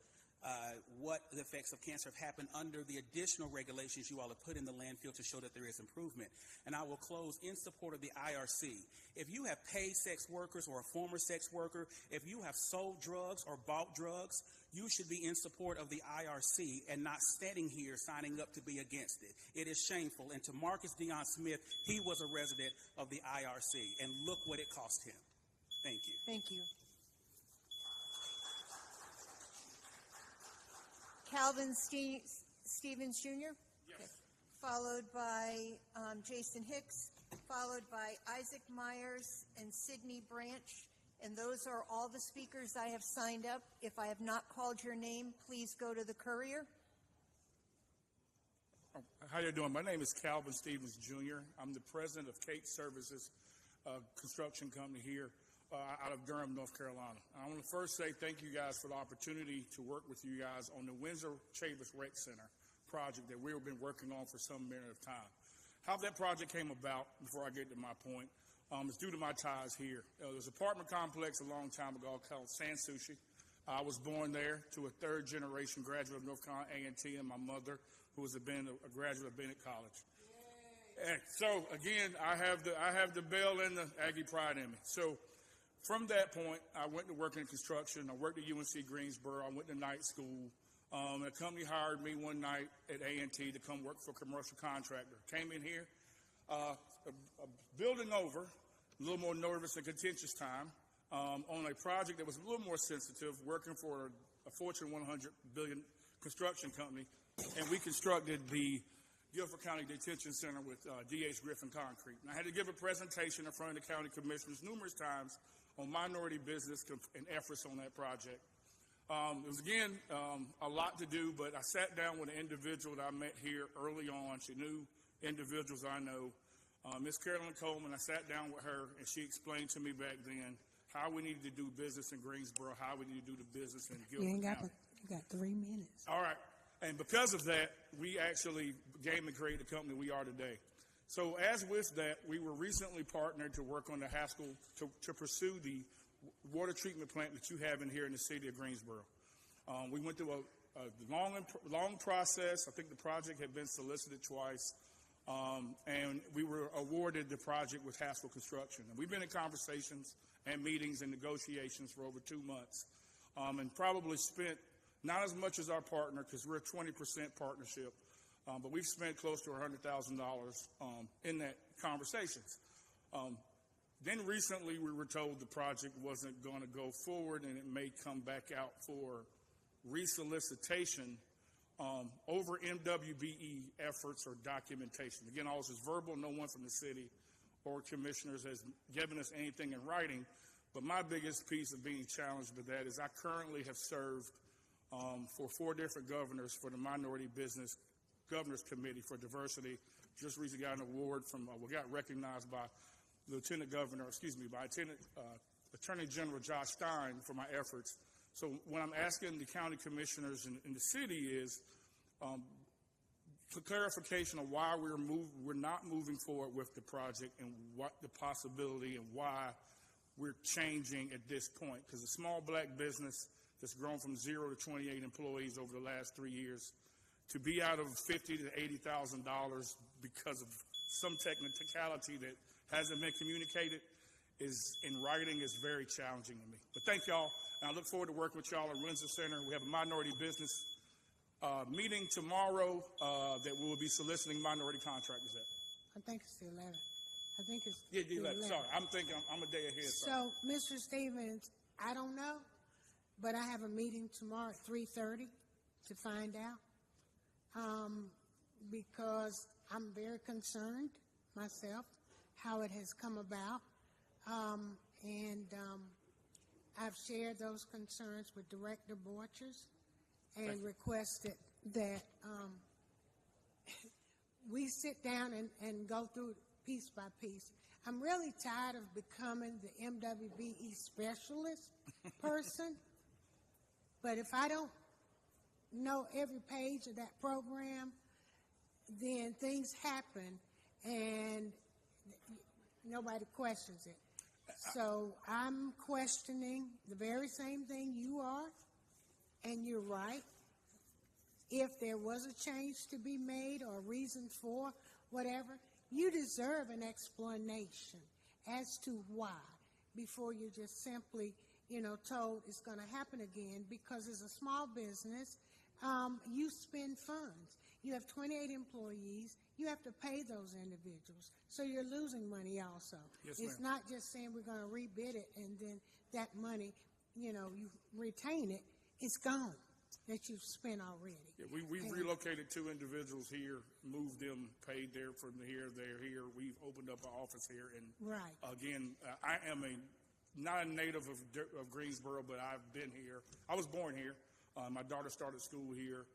what the effects of cancer have happened under the additional regulations you all have put in the landfill to show that there is improvement. And I will close in support of the IRC. If you have paid sex workers or a former sex worker, if you have sold drugs or bought drugs, you should be in support of the IRC and not standing here signing up to be against it. It is shameful. And to Marcus Dion Smith, he was a resident of the IRC, and look what it cost him. Thank you. Thank you. Calvin Stevens Jr.? Yes. Okay. Followed by Jason Hicks, followed by Isaac Myers and Sidney Branch. And those are all the speakers I have signed up. If I have not called your name, please go to the Courier. How you doing? My name is Calvin Stevens Jr. I'm the president of Cape Services construction company here out of Durham, North Carolina. I want to first say thank you guys for the opportunity to work with you guys on the Windsor Chavis Rec Center project that we've been working on for some minute of time. How that project came about, before I get to my point, is due to my ties here. There was an apartment complex a long time ago called San Sushi. I was born there to a third-generation graduate of North Carolina A&T, and my mother, who was a graduate of Bennett College. And so, again, I have the Bell and the Aggie pride in me. So, from that point, I went to work in construction. I worked at UNC Greensboro. I went to night school. A company hired me one night at A&T to come work for a commercial contractor. Came in here, a building over, a little more nervous and contentious time, on a project that was a little more sensitive, working for a Fortune 100 billion construction company. And we constructed the Guilford County Detention Center with D.H. Griffin Concrete. And I had to give a presentation in front of the county commissioners numerous times on minority business and efforts on that project. It was, again, a lot to do, but I sat down with an individual that I met here early on. She knew individuals I know. Miss Carolyn Coleman, I sat down with her, and she explained to me back then how we needed to do business in Greensboro, how we need to do the business in Guilford County. You got 3 minutes. All right. And because of that, we actually came and created the company we are today. So as with that, we were recently partnered to work on the Haskell to pursue the water treatment plant that you have in here in the city of Greensboro. We went through a long process. I think the project had been solicited twice, and we were awarded the project with Haskell Construction. And we've been in conversations and meetings and negotiations for over 2 months, and probably spent not as much as our partner, because we're a 20% partnership, but we've spent close to $100,000 in that conversations. Then recently we were told the project wasn't going to go forward and it may come back out for resolicitation over MWBE efforts or documentation. Again, all this is verbal. No one from the city or commissioners has given us anything in writing. But my biggest piece of being challenged with that is I currently have served for 4 different governors for the Minority Business Governors Committee for Diversity. Just recently got an award from, we got recognized by Attorney General Josh Stein for my efforts. So what I'm asking the county commissioners in the city is for clarification of why we're not moving forward with the project and what the possibility and why we're changing at this point. Because a small black business that's grown from 0 to 28 employees over the last 3 years, to be out of $50,000 to $80,000 because of some technicality that hasn't been communicated in writing is very challenging to me. But thank y'all, and I look forward to working with y'all at Windsor Center. We have a minority business meeting tomorrow that we will be soliciting minority contractors at. I think it's the 11th. I think it's the the 11th. Sorry, I'm thinking I'm a day ahead. So, Mr. Stevens, I don't know, but I have a meeting tomorrow at 3:30 to find out because I'm very concerned myself how it has come about, and I've shared those concerns with Director Borchers and requested that we sit down and go through it piece by piece. I'm really tired of becoming the MWBE specialist person, but if I don't know every page of that program, then things happen and nobody questions it. So I'm questioning the very same thing you are, and you're right. If there was a change to be made or a reason for whatever, you deserve an explanation as to why before you're just simply, told it's going to happen again. Because as a small business, you spend funds. You have 28 employees. You have to pay those individuals. So you're losing money also. Yes, it's not just saying we're going to rebid it and then that money, you retain it. It's gone that you've spent already. Yeah, we've relocated 2 individuals here, moved them, paid there from here, they're here. We've opened up an office here. And right. Again, I am not a native of Greensboro, but I've been here. I was born here. My daughter started school here.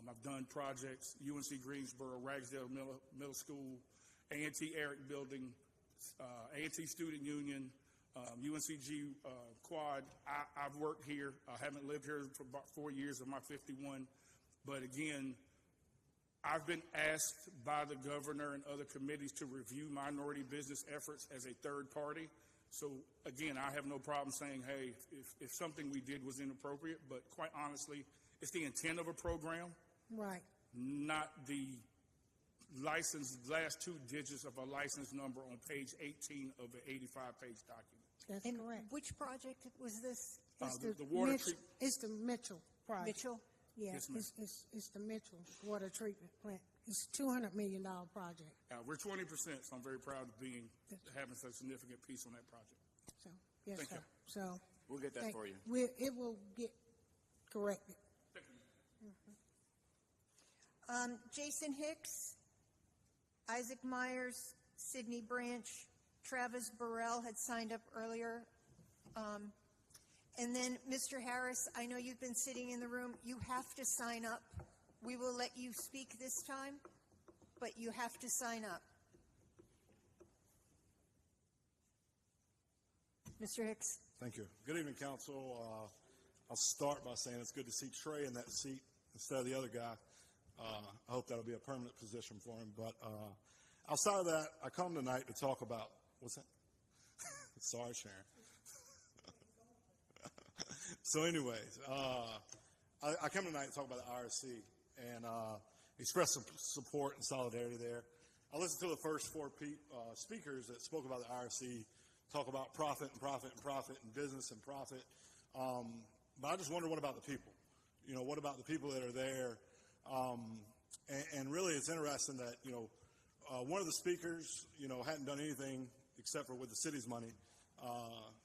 I've done projects, UNC Greensboro, Ragsdale Middle School, A&T Eric Building, A&T Student Union, UNCG Quad. I've worked here. I haven't lived here for about 4 years of my 51. But again, I've been asked by the governor and other committees to review minority business efforts as a third party. So again, I have no problem saying, hey, if something we did was inappropriate, but quite honestly, it's the intent of a program, right? Not the last 2 digits of a license number on page 18 of an 85-page document. That's correct. Which project was this? The water treatment. It's the Mitchell project. Mitchell? Yeah, yes, it's the Mitchell water treatment plant. It's a $200 million project. We're 20%, so I'm very proud of having such a significant piece on that project. So, yes, Thank sir. you. So we'll get that for you. It will get corrected. Thank you. Jason Hicks, Isaac Myers, Sidney Branch, Travis Burrell had signed up earlier. And then, Mr. Harris, I know you've been sitting in the room. You have to sign up. We will let you speak this time, but you have to sign up. Mr. Hicks. Thank you. Good evening, Council. I'll start by saying it's good to see Trey in that seat instead of the other guy. I hope that'll be a permanent position for him. But outside of that, I come tonight to talk about, what's that? Sorry, Sharon. So anyways, I come tonight to talk about the IRC and express some support and solidarity there. I listened to the first four speakers that spoke about the IRC, talk about profit and profit and profit and business and profit. But I just wonder, what about the people? You know, what about the people that are there? And really, it's interesting that, you know, one of the speakers, you know, hadn't done anything except for with the city's money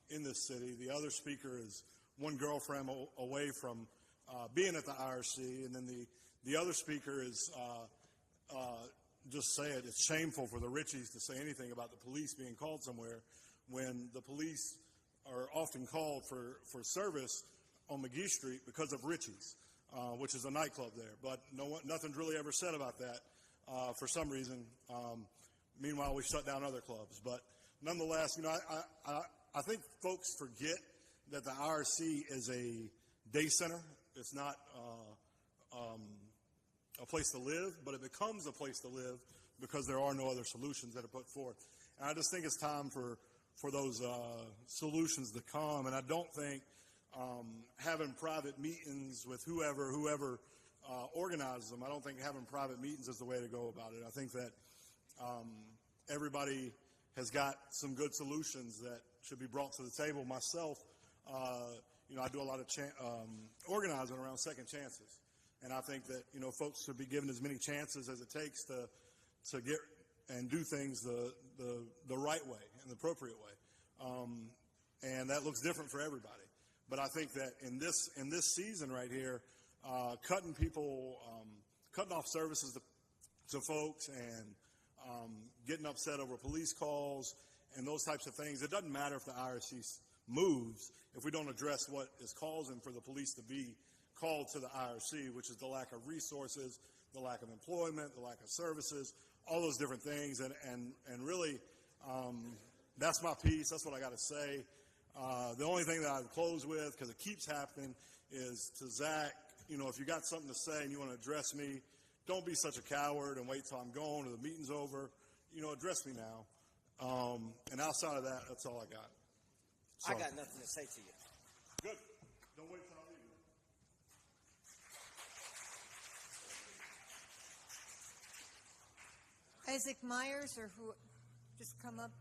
in this city. The other speaker is one girlfriend away from being at the IRC, and then the other speaker is just say it. It's shameful for the Richies to say anything about the police being called somewhere when the police are often called for service on McGee Street because of Richies, which is a nightclub there. But nothing's really ever said about that for some reason. Meanwhile, we shut down other clubs. But nonetheless, you know, I think folks forget that the IRC is a day center. It's not a place to live, but it becomes a place to live because there are no other solutions that are put forth. And I just think it's time for those solutions to come. And I don't think having private meetings with whoever organizes them, I don't think having private meetings is the way to go about it. I think that everybody has got some good solutions that should be brought to the table. Myself, you know, I do a lot of organizing around second chances. And I think that, you know, folks should be given as many chances as it takes to get and do things the right way and the appropriate way. And that looks different for everybody. But I think that in this season right here, cutting off services to folks and getting upset over police calls and those types of things, it doesn't matter if the IRC moves if we don't address what is causing for the police to be called to the IRC, which is the lack of resources, the lack of employment, the lack of services, all those different things. And really, that's my piece. That's what I got to say. The only thing that I'd close with, because it keeps happening, is to Zach, you know, if you got something to say and you want to address me, don't be such a coward and wait till I'm gone or the meeting's over. You know, address me now. And outside of that, that's all I got. So, I got nothing to say to you. Good. Don't wait till I leave. Isaac Myers, or who, just come up.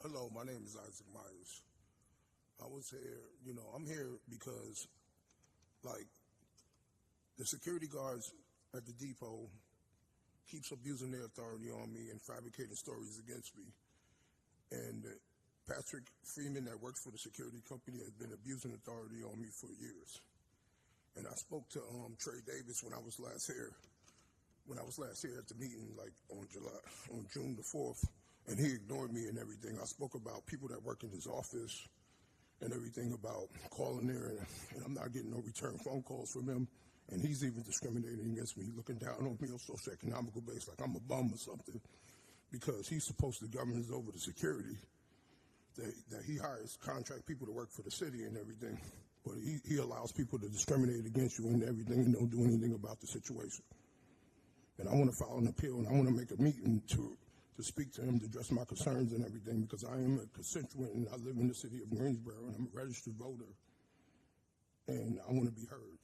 Hello, my name is Isaac Myers. I was here, you know, I'm here because, like, the security guards at the depot keeps abusing their authority on me and fabricating stories against me. And Patrick Freeman, that works for the security company, has been abusing authority on me for years. And I spoke to Trey Davis when I was last here at the meeting, like on June the 4th, and he ignored me and everything. I spoke about people that work in his office and everything, about calling there, and I'm not getting no return phone calls from him. And he's even discriminating against me, looking down on me on socioeconomical base like I'm a bum or something, because he's supposed to govern over the security. That he hires contract people to work for the city and everything, but he allows people to discriminate against you and everything and don't do anything about the situation. And I want to file an appeal, and I want to make a meeting to speak to him, to address my concerns and everything, because I am a constituent and I live in the city of Greensboro and I'm a registered voter, and I want to be heard.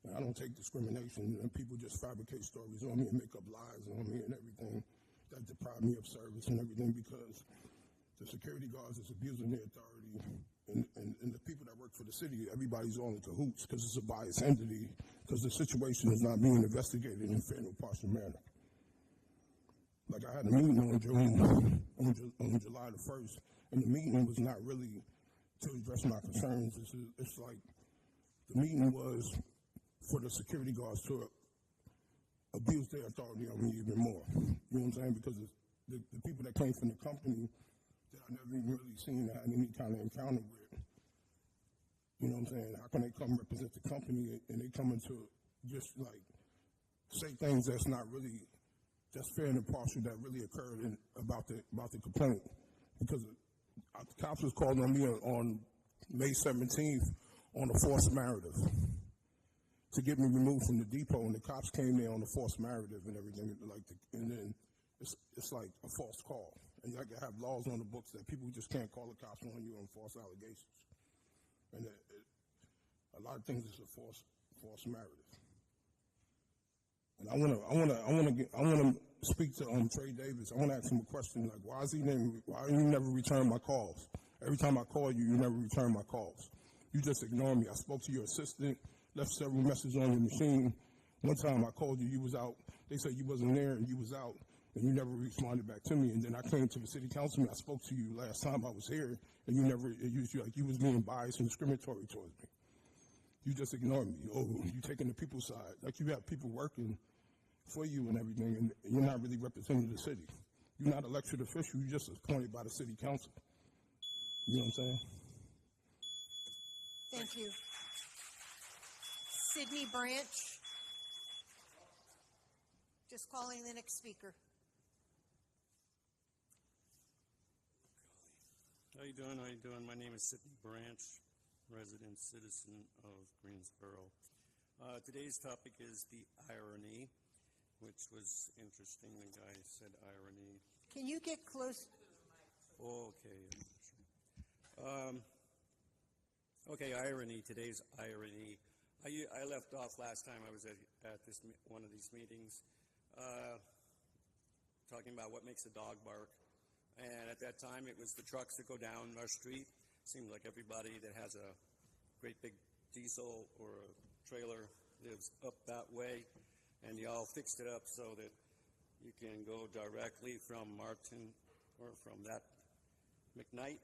And I don't take discrimination, and people just fabricate stories on me and make up lies on me and everything that deprive me of service and everything, because the security guards is abusing their authority, and the people that work for the city, everybody's all in cahoots because it's a biased entity, because the situation is not being investigated in a fair and impartial manner. Like, I had a meeting on July the 1st, and the meeting was not really to address my concerns. It's like the meeting was for the security guards to abuse their authority on me even more. You know what I'm saying? Because the people that came from the company that I never even really seen or had any kind of encounter with, you know what I'm saying? How can they come represent the company and they come into just like say things that's not really, that's fair and impartial, that really occurred about the complaint? because the cops was called on me on May 17th on a false narrative to get me removed from the depot, and the cops came there on a false narrative and everything, and then it's like a false call. And you have to have laws on the books that people just can't call the cops on you on false allegations. And a lot of things is a false narrative. And I want to speak to Trey Davis. I want to ask him a question like, why you never return my calls? Every time I call you, you never return my calls. You just ignore me. I spoke to your assistant, left several messages on your machine. One time I called you, you was out. They said you wasn't there and you was out, and you never responded back to me. And then I came to the city council meeting. I spoke to you last time I was here, and you was being biased and discriminatory towards me. You just ignored me. Oh, you taking the people's side. Like you have people working for you and everything, and you're not really representing the city. You're not an elected official. You're just appointed by the city council. You know what I'm saying? Thank you. Sydney Branch. Just calling the next speaker. How you doing? How you doing? My name is Sydney Branch, resident citizen of Greensboro. Today's topic is the irony, which was interesting. The guy said irony. Can you get close? Okay. Okay, irony. Today's irony. I left off last time I was at one of these meetings talking about what makes a dog bark. And at that time, it was the trucks that go down our street. Seems like everybody that has a great big diesel or a trailer lives up that way. And y'all fixed it up so that you can go directly from Martin or from that McKnight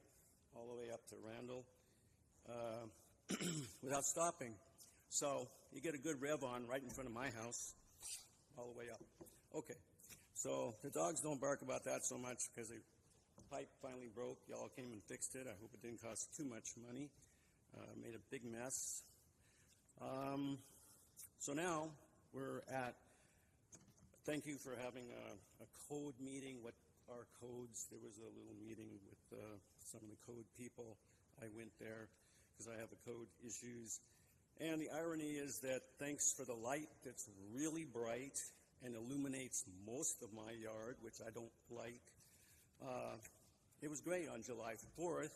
all the way up to Randall without stopping. So you get a good rev on right in front of my house all the way up. Okay, so the dogs don't bark about that so much because the pipe finally broke. Y'all came and fixed it. I hope it didn't cost too much money. Made a big mess. So now we're at, thank you for having a code meeting. What are codes? There was a little meeting with some of the code people. I went there because I have a code issues. And the irony is that thanks for the light that's really bright and illuminates most of my yard, which I don't like, it was great on July 4th.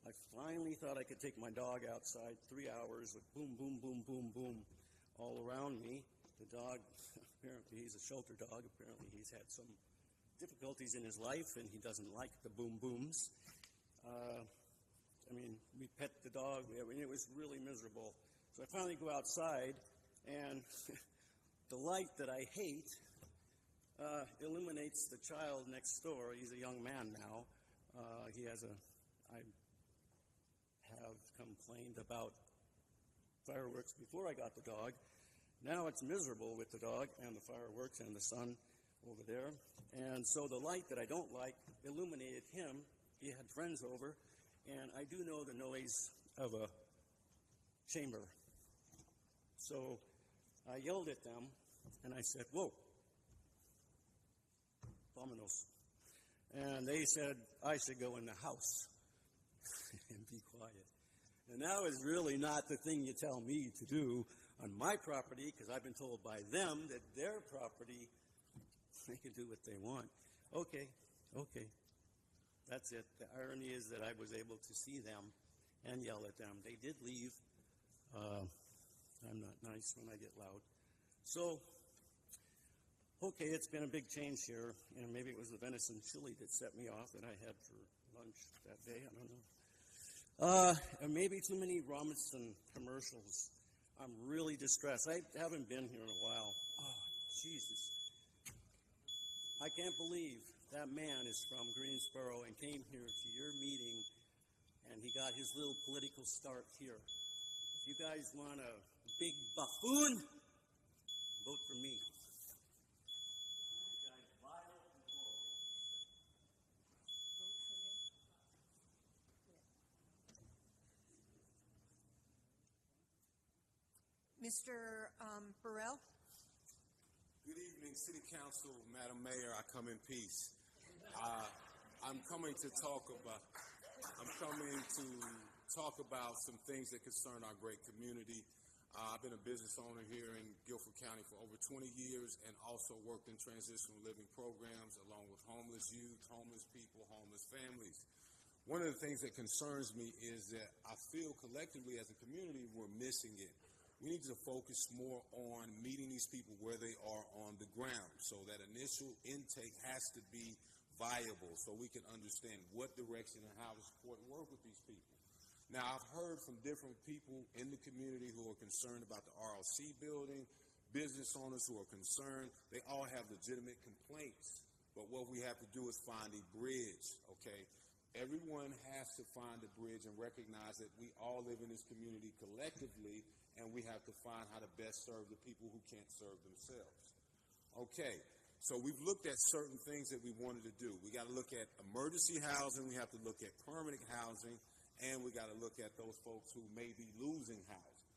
I finally thought I could take my dog outside 3 hours with boom, boom, boom, boom, boom all around me. The dog, apparently he's a shelter dog. Apparently he's had some difficulties in his life and he doesn't like the boom booms. I mean, we pet the dog. I mean, it was really miserable. So I finally go outside and the light that I hate illuminates the child next door. He's a young man now. I have complained about fireworks before I got the dog. Now it's miserable with the dog and the fireworks and the sun over there. And so the light that I don't like illuminated him. He had friends over, and I do know the noise of a chamber. So I yelled at them, and I said, whoa, vámonos. And they said I should go in the house and be quiet. And that was really not the thing you tell me to do on my property, because I've been told by them that their property, they can do what they want. Okay. That's it. The irony is that I was able to see them and yell at them. They did leave. I'm not nice when I get loud. So, okay, it's been a big change here, and maybe it was the venison chili that set me off that I had for lunch that day. I don't know. And maybe too many Robinson commercials. I'm really distressed. I haven't been here in a while. Oh, Jesus. I can't believe that man is from Greensboro and came here to your meeting, and he got his little political start here. If you guys want a big buffoon, vote for me. Mr. Burrell? Good evening, City Council, Madam Mayor. I come in peace. I'm coming to talk about some things that concern our great community. I've been a business owner here in Guilford County for over 20 years and also worked in transitional living programs along with homeless youth, homeless people, homeless families. One of the things that concerns me is that I feel collectively as a community we're missing it. We need to focus more on meeting these people where they are on the ground. So that initial intake has to be viable so we can understand what direction and how to support and work with these people. Now, I've heard from different people in the community who are concerned about the RLC building, business owners who are concerned. They all have legitimate complaints. But what we have to do is find a bridge, okay? Everyone has to find a bridge and recognize that we all live in this community collectively, and we have to find how to best serve the people who can't serve themselves. Okay, so we've looked at certain things that we wanted to do. We got to look at emergency housing, we have to look at permanent housing, and we got to look at those folks who may be losing housing.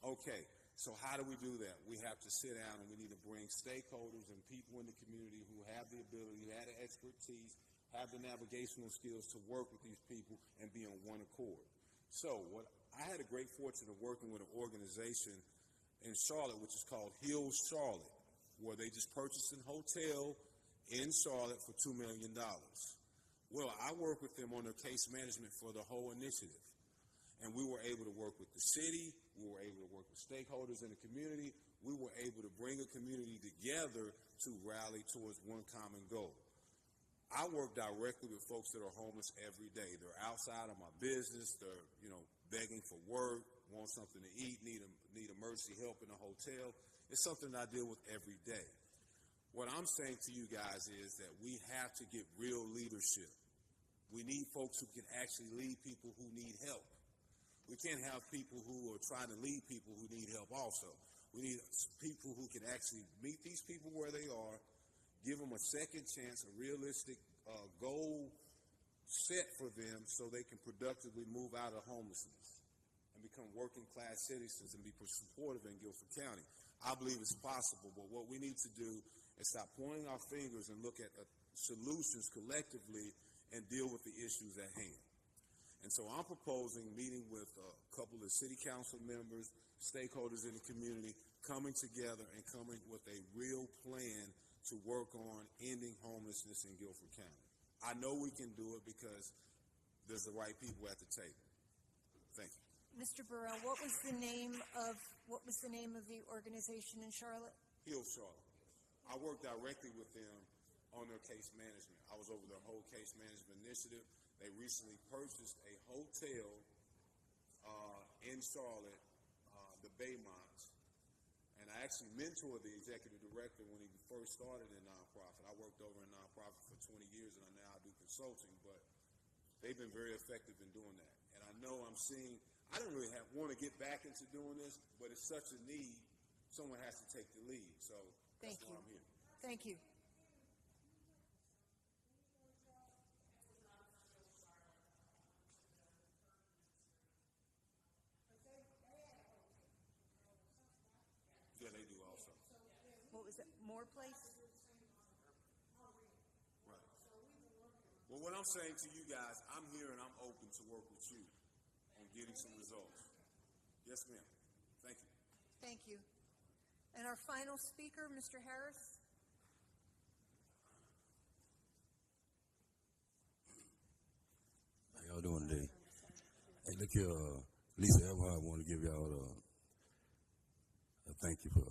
Okay, so how do we do that? We have to sit down and we need to bring stakeholders and people in the community who have the ability, have the expertise, have the navigational skills to work with these people and be on one accord. So I had a great fortune of working with an organization in Charlotte, which is called Hills Charlotte, where they just purchased a hotel in Charlotte for $2 million. Well, I worked with them on their case management for the whole initiative. And we were able to work with the city, we were able to work with stakeholders in the community, we were able to bring a community together to rally towards one common goal. I work directly with folks that are homeless every day. They're outside of my business, they're, begging for work, want something to eat, need emergency help in a hotel. It's something that I deal with every day. What I'm saying to you guys is that we have to get real leadership. We need folks who can actually lead people who need help. We can't have people who are trying to lead people who need help also. We need people who can actually meet these people where they are, give them a second chance, a realistic goal set for them so they can productively move out of homelessness and become working class citizens and be supportive in Guilford County. I believe it's possible, but what we need to do is stop pointing our fingers and look at solutions collectively and deal with the issues at hand. And so I'm proposing meeting with a couple of city council members, stakeholders in the community, coming together and coming with a real plan to work on ending homelessness in Guilford County. I know we can do it because there's the right people at the table. Thank you. Mr. Burrell, what was the name of the organization in Charlotte? Hills Charlotte. I worked directly with them on their case management. I was over their whole case management initiative. They recently purchased a hotel in Charlotte, the Baymont, and I actually mentored the executive director when he first started in nonprofit. I worked over in nonprofit for 20 years, and now I do consulting, but they've been very effective in doing that. And I know I don't really want to get back into doing this, but it's such a need, someone has to take the lead. So that's why I'm here. Thank you. Yeah, they do also. What was it? More Place? Right. Well, what I'm saying to you guys, I'm here and I'm open to work with you on getting some results. Yes, ma'am. Thank you. Thank you. And our final speaker, Mr. Harris. How y'all doing today? Hey, look here, Lisa Everhart, I want to give y'all a thank you for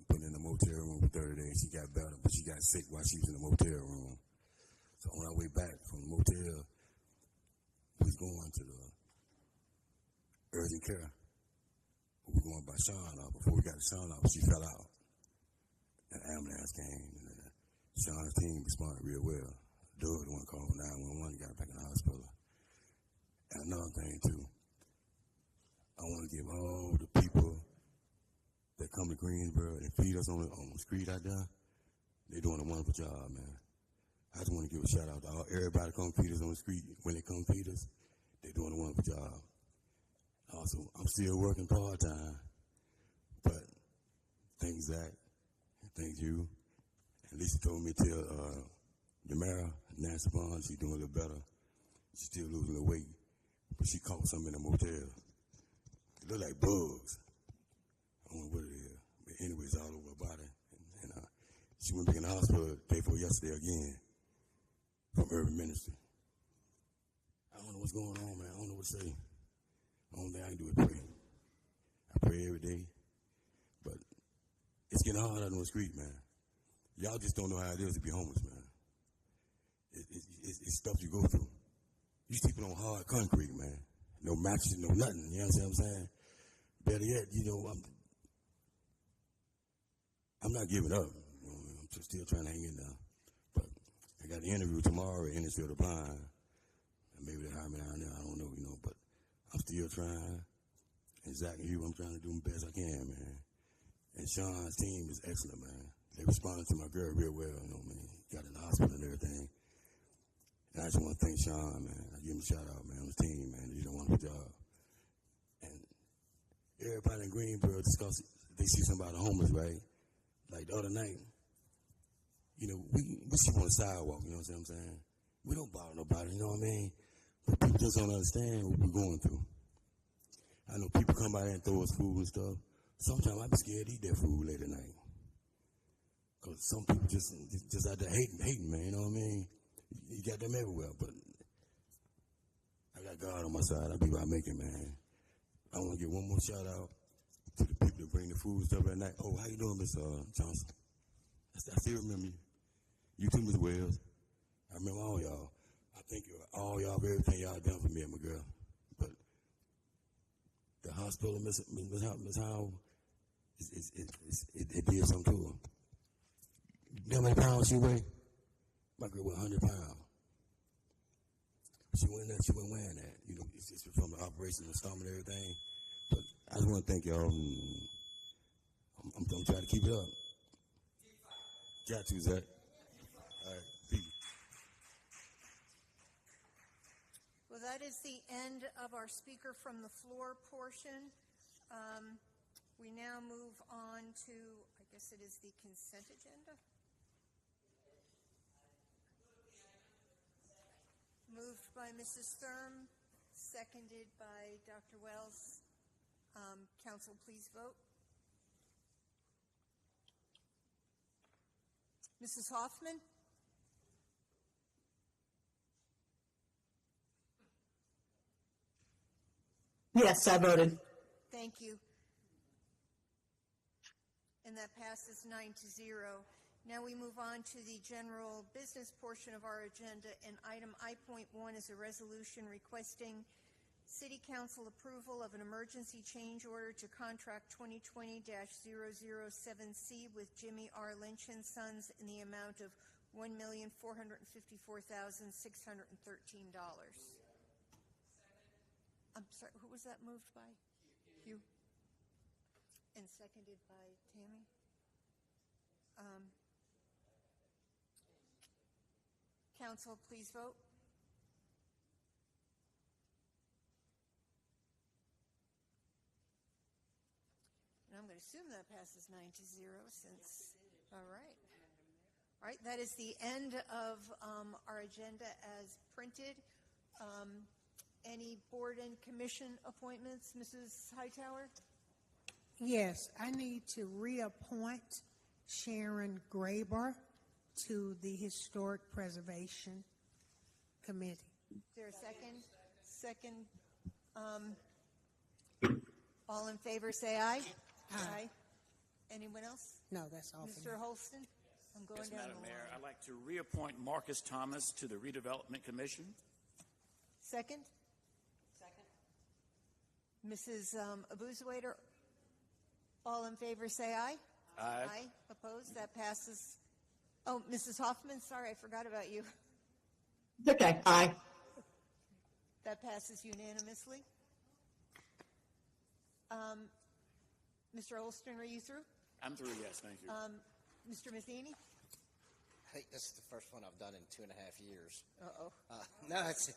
putting in the motel room for 30 days. She got better, but she got sick while she was in the motel room. So on our way back from the motel, we was going to the urgent care. We were going by Sean. Before we got to Sean, she fell out. An ambulance came, and Sean's team responded real well. Doug, the one called for 911, got her back in the hospital. And another thing, too, I want to give all the people that come to Greensboro and feed us on the street out there, they're doing a wonderful job, man. I just want to give a shout out to everybody come feed us on the street. When they come feed us, they're doing a wonderful job. Also, I'm still working part-time, but thanks, Zach, and thank you. And Lisa told me to tell The mayor, Nancy Bond, she's doing a little better. She's still losing a little weight, but she caught something in the motel. It looked like bugs. I don't know what it is. But anyway, it's all over her body. And she went back in the hospital day before yesterday again from Urban Ministry. I don't know what's going on, man. I don't know what to say. The only thing I can do is pray. I pray every day. But it's getting hard out on the street, man. Y'all just don't know how it is to be homeless, man. It's stuff you go through. You sleeping on hard concrete, man. No mattresses, no nothing. You know what I'm saying? Better yet, I'm not giving up. I'm just still trying to hang in there. But I got an interview tomorrow at Innisfield Applying. And maybe they hire me down there. I don't know, but I'm still trying. And Zach and Hugh, I'm trying to do the best I can, man. And Sean's team is excellent, man. They responded to my girl real well, man. Got in the hospital and everything. And I just want to thank Sean, man. I give him a shout out, man, on his team, man. They did a wonderful job. And everybody in Greensboro discuss, they see somebody homeless, right? Like the other night, we sleep on the sidewalk, you know what I'm saying? We don't bother nobody, you know what I mean? But people just don't understand what we're going through. I know people come by there and throw us food and stuff. Sometimes I be scared to eat that food late at night. Because some people just out there hating, man, you know what I mean? You got them everywhere, but I got God on my side. I'll be right making, man. I want to give one more shout out to the people that bring the food and stuff at night. Oh, how you doing, Miss Johnson? I still remember you. You too, Miss Wells. I remember all y'all. I thank you, all y'all, for everything y'all done for me and my girl. But the hospital, Miss Howell, it did something to her. You know how many pounds she weighed? My girl was 100 pounds. She wasn't wearing that. It's from the operation, the stomach and everything. But I just want to thank y'all. I'm trying to keep it up. Got to, Zach. All right, peace. Well, that is the end of our speaker from the floor portion. We now move on to, I guess it is the consent agenda. Moved by Mrs. Thurm, seconded by Dr. Wells. Council, please vote. Mrs. Hoffman? Yes, I voted. Thank you. And that passes 9-0. Now we move on to the general business portion of our agenda, and item I.1 is a resolution requesting City Council approval of an emergency change order to contract 2020-007C with Jimmy R. Lynch & Sons in the amount of $1,454,613. I'm sorry, who was that moved by? Hugh. And seconded by Tammy? Council, please vote. And I'm going to assume that passes 9-0 since, all right. All right, that is the end of our agenda as printed. Any board and commission appointments, Mrs. Hightower? Yes, I need to reappoint Sharon Graber to the Historic Preservation Committee. Is there a second? Second. All in favor, say aye. Aye. Anyone else? No, that's all. Mr. Holston? I'm going down Madam the Mayor, line. I'd like to reappoint Marcus Thomas to the Redevelopment Commission. Second? Mrs. Abuzawader, all in favor say aye. Aye. Aye. Opposed? That passes. Oh, Mrs. Hoffman, sorry, I forgot about you. Okay, aye. That passes unanimously. Mr. Olsten, are you through? I'm through, yes, thank you. Mr. Matheny? I think this is the first one I've done in 2.5 years. Uh-oh. No, it's...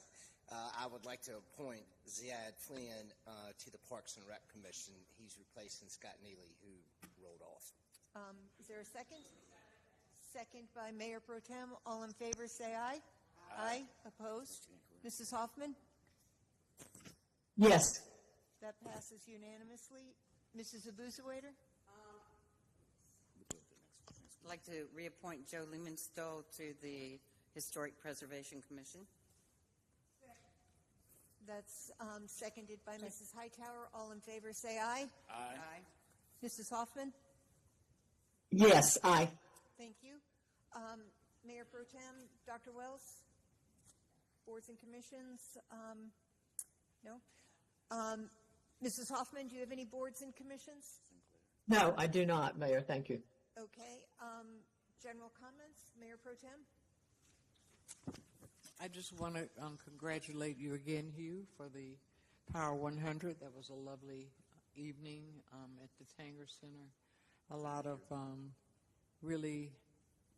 I would like to appoint Ziad Flynn to the Parks and Rec Commission. He's replacing Scott Neely, who rolled off. Is there a second? Second by Mayor Pro Tem. All in favor, say aye. Aye. Opposed? Mrs. Hoffman? Yes. That passes unanimously. Mrs. Abuzawader? I'd like to reappoint Joe Lehman-Stoll to the Historic Preservation Commission. That's seconded by Mrs. Hightower. All in favor, say aye. Aye. Mrs. Hoffman? Yes, aye. Thank you. Mayor Pro Tem, Dr. Wells? Boards and commissions? No? Mrs. Hoffman, do you have any boards and commissions? No, I do not, Mayor. Thank you. Okay. General comments, Mayor Pro Tem? I just want to congratulate you again, Hugh, for the Power 100. That was a lovely evening at the Tanger Center. A lot of really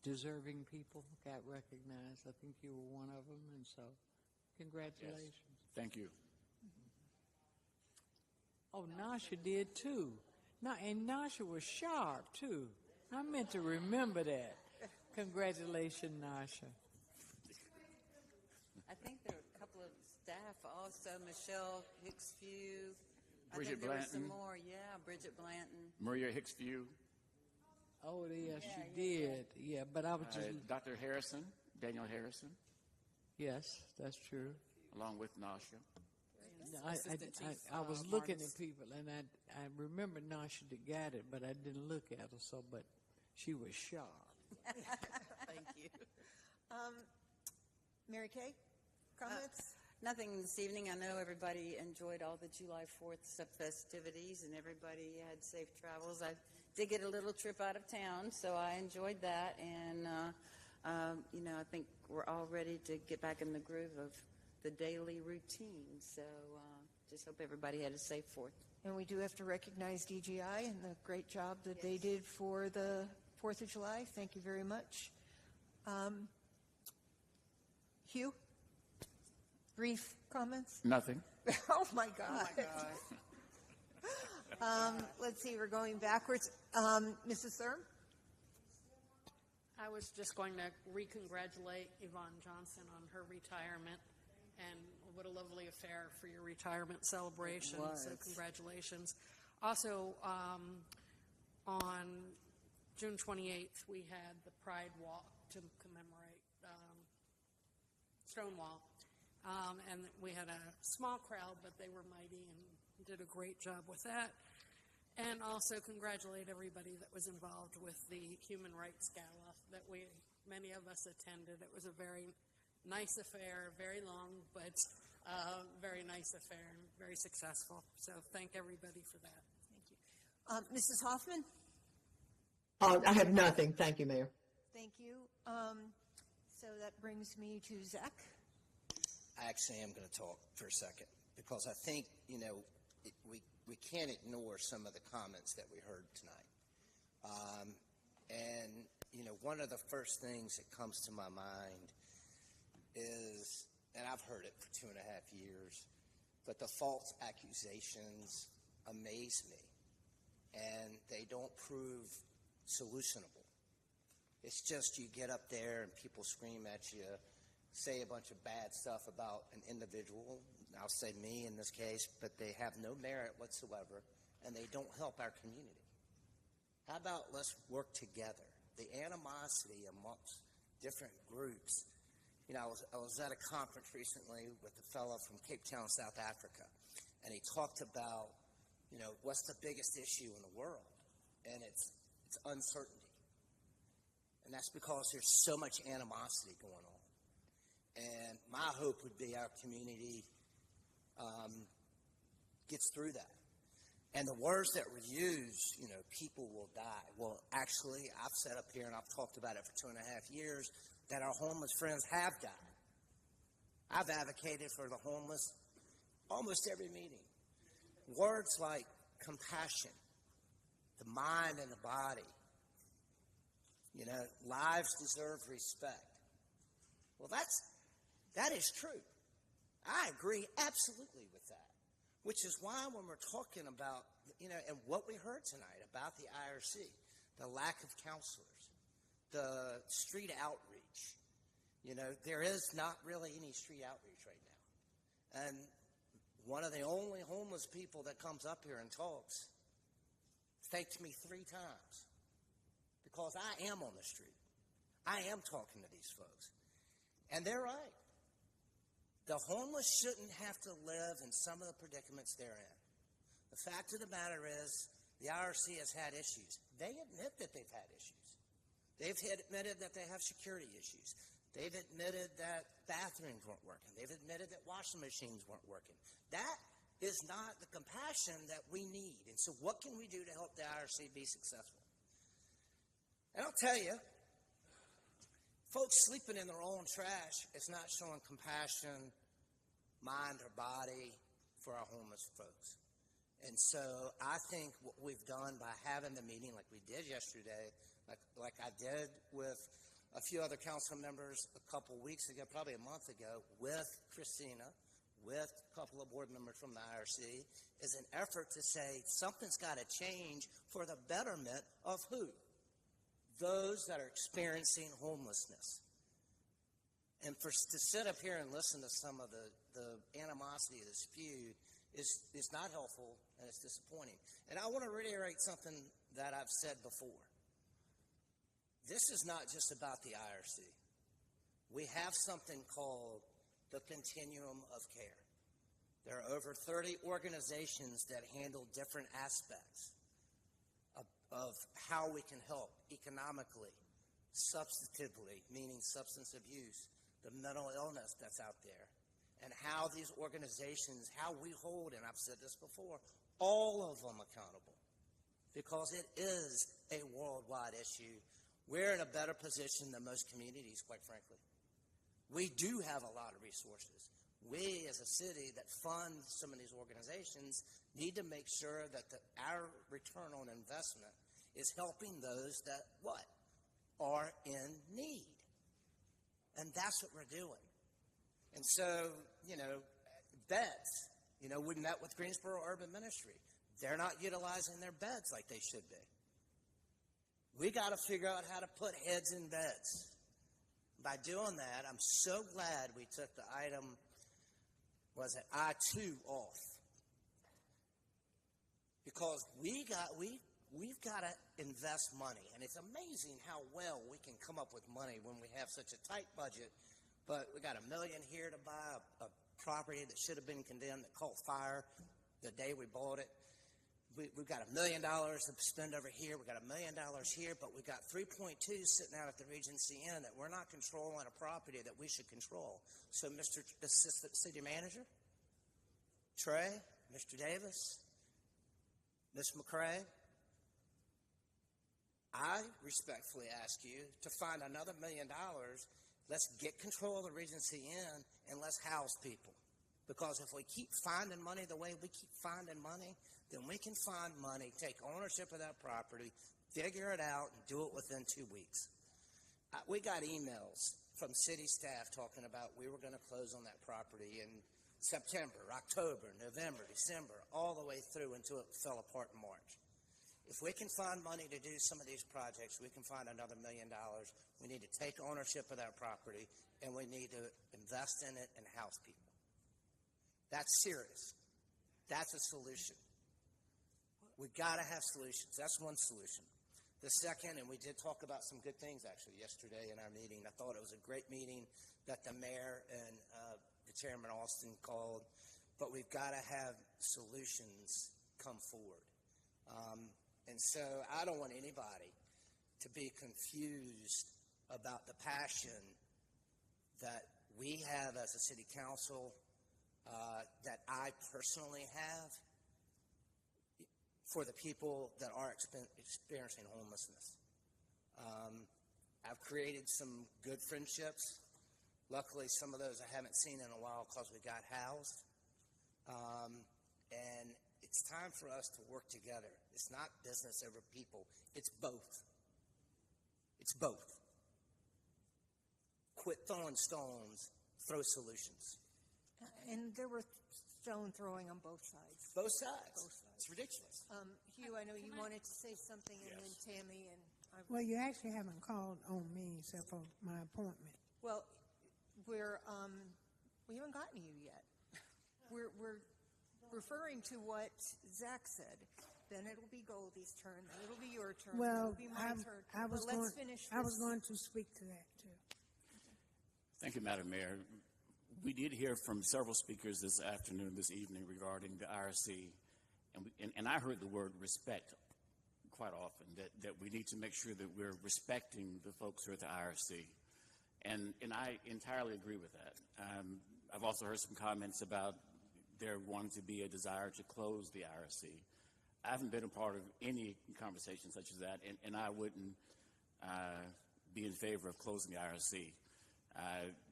deserving people got recognized. I think you were one of them, and so congratulations. Yes. Thank you. Oh, Nasha did too. And Nasha was sharp too. I meant to remember that. Congratulations, Nasha. I think there were a couple of staff also. Michelle Hicksview. Bridget I think there were some Blanton. more. Yeah, Bridget Blanton. Maria Hicksview. Oh, yes, she did. Yeah, but I was just... Dr. Harrison, Daniel Harrison. Yes, that's true. Along with Nasha. I was looking at people, and I remember Nasha that got it, but I didn't look at her, but she was sharp. Thank you. Mary Kay, comments? Nothing this evening. I know everybody enjoyed all the July 4th festivities, and everybody had safe travels. I did get a little trip out of town, so I enjoyed that, and I think we're all ready to get back in the groove of the daily routine. So just hope everybody had a safe 4th. And we do have to recognize DGI and the great job that they did for the 4th of July. Thank you very much. Hugh? Brief comments? Nothing. Oh, my God. Let's see, we're going backwards. Mrs. Thurm? I was just going to re-congratulate Yvonne Johnson on her retirement, and what a lovely affair for your retirement celebration. So congratulations. Also, on June 28th, we had the Pride Walk to commemorate Stonewall. And we had a small crowd, but they were mighty and did a great job with that. And also congratulate everybody that was involved with the Human Rights Gala that many of us attended. It was a very nice affair, very long, but very nice affair and very successful. So thank everybody for that. Thank you. Mrs. Hoffman? I have nothing. Thank you, Mayor. Thank you. So that brings me to Zach. I actually am going to talk for a second because I think, we can't ignore some of the comments that we heard tonight. One of the first things that comes to my mind is, and I've heard it for 2.5 years, but the false accusations amaze me, and they don't prove solutionable. It's just you get up there and people scream at you, say a bunch of bad stuff about an individual, I'll say me in this case, but they have no merit whatsoever, and they don't help our community. How about let's work together? The animosity amongst different groups. I was at a conference recently with a fellow from Cape Town, South Africa, and he talked about, what's the biggest issue in the world, and it's uncertainty. And that's because there's so much animosity going on. And my hope would be our community gets through that. And the words that were used, people will die. Well, actually, I've sat up here and I've talked about it for 2.5 years, that our homeless friends have died. I've advocated for the homeless almost every meeting. Words like compassion, the mind and the body. Lives deserve respect. Well, that is true. I agree absolutely with that, which is why when we're talking about, and what we heard tonight about the IRC, the lack of counselors, the street outreach. You know, there is not really any street outreach right now. And one of the only homeless people that comes up here and talks thanked me 3 times because I am on the street. I am talking to these folks. And they're right. The homeless shouldn't have to live in some of the predicaments they're in. The fact of the matter is, the IRC has had issues. They admit that they've had issues. They've admitted that they have security issues. They've admitted that bathrooms weren't working. They've admitted that washing machines weren't working. That is not the compassion that we need. And so what can we do to help the IRC be successful? And I'll tell you, folks sleeping in their own trash is not showing compassion, mind or body, for our homeless folks. And so I think what we've done by having the meeting like we did yesterday, like I did with a few other council members a couple weeks ago, probably a month ago, with Christina, with a couple of board members from the IRC, is an effort to say something's got to change for the betterment of who? Those that are experiencing homelessness. And to sit up here and listen to some of the animosity that's spewed is not helpful, and it's disappointing. And I want to reiterate something that I've said before. This is not just about the IRC. We have something called the Continuum of Care. There are over 30 organizations that handle different aspects of how we can help economically, substantively, meaning substance abuse, the mental illness that's out there, and how these organizations, how we hold, and I've said this before, all of them accountable, because it is a worldwide issue. We're in a better position than most communities, quite frankly. We do have a lot of resources. We, as a city that fund some of these organizations, need to make sure that our return on investment is helping those that, what? Are in need. And that's what we're doing. And so, beds. We met with Greensboro Urban Ministry. They're not utilizing their beds like they should be. We got to figure out how to put heads in beds. By doing that, I'm so glad we took the item, I-2 off. Because we've got to invest money. And it's amazing how well we can come up with money when we have such a tight budget. But we got $1 million here to buy a property that should have been condemned that caught fire the day we bought it. We've got $1 million to spend over here. We've got $1 million here, but we got 3.2 sitting out at the Regency Inn that we're not controlling a property that we should control. So, Mr. Assistant City Manager, Trey, Mr. Davis, Ms. McCrae, I respectfully ask you to find another $1 million. Let's get control of the Regency Inn and let's house people. Because if we keep finding money the way we keep finding money, then we can find money, take ownership of that property, figure it out, and do it within 2 weeks. We got emails from city staff talking about we were going to close on that property in September, October, November, December, all the way through until it fell apart in March. If we can find money to do some of these projects, we can find another $1 million. We need to take ownership of that property, and we need to invest in it and house people. That's serious. That's a solution. We've got to have solutions. That's one solution. The second, and we did talk about some good things actually yesterday in our meeting. I thought it was a great meeting that the mayor and the chairman Austin called, but we've got to have solutions come forward. And so I don't want anybody to be confused about the passion that we have as a city council, that I personally have for the people that are experiencing homelessness. I've created some good friendships. Luckily, some of those I haven't seen in a while because we got housed. And it's time for us to work together. It's not business over people. It's both. It's both. Quit throwing stones, throw solutions. And there were stone throwing on both sides. Both sides. It's ridiculous. Hugh, I know you wanted to say something, and then Tammy and Well, you actually haven't called on me except for my appointment. Well, we haven't gotten to you yet. We're referring to what Zach said. Then it'll be Goldie's turn. Then it'll be your turn. Well, it'll be my turn. I was But let's finish this. I was going to speak to that too. Thank you, Madam Mayor. We did hear from several speakers this afternoon, this evening, regarding the IRC, and I heard the word respect quite often, that we need to make sure that we're respecting the folks who are at the IRC, and I entirely agree with that. I've also heard some comments about there wanting to be a desire to close the IRC. I haven't been a part of any conversation such as that, and I wouldn't be in favor of closing the IRC.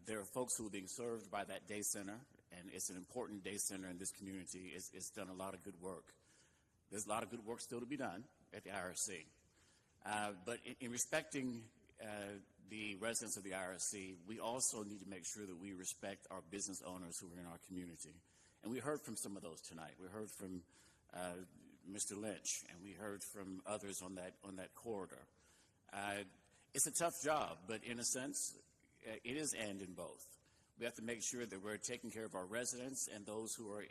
There are folks who are being served by that day center, and it's an important day center in this community. It's done a lot of good work. There's a lot of good work still to be done at the IRC. But in respecting the residents of the IRC, we also need to make sure that we respect our business owners who are in our community. And we heard from some of those tonight. We heard from Mr. Lynch, and we heard from others on that corridor. It's a tough job, but in a sense, it is and in both. We have to make sure that we're taking care of our residents and those who are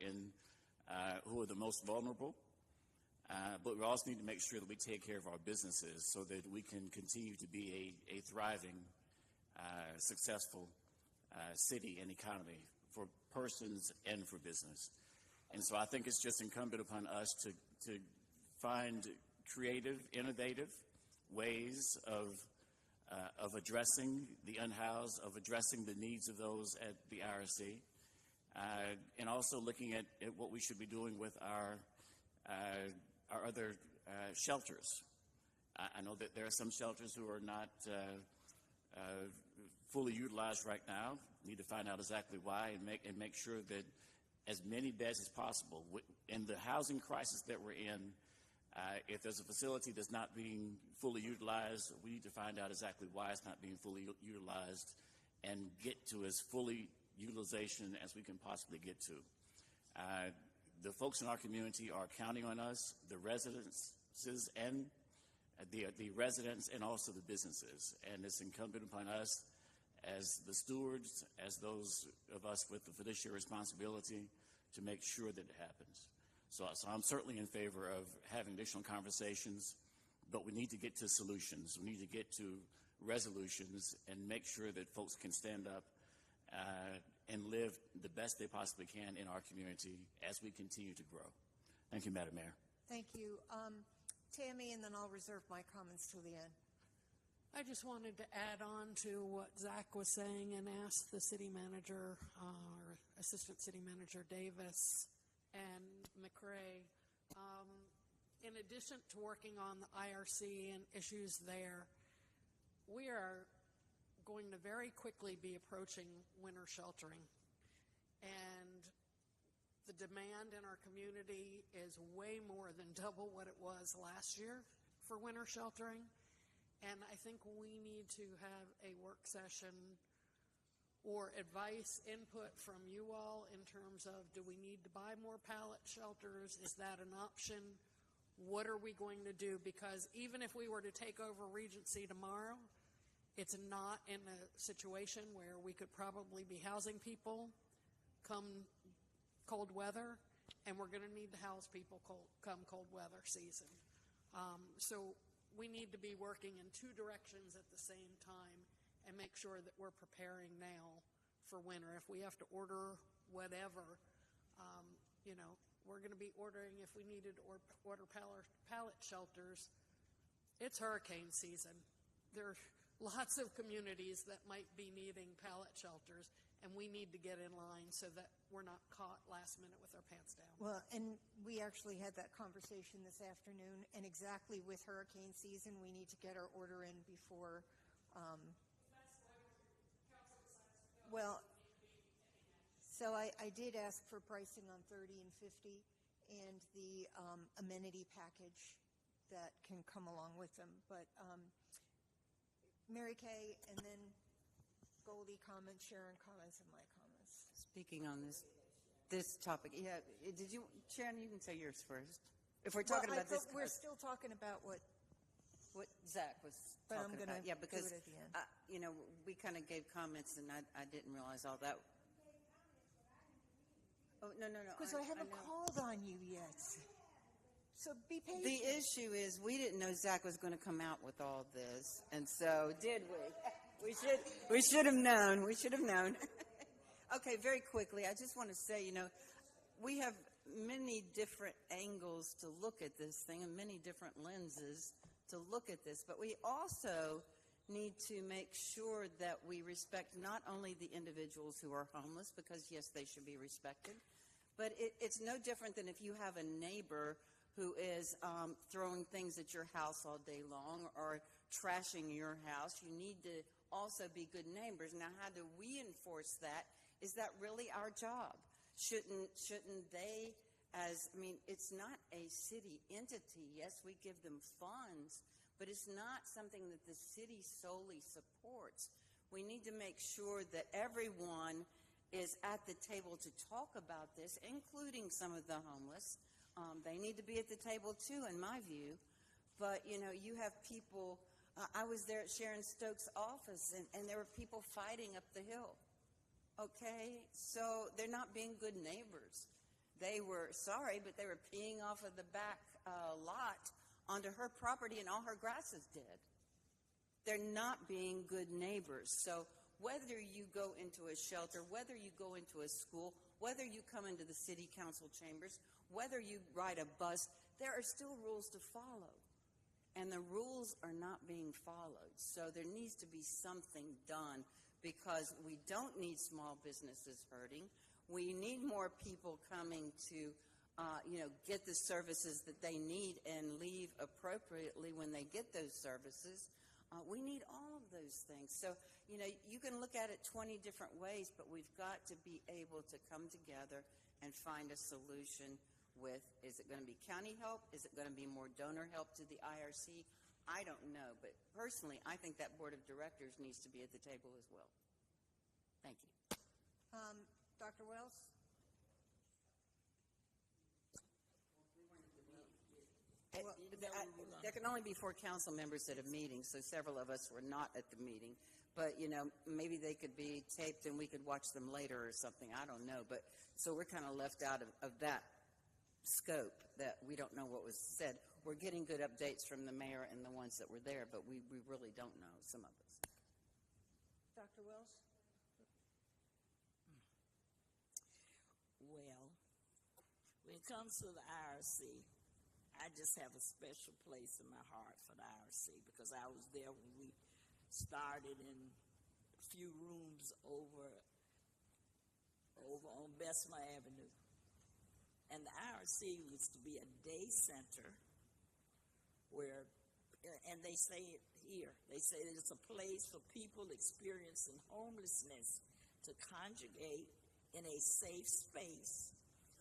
who are the most vulnerable. But we also need to make sure that we take care of our businesses so that we can continue to be a thriving, successful city and economy for persons and for business. And so I think it's just incumbent upon us to find creative, innovative ways of addressing the unhoused, of addressing the needs of those at the IRC, and also looking at what we should be doing with our other shelters. I know that there are some shelters who are not fully utilized right now. We need to find out exactly why and make sure that as many beds as possible. In the housing crisis that we're in, if there's a facility that's not being fully utilized, we need to find out exactly why it's not being fully utilized and get to as fully utilization as we can possibly get to. The folks in our community are counting on us, the residents and the residents and also the businesses. And it's incumbent upon us as the stewards, as those of us with the fiduciary responsibility to make sure that it happens. So I'm certainly in favor of having additional conversations, but we need to get to solutions. We need to get to resolutions and make sure that folks can stand up and live the best they possibly can in our community as we continue to grow. Thank you, Madam Mayor. Thank you. Tammy, and then I'll reserve my comments till the end. I just wanted to add on to what Zach was saying and ask the city manager, or Assistant City Manager Davis and McRae, in addition to working on the IRC and issues there, we are going to very quickly be approaching winter sheltering. And the demand in our community is way more than double what it was last year for winter sheltering. And I think we need to have a work session or advice, input from you all in terms of, do we need to buy more pallet shelters? Is that an option? What are we going to do? Because even if we were to take over Regency tomorrow, it's not in a situation where we could probably be housing people come cold weather, and we're going to need to house people come cold weather season. So we need to be working in two directions at the same time and make sure that we're preparing now for winter. If we have to order whatever, we're going to be ordering, if we needed to order pallet shelters. It's hurricane season. There are lots of communities that might be needing pallet shelters, and we need to get in line so that we're not caught last minute with our pants down. Well, and we actually had that conversation this afternoon, and exactly with hurricane season, we need to get our order in before. So I did ask for pricing on 30 and 50 and the amenity package that can come along with them. But Mary Kay, and then Goldie comments, Sharon comments, and my comments. Speaking on this topic, yeah. Sharon, you can say yours first. If we're talking about this, we're still talking about what what Zach was But I'm talking gonna about. Yeah, do because, it at the end. we kind of gave comments, and I didn't realize all that. Oh, no. Because I haven't know. called on you yet. So be patient. The issue is we didn't know Zach was going to come out with all this, and so did we? We should have known. We should have known. Okay, very quickly, I just want to say, we have many different angles to look at this thing and many different lenses to look at this, but we also need to make sure that we respect not only the individuals who are homeless, because yes, they should be respected, but it's no different than if you have a neighbor who is throwing things at your house all day long or trashing your house. You need to also be good neighbors. Now, how do we enforce that? Is that really our job? Shouldn't they, it's not a city entity. Yes, we give them funds, but it's not something that the city solely supports. We need to make sure that everyone is at the table to talk about this, including some of the homeless. They need to be at the table too, in my view. But, you have people, I was there at Sharon Stokes' office, and there were people fighting up the hill. Okay? So they're not being good neighbors. They were sorry, but they were peeing off of the back lot onto her property, and all her grass is dead. They're not being good neighbors. So whether you go into a shelter, whether you go into a school, whether you come into the city council chambers, whether you ride a bus, there are still rules to follow. And the rules are not being followed. So there needs to be something done, because we don't need small businesses hurting. We need more people coming to, get the services that they need and leave appropriately when they get those services. We need all of those things. So, you can look at it 20 different ways, but we've got to be able to come together and find a solution with, is it going to be county help? Is it going to be more donor help to the IRC? I don't know, but personally, I think that board of directors needs to be at the table as well. Thank you. Dr. Wells? There can only be 4 council members at a meeting, so several of us were not at the meeting. But, maybe they could be taped and we could watch them later or something. I don't know. But so we're kind of left out of that scope, that we don't know what was said. We're getting good updates from the mayor and the ones that were there, but we really don't know, some of us. Dr. Wells? Well, when it comes to the IRC, I just have a special place in my heart for the IRC, because I was there when we started in a few rooms over on Bessemer Avenue. And the IRC was to be a day center where, and they say it here, they say that it's a place for people experiencing homelessness to congregate in a safe space,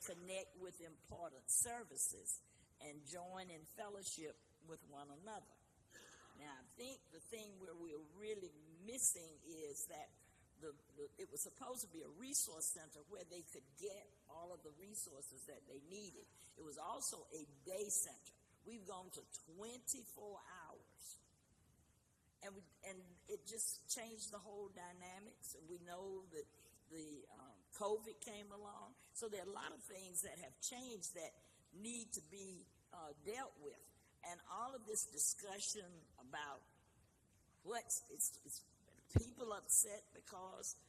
connect with important services, and join in fellowship with one another. Now, I think the thing where we're really missing is that it was supposed to be a resource center where they could get all of the resources that they needed. It was also a day center. We've gone to 24 hours. And it just changed the whole dynamics. And we know that the COVID came along. So there are a lot of things that have changed that need to be dealt with. And all of this discussion about it's people upset because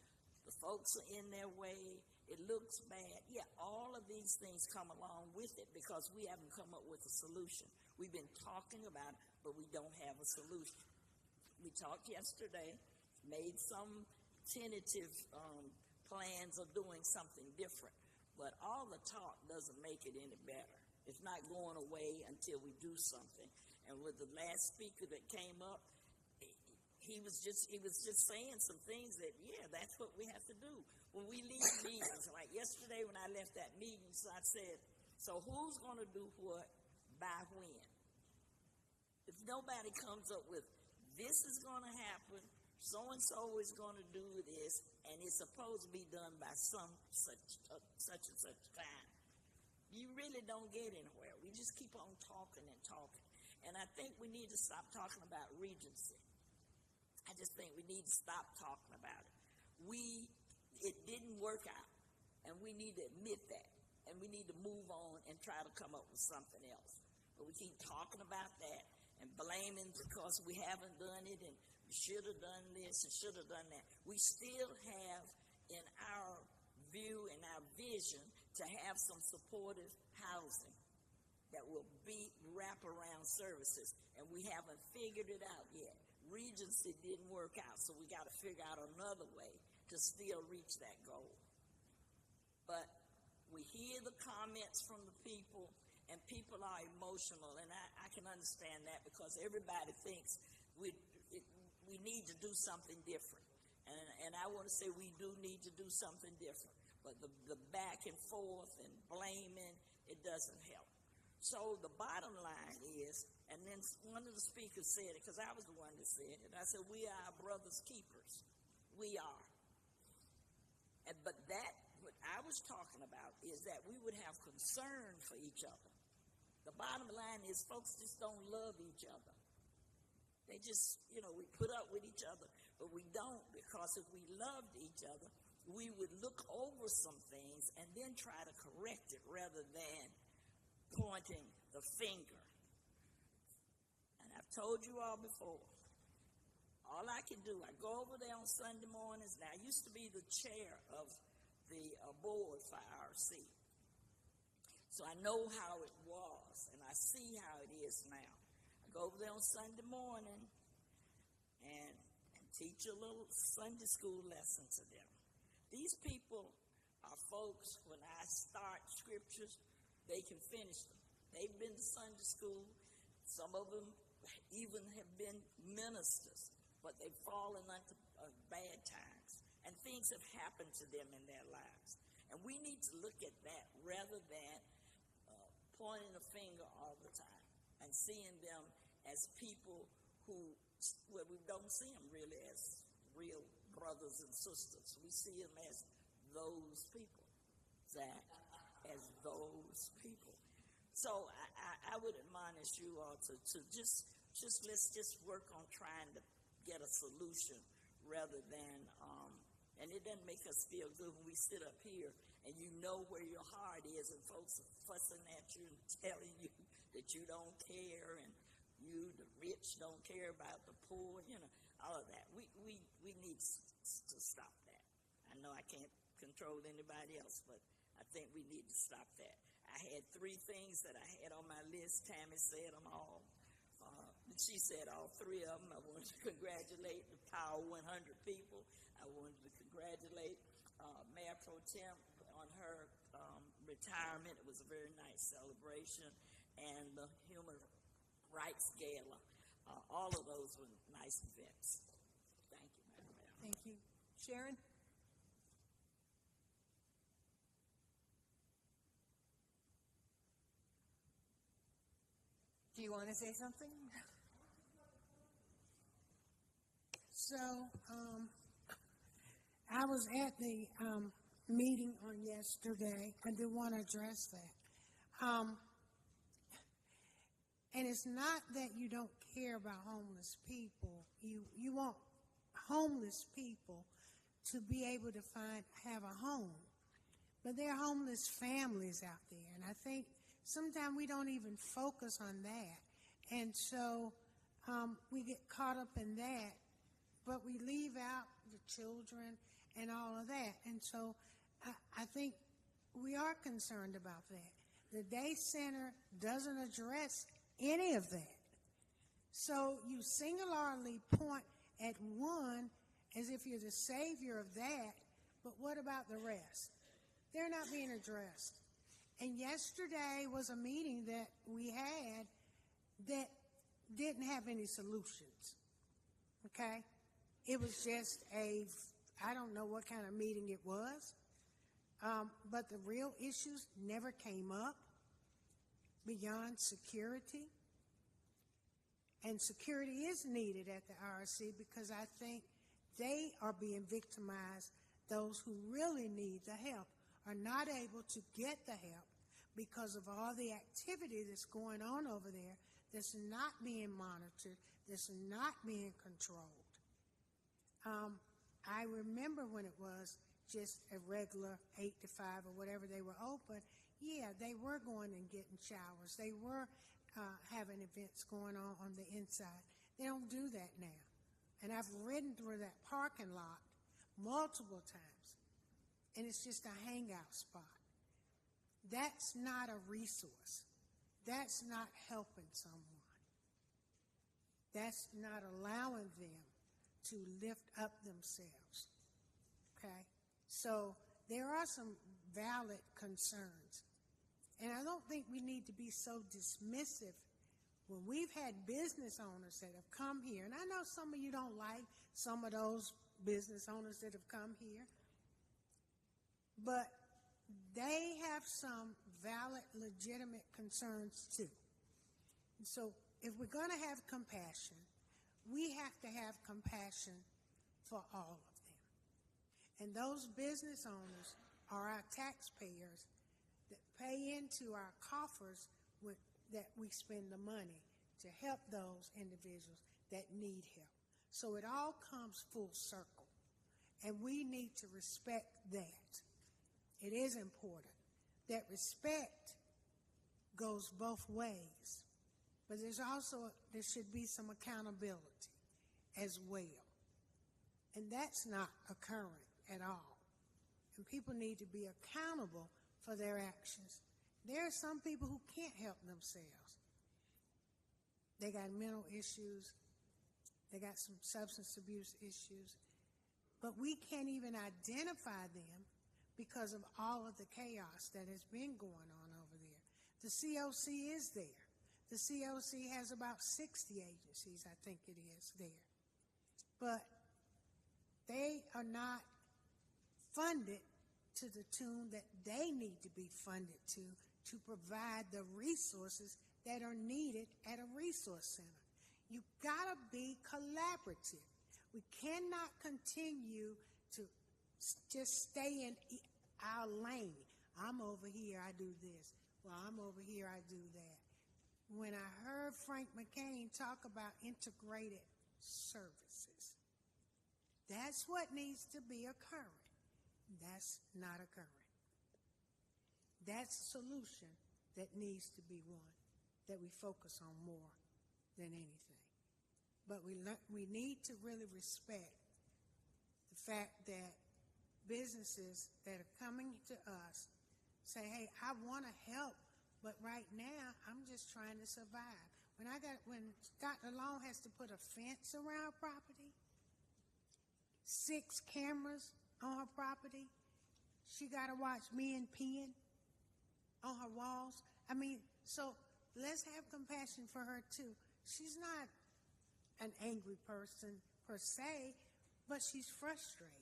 the folks are in their way, it looks bad. Yeah, all of these things come along with it because we haven't come up with a solution. We've been talking about it, but we don't have a solution. We talked yesterday, made some tentative plans of doing something different, but all the talk doesn't make it any better. It's not going away until we do something. And with the last speaker that came up, he was just saying some things that, yeah, that's what we have to do. When we leave meetings, like yesterday when I left that meeting, so I said, so who's going to do what by when? If nobody comes up with, this is going to happen, so-and-so is going to do this, and it's supposed to be done by some such and such time, you really don't get anywhere. We just keep on talking and talking. And I think we need to stop talking about Regency. I just think we need to stop talking about it. It didn't work out, and we need to admit that, and we need to move on and try to come up with something else. But we keep talking about that and blaming because we haven't done it, and we should have done this and should have done that. We still have in our view and our vision to have some supportive housing that will be wraparound services, and we haven't figured it out yet. Regency didn't work out, so we got to figure out another way to still reach that goal. But we hear the comments from the people, and people are emotional, and I can understand that because everybody thinks we need to do something different. And I want to say we do need to do something different. But the back and forth and blaming, it doesn't help. So the bottom line is, and then one of the speakers said it, because I was the one that said it, I said, we are our brother's keepers. We are. But what I was talking about is that we would have concern for each other. The bottom line is folks just don't love each other. They just, we put up with each other, but we don't, because if we loved each other, we would look over some things and then try to correct it rather than pointing the finger. And I've told you all before, all I can do, I go over there on Sunday mornings. Now, I used to be the chair of the board for IRC. So I know how it was, and I see how it is now. I go over there on Sunday morning and teach a little Sunday school lesson to them. These people are folks, when I start scriptures, they can finish them. They've been to Sunday school. Some of them even have been ministers, but they've fallen into bad times. And things have happened to them in their lives. And we need to look at that rather than pointing a finger all the time and seeing them as people who, well, we don't see them really as real brothers and sisters. We see them as those people, Zach, as those people. So I would admonish you all to just let's just work on trying to get a solution rather than, and it doesn't make us feel good when we sit up here and you know where your heart is and folks are fussing at you and telling you that you don't care and you, the rich, don't care about the poor, all of that. We need to stop that. I know I can't control anybody else, but I think we need to stop that. I had 3 things that I had on my list. Tammy said them all. She said all 3 of them. I wanted to congratulate the Power 100 people. I wanted to congratulate Mayor Pro Tem on her retirement. It was a very nice celebration. And the Human Rights Gala. All of those were nice events. Thank you, Madam Mayor. Thank you. Sharon? Do you want to say something? So, I was at the meeting on yesterday. I do want to address that. And it's not that you don't care about homeless people. You want homeless people to be able to have a home. But there are homeless families out there, and I think sometimes we don't even focus on that. And so we get caught up in that, but we leave out the children and all of that. And so I think we are concerned about that. The day center doesn't address any of that. So you singularly point at one as if you're the savior of that, but what about the rest? They're not being addressed. And yesterday was a meeting that we had that didn't have any solutions, okay? It was just I don't know what kind of meeting it was, but the real issues never came up beyond security. And security is needed at the IRC because I think they are being victimized. Those who really need the help are not able to get the help because of all the activity that's going on over there that's not being monitored, that's not being controlled. I remember when it was just a regular 8 to 5 or whatever they were open. Yeah, they were going and getting showers. They were having events going on the inside. They don't do that now. And I've ridden through that parking lot multiple times, and it's just a hangout spot. That's not a resource. That's not helping someone. That's not allowing them to lift up themselves. Okay? So there are some valid concerns. And I don't think we need to be so dismissive when we've had business owners that have come here. And I know some of you don't like some of those business owners that have come here, but they have some valid, legitimate concerns too. And so if we're going to have compassion, we have to have compassion for all of them. And those business owners are our taxpayers that pay into our coffers that we spend the money to help those individuals that need help. So it all comes full circle, and we need to respect that. It is important that respect goes both ways, but there should be some accountability as well, and that's not occurring at all. And people need to be accountable for their actions. There are some people who can't help themselves. They got mental issues. They got some substance abuse issues. But we can't even identify them because of all of the chaos that has been going on over there. The COC is there. The COC has about 60 agencies, I think it is, there. But they are not funded to the tune that they need to be funded to provide the resources that are needed at a resource center. You've got to be collaborative. We cannot continue to just stay in our lane. I'm over here, I do this. Well, I'm over here, I do that. When I heard Frank McCain talk about integrated services, that's what needs to be occurring. That's not occurring. That's a solution that needs to be one that we focus on more than anything. But we need to really respect the fact that businesses that are coming to us say, hey, I want to help, but right now I'm just trying to survive. When Dr. Long has to put a fence around her property, 6 cameras on her property, she got to watch men peeing on her walls. I mean, so let's have compassion for her too. She's not an angry person per se, but she's frustrated.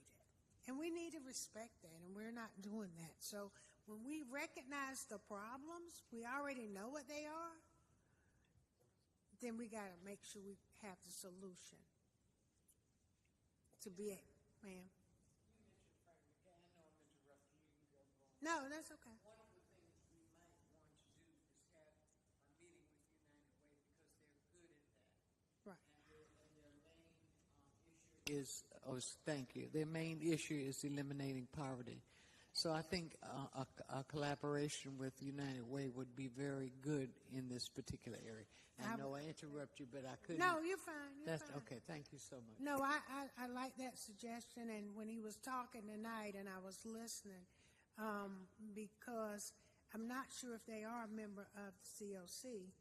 And we need to respect that, and we're not doing that. So when we recognize the problems, we already know what they are, then we got to make sure we have the solution to be it. Ma'am? No, that's okay. One of the things we might want to do is have a meeting with United Way because they're good at that. Right. And their main issue thank you. Their main issue is eliminating poverty. So I think a collaboration with United Way would be very good in this particular area. I know I interrupt you, but I couldn't. No, you're fine. That's okay. Thank you so much. No, I like that suggestion, and when he was talking tonight and I was listening, because I'm not sure if they are a member of the COC.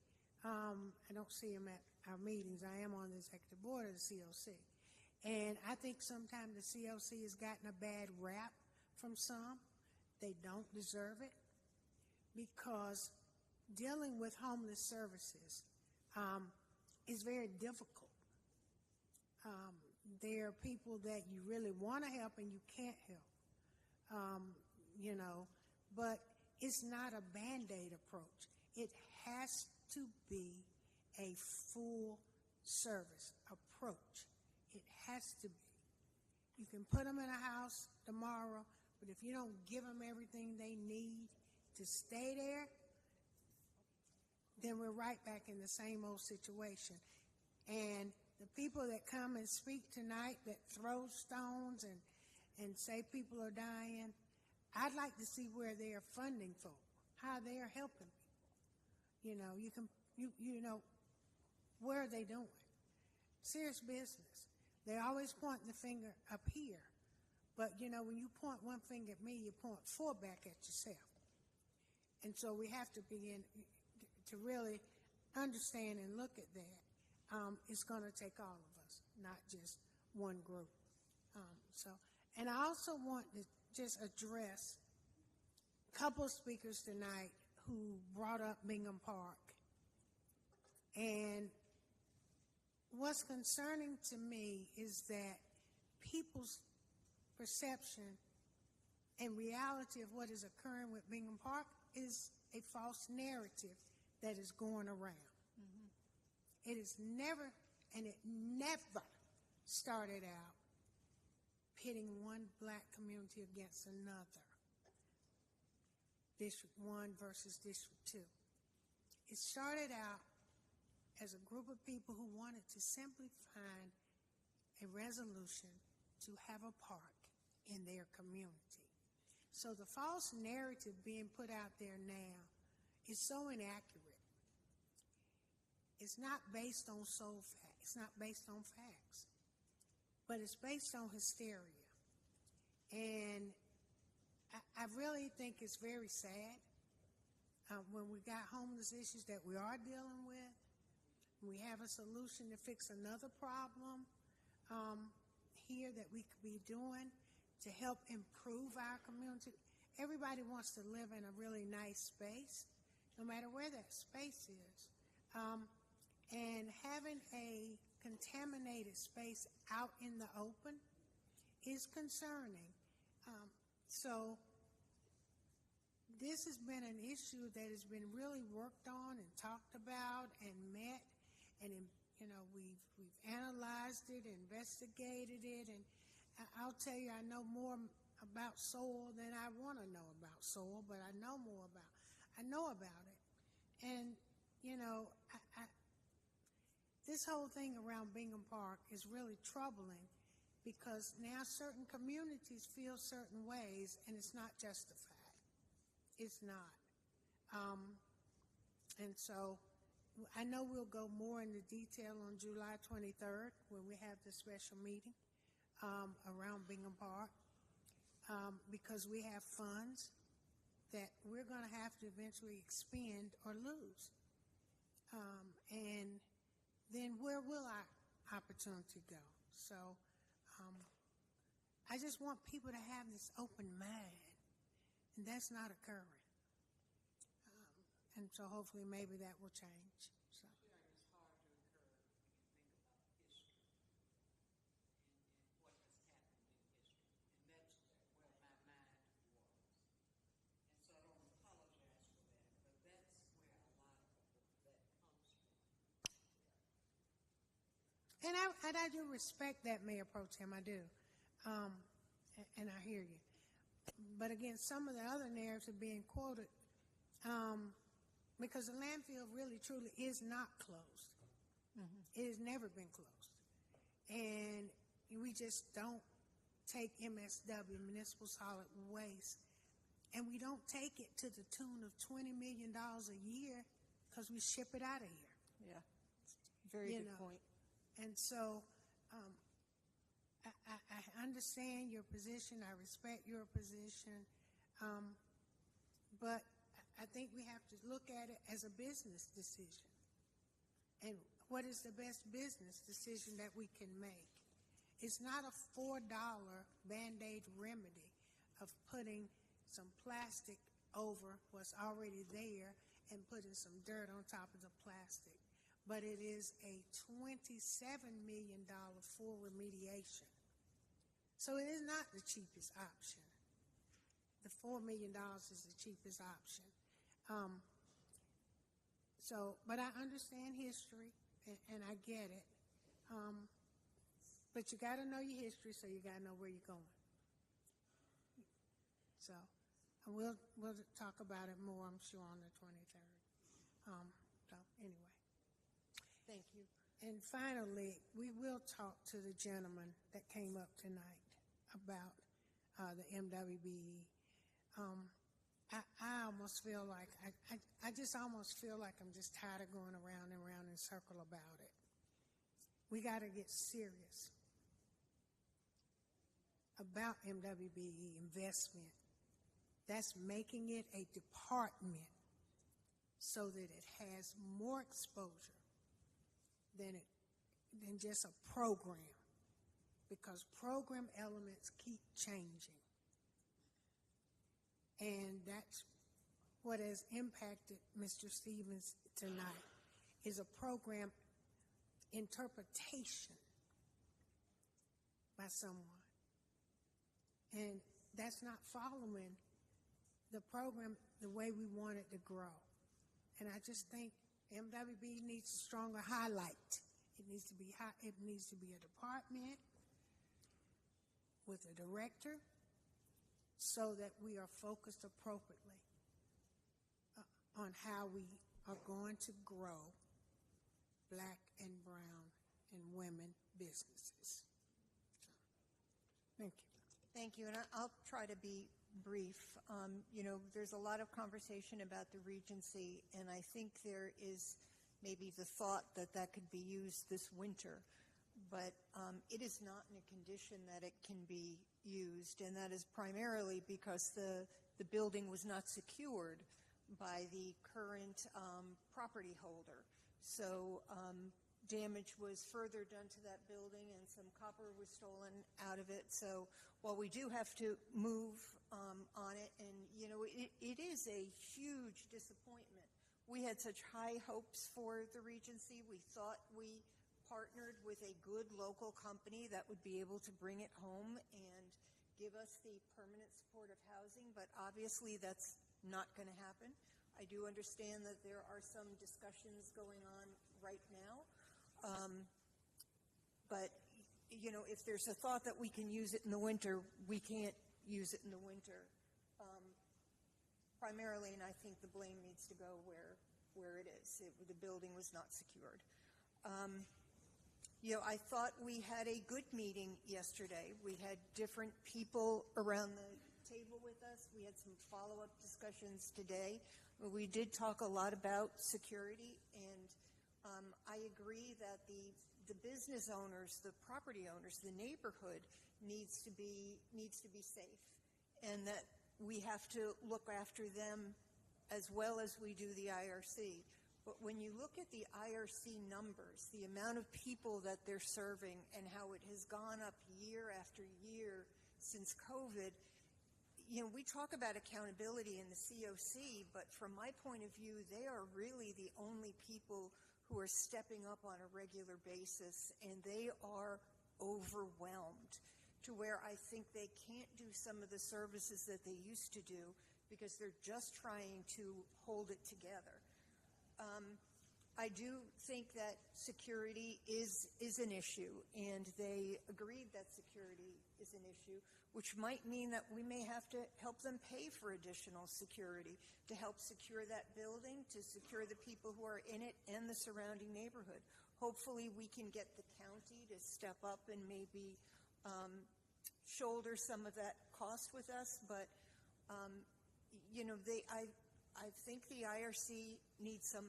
I don't see them at our meetings. I am on the executive board of the COC. And I think sometimes the COC has gotten a bad rap from some. They don't deserve it, because dealing with homeless services is very difficult. There are people that you really want to help and you can't help. But it's not a Band-Aid approach. It has to be a full service approach. It has to be. You can put them in a house tomorrow, but if you don't give them everything they need to stay there, then we're right back in the same old situation. And the people that come and speak tonight that throw stones and say people are dying, I'd like to see where they are funding for, how they are helping people. You know, where are they doing? Serious business. They always point the finger up here. But, you know, when you point one finger at me, you point four back at yourself. And so we have to begin to really understand and look at that. It's going to take all of us, not just one group. And I also want to just address a couple of speakers tonight who brought up Bingham Park. And what's concerning to me is that people's perception and reality of what is occurring with Bingham Park is a false narrative that is going around. It is never, and it never started out pitting one black community against another. District 1 versus District 2. It started out as a group of people who wanted to simply find a resolution to have a park in their community. So the false narrative being put out there now is so inaccurate. It's not based on facts. It's not based on facts, but it's based on hysteria. And I really think it's very sad when we got homeless issues that we are dealing with. We have a solution to fix another problem here that we could be doing to help improve our community. Everybody wants to live in a really nice space, no matter where that space is. And having a contaminated space out in the open is concerning. So this has been an issue that has been really worked on and talked about and met, and we've analyzed it, investigated it, and I'll tell you, I know more about soil than I want to know about soil, but I know about it. And this whole thing around Bingham Park is really troubling because now certain communities feel certain ways, and it's not justified. It's not. And so I know we'll go more into detail on July 23rd when we have the special meeting around Bingham Park because we have funds that we're going to have to eventually expend or lose. And then where will our opportunity go? So I just want people to have this open mind, and that's not occurring. And so hopefully maybe that will change. So. And I do respect that, Mayor Pro Tem, I do. And I hear you. But again, some of the other narratives are being quoted because the landfill really, truly is not closed. It has never been closed. And we just don't take MSW, Municipal Solid Waste, and we don't take it to the tune of $20 million a year because we ship it out of here. Yeah, very good point. And so I understand your position. I respect your position. But I think we have to look at it as a business decision. And what is the best business decision that we can make? It's not a $4 Band-Aid remedy of putting some plastic over what's already there and putting some dirt on top of the plastic. But it is a $27 million full remediation. So it is not the cheapest option. The $4 million is the cheapest option. But I understand history, and I get it. But you got to know your history, so you got to know where you're going. So we'll talk about it more, I'm sure, on the 23rd. So anyway, Thank you. and finally, we will talk to the gentleman that came up tonight about the MWBE. I almost feel like, I just almost feel like I'm just tired of going around and around in a circle about it. We got to get serious about MWBE investment. That's making it a department so that it has more exposure than just a program, because program elements keep changing. And that's what has impacted Mr. Stevens tonight, is a program interpretation by someone. And that's not following the program the way we want it to grow. And I just think MWB needs a stronger highlight. It needs to be a department with a director, so that we are focused appropriately on how we are going to grow Black and brown and women businesses. Thank you. Thank you, and I'll try to be brief. There's a lot of conversation about the Regency, and I think there is maybe the thought that that could be used this winter, but it is not in a condition that it can be used, and that is primarily because the building was not secured by the current property holder. So damage was further done to that building, and some copper was stolen out of it. So while we do have to move on it, and it is a huge disappointment. We had such high hopes for the Regency. We thought we partnered with a good local company that would be able to bring it home and give us the permanent supportive housing, but obviously that's not going to happen. I do understand that there are some discussions going on right now, but if there's a thought that we can use it in the winter, we can't use it in the winter primarily, and I think the blame needs to go where it is. The building was not secured. I thought we had a good meeting yesterday. We had different people around the table with us. We had some follow-up discussions today. We did talk a lot about security, and I agree that the business owners, the property owners, the neighborhood needs to be safe, and that we have to look after them as well as we do the IRC. But when you look at the IRC numbers, the amount of people that they're serving and how it has gone up year after year since COVID, we talk about accountability in the COC, but from my point of view, they are really the only people who are stepping up on a regular basis, and they are overwhelmed to where I think they can't do some of the services that they used to do because they're just trying to hold it together. I do think that security is an issue, and they agreed that security is an issue, which might mean that we may have to help them pay for additional security to help secure that building, to secure the people who are in it and the surrounding neighborhood. Hopefully we can get the county to step up and maybe shoulder some of that cost with us, but I think the IRC needs some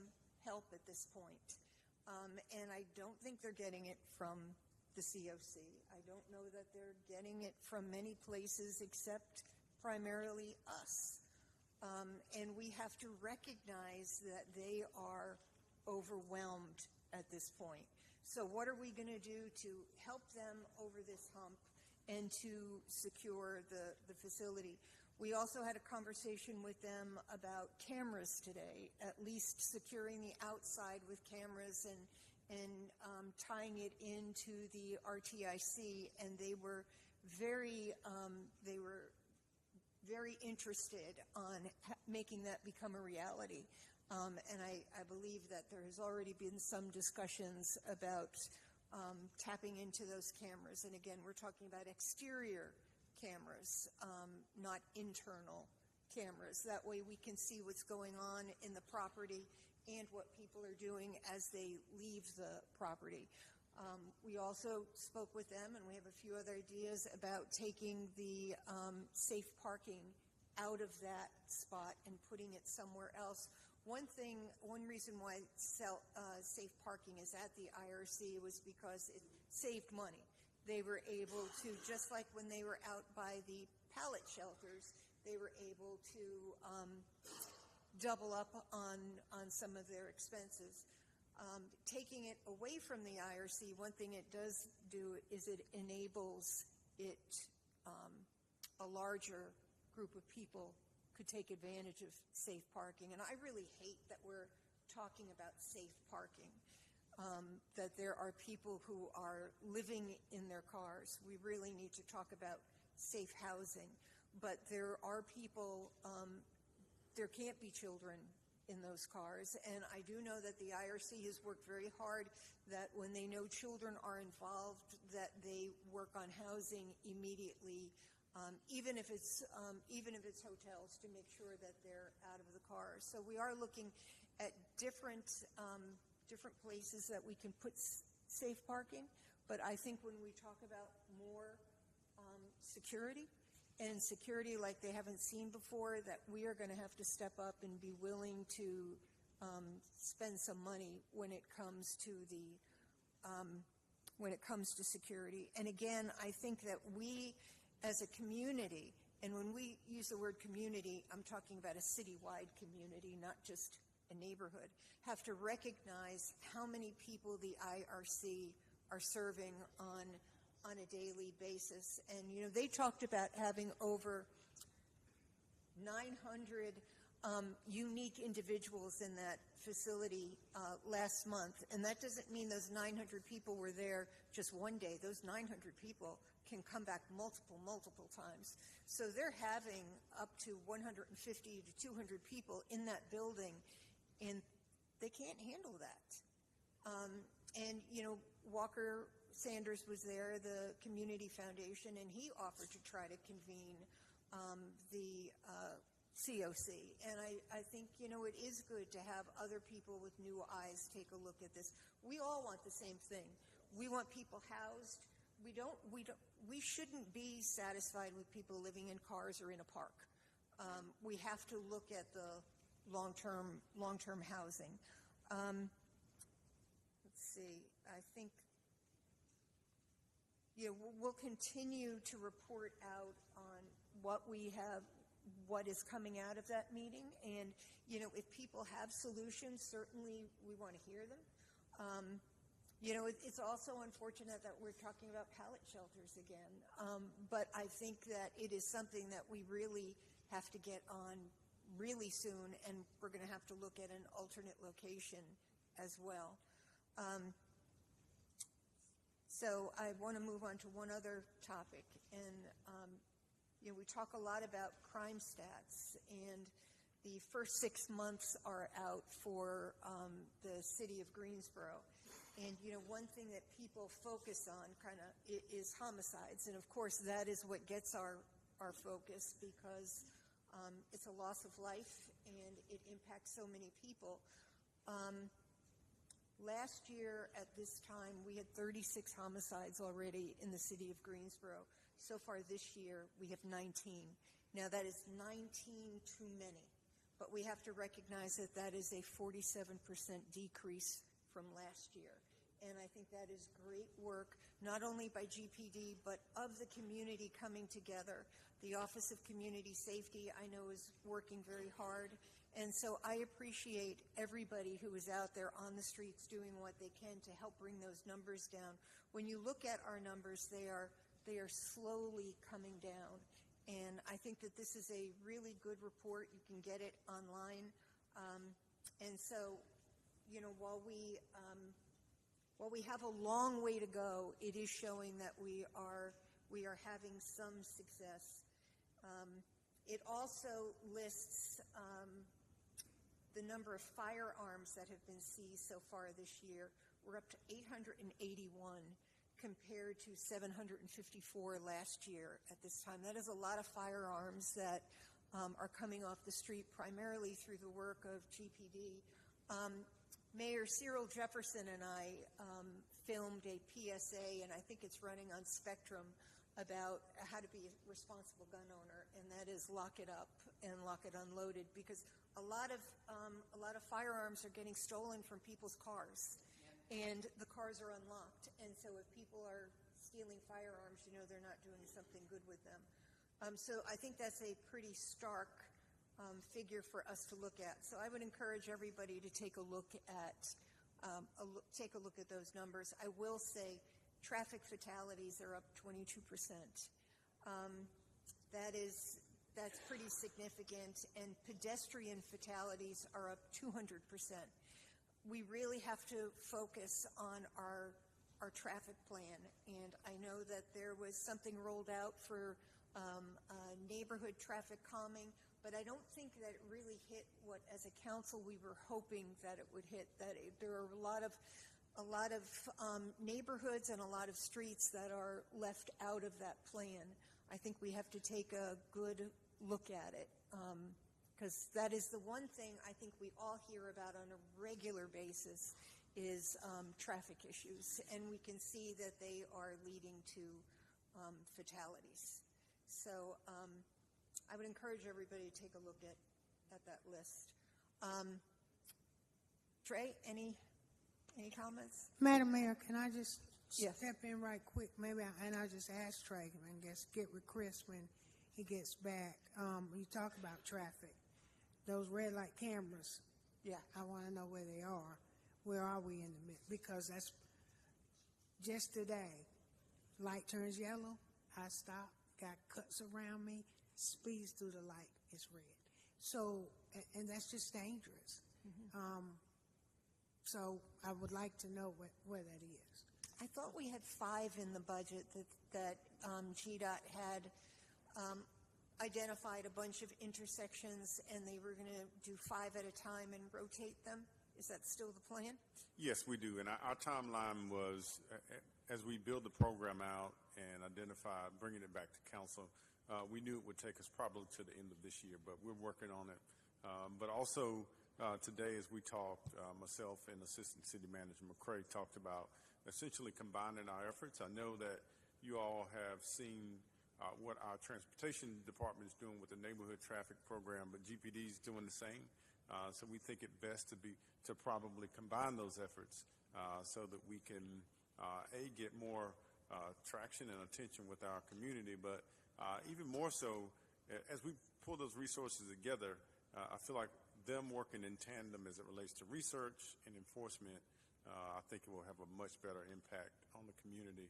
help at this point, and I don't think they're getting it from the COC. I don't know that they're getting it from many places except primarily us, and we have to recognize that they are overwhelmed at this point. So what are we going to do to help them over this hump and to secure the facility? We also had a conversation with them about cameras today, at least securing the outside with cameras and tying it into the RTIC, and they were very interested on making that become a reality. And I believe that there has already been some discussions about tapping into those cameras. And again, we're talking about exterior cameras, not internal cameras. That way we can see what's going on in the property and what people are doing as they leave the property. We also spoke with them, and we have a few other ideas about taking the safe parking out of that spot and putting it somewhere else. One reason why safe parking is at the IRC was because it saved money. They were able to, just like when they were out by the pallet shelters, they were able to double up on some of their expenses. Taking it away from the IRC, one thing it does do is it enables a larger group of people could take advantage of safe parking. And I really hate that we're talking about safe parking, that there are people who are living in their cars. We really need to talk about safe housing. But there are people, there can't be children in those cars. And I do know that the IRC has worked very hard that when they know children are involved, that they work on housing immediately, even if it's hotels, to make sure that they're out of the cars. So we are looking at different places that we can put safe parking. But I think when we talk about more security, and security like they haven't seen before, that we are going to have to step up and be willing to spend some money when it comes to security. And again, I think that we as a community, and when we use the word community, I'm talking about a citywide community, not just a neighborhood, have to recognize how many people the IRC are serving on a daily basis. And, you know, they talked about having over 900 unique individuals in that facility last month. And that doesn't mean those 900 people were there just one day. Those 900 people can come back multiple times. So they're having up to 150 to 200 people in that building, and they can't handle that. And, you know, Walker Sanders was there, the Community Foundation, and he offered to try to convene the COC. And I think, you know, it is good to have other people with new eyes take a look at this. We all want the same thing. We want people housed. We shouldn't be satisfied with people living in cars or in a park. We have to look at the long-term housing. Let's see. I think, you know, we'll continue to report out on what is coming out of that meeting. And, you know, if people have solutions, certainly we want to hear them. You know, it's also unfortunate that we're talking about pallet shelters again. But I think that it is something that we really have to get on really soon, and we're going to have to look at an alternate location as well. So I want to move on to one other topic. And, you know, we talk a lot about crime stats, and the first 6 months are out for the City of Greensboro. And, you know, one thing that people focus on kind of is homicides. And, of course, that is what gets our focus, because it's a loss of life and it impacts so many people. Last year at this time, we had 36 homicides already in the City of Greensboro. So far this year, we have 19. Now, that is 19 too many. But we have to recognize that that is a 47% decrease from last year. And I think that is great work, not only by GPD, but of the community coming together. The Office of Community Safety, I know, is working very hard. And so I appreciate everybody who is out there on the streets doing what they can to help bring those numbers down. When you look at our numbers, they are slowly coming down. And I think that this is a really good report. You can get it online. And so, you know, while we have a long way to go, it is showing that we are having some success. It also lists the number of firearms that have been seized so far this year. We're up to 881 compared to 754 last year at this time. That is a lot of firearms that are coming off the street, primarily through the work of GPD. Mayor Cyril Jefferson and I filmed a PSA, and I think it's running on Spectrum, about how to be a responsible gun owner, and that is lock it up and lock it unloaded, because a lot of firearms are getting stolen from people's cars, and the cars are unlocked. And so if people are stealing firearms, you know, they're not doing something good with them. So I think that's a pretty stark figure for us to look at. So I would encourage everybody to take a look at those numbers. I will say traffic fatalities are up 22%. That's pretty significant, and pedestrian fatalities are up 200%. We really have to focus on our traffic plan, and I know that there was something rolled out for neighborhood traffic calming, but I don't think that it really hit what, as a council, we were hoping that it would hit. There are a lot of neighborhoods and a lot of streets that are left out of that plan. I think we have to take a good look at it, because that is the one thing I think we all hear about on a regular basis is traffic issues, and we can see that they are leading to fatalities. So I would encourage everybody to take a look at that list. Trey, any comments? Madam Mayor, can I just Yes. step in right quick? And I'll just ask Trey, and I guess get with Chris when he gets back. You talk about traffic. Those red light cameras, yeah, I want to know where they are. Where are we in the midst? Because that's just today. Light turns yellow, I stop, got cuts around me, speeds through the light, it's red. So, and that's just dangerous. So I would like to know where that is. I thought we had 5 in the budget that GDOT had identified a bunch of intersections, and they were going to do 5 at a time and rotate them. Is that still the plan? Yes, we do. And our timeline was, as we build the program out and identify bringing it back to council, we knew it would take us probably to the end of this year, but we're working on it. But also today, as we talked, myself and Assistant City Manager McCray talked about essentially combining our efforts. I know that you all have seen what our transportation department is doing with the neighborhood traffic program, but GPD is doing the same. So we think it best to probably combine those efforts so that we can get more traction and attention with our community, but even more so as we pull those resources together. I feel like them working in tandem as it relates to research and enforcement, I think it will have a much better impact on the community.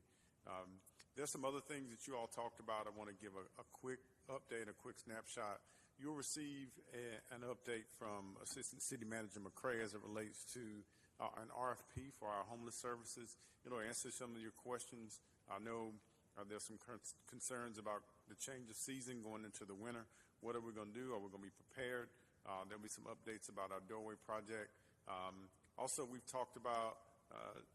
There's some other things that you all talked about. I want to give a quick update, a quick snapshot. You'll receive an update from Assistant City Manager McCray as it relates to an RFP for our homeless services. It'll answer some of your questions. I know there's some concerns about the change of season going into the winter. What are we going to do? Are we going to be prepared? There'll be some updates about our doorway project. Also, we've talked about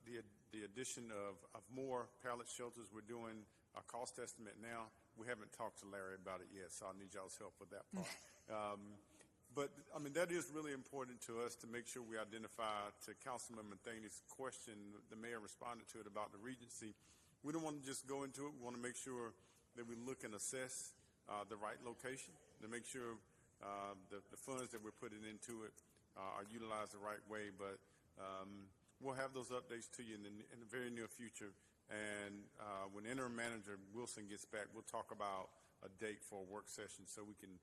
the addition of more pallet shelters. We're doing a cost estimate now. We haven't talked to Larry about it yet, so I need y'all's help with that part. But, I mean, that is really important to us to make sure we identify, to Councilman Mathaney's question, the mayor responded to it about the Regency. We don't want to just go into it. We want to make sure that we look and assess the right location, to make sure the funds that we're putting into it are utilized the right way. But we'll have those updates to you in the very near future. And when Interim Manager Wilson gets back, we'll talk about a date for a work session so we can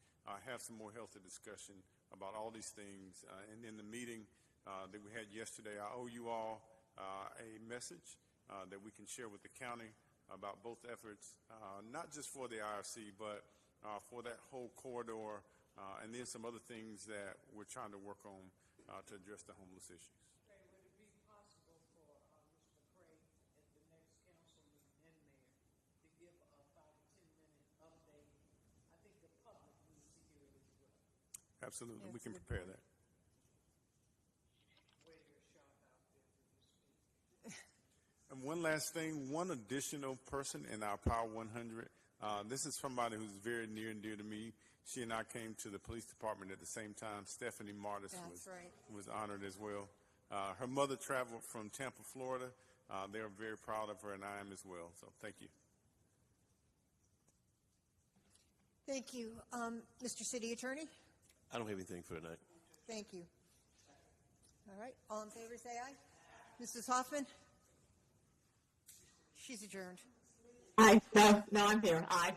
have some more healthy discussion about all these things. And in the meeting that we had yesterday, I owe you all a message that we can share with the county about both efforts, not just for the IRC, but for that whole corridor, and then some other things that we're trying to work on to address the homeless issues. Absolutely, we can prepare that. And one last thing, one additional person in our Power 100. This is somebody who's very near and dear to me. She and I came to the police department at the same time. Stephanie Martis was honored as well. Her mother traveled from Tampa, Florida. They are very proud of her, and I am as well. So thank you. Thank you. Mr. City Attorney? I don't have anything for tonight. Thank you. All right. All in favor, say aye. Mrs. Hoffman? She's adjourned. Aye. No, I'm here. Aye.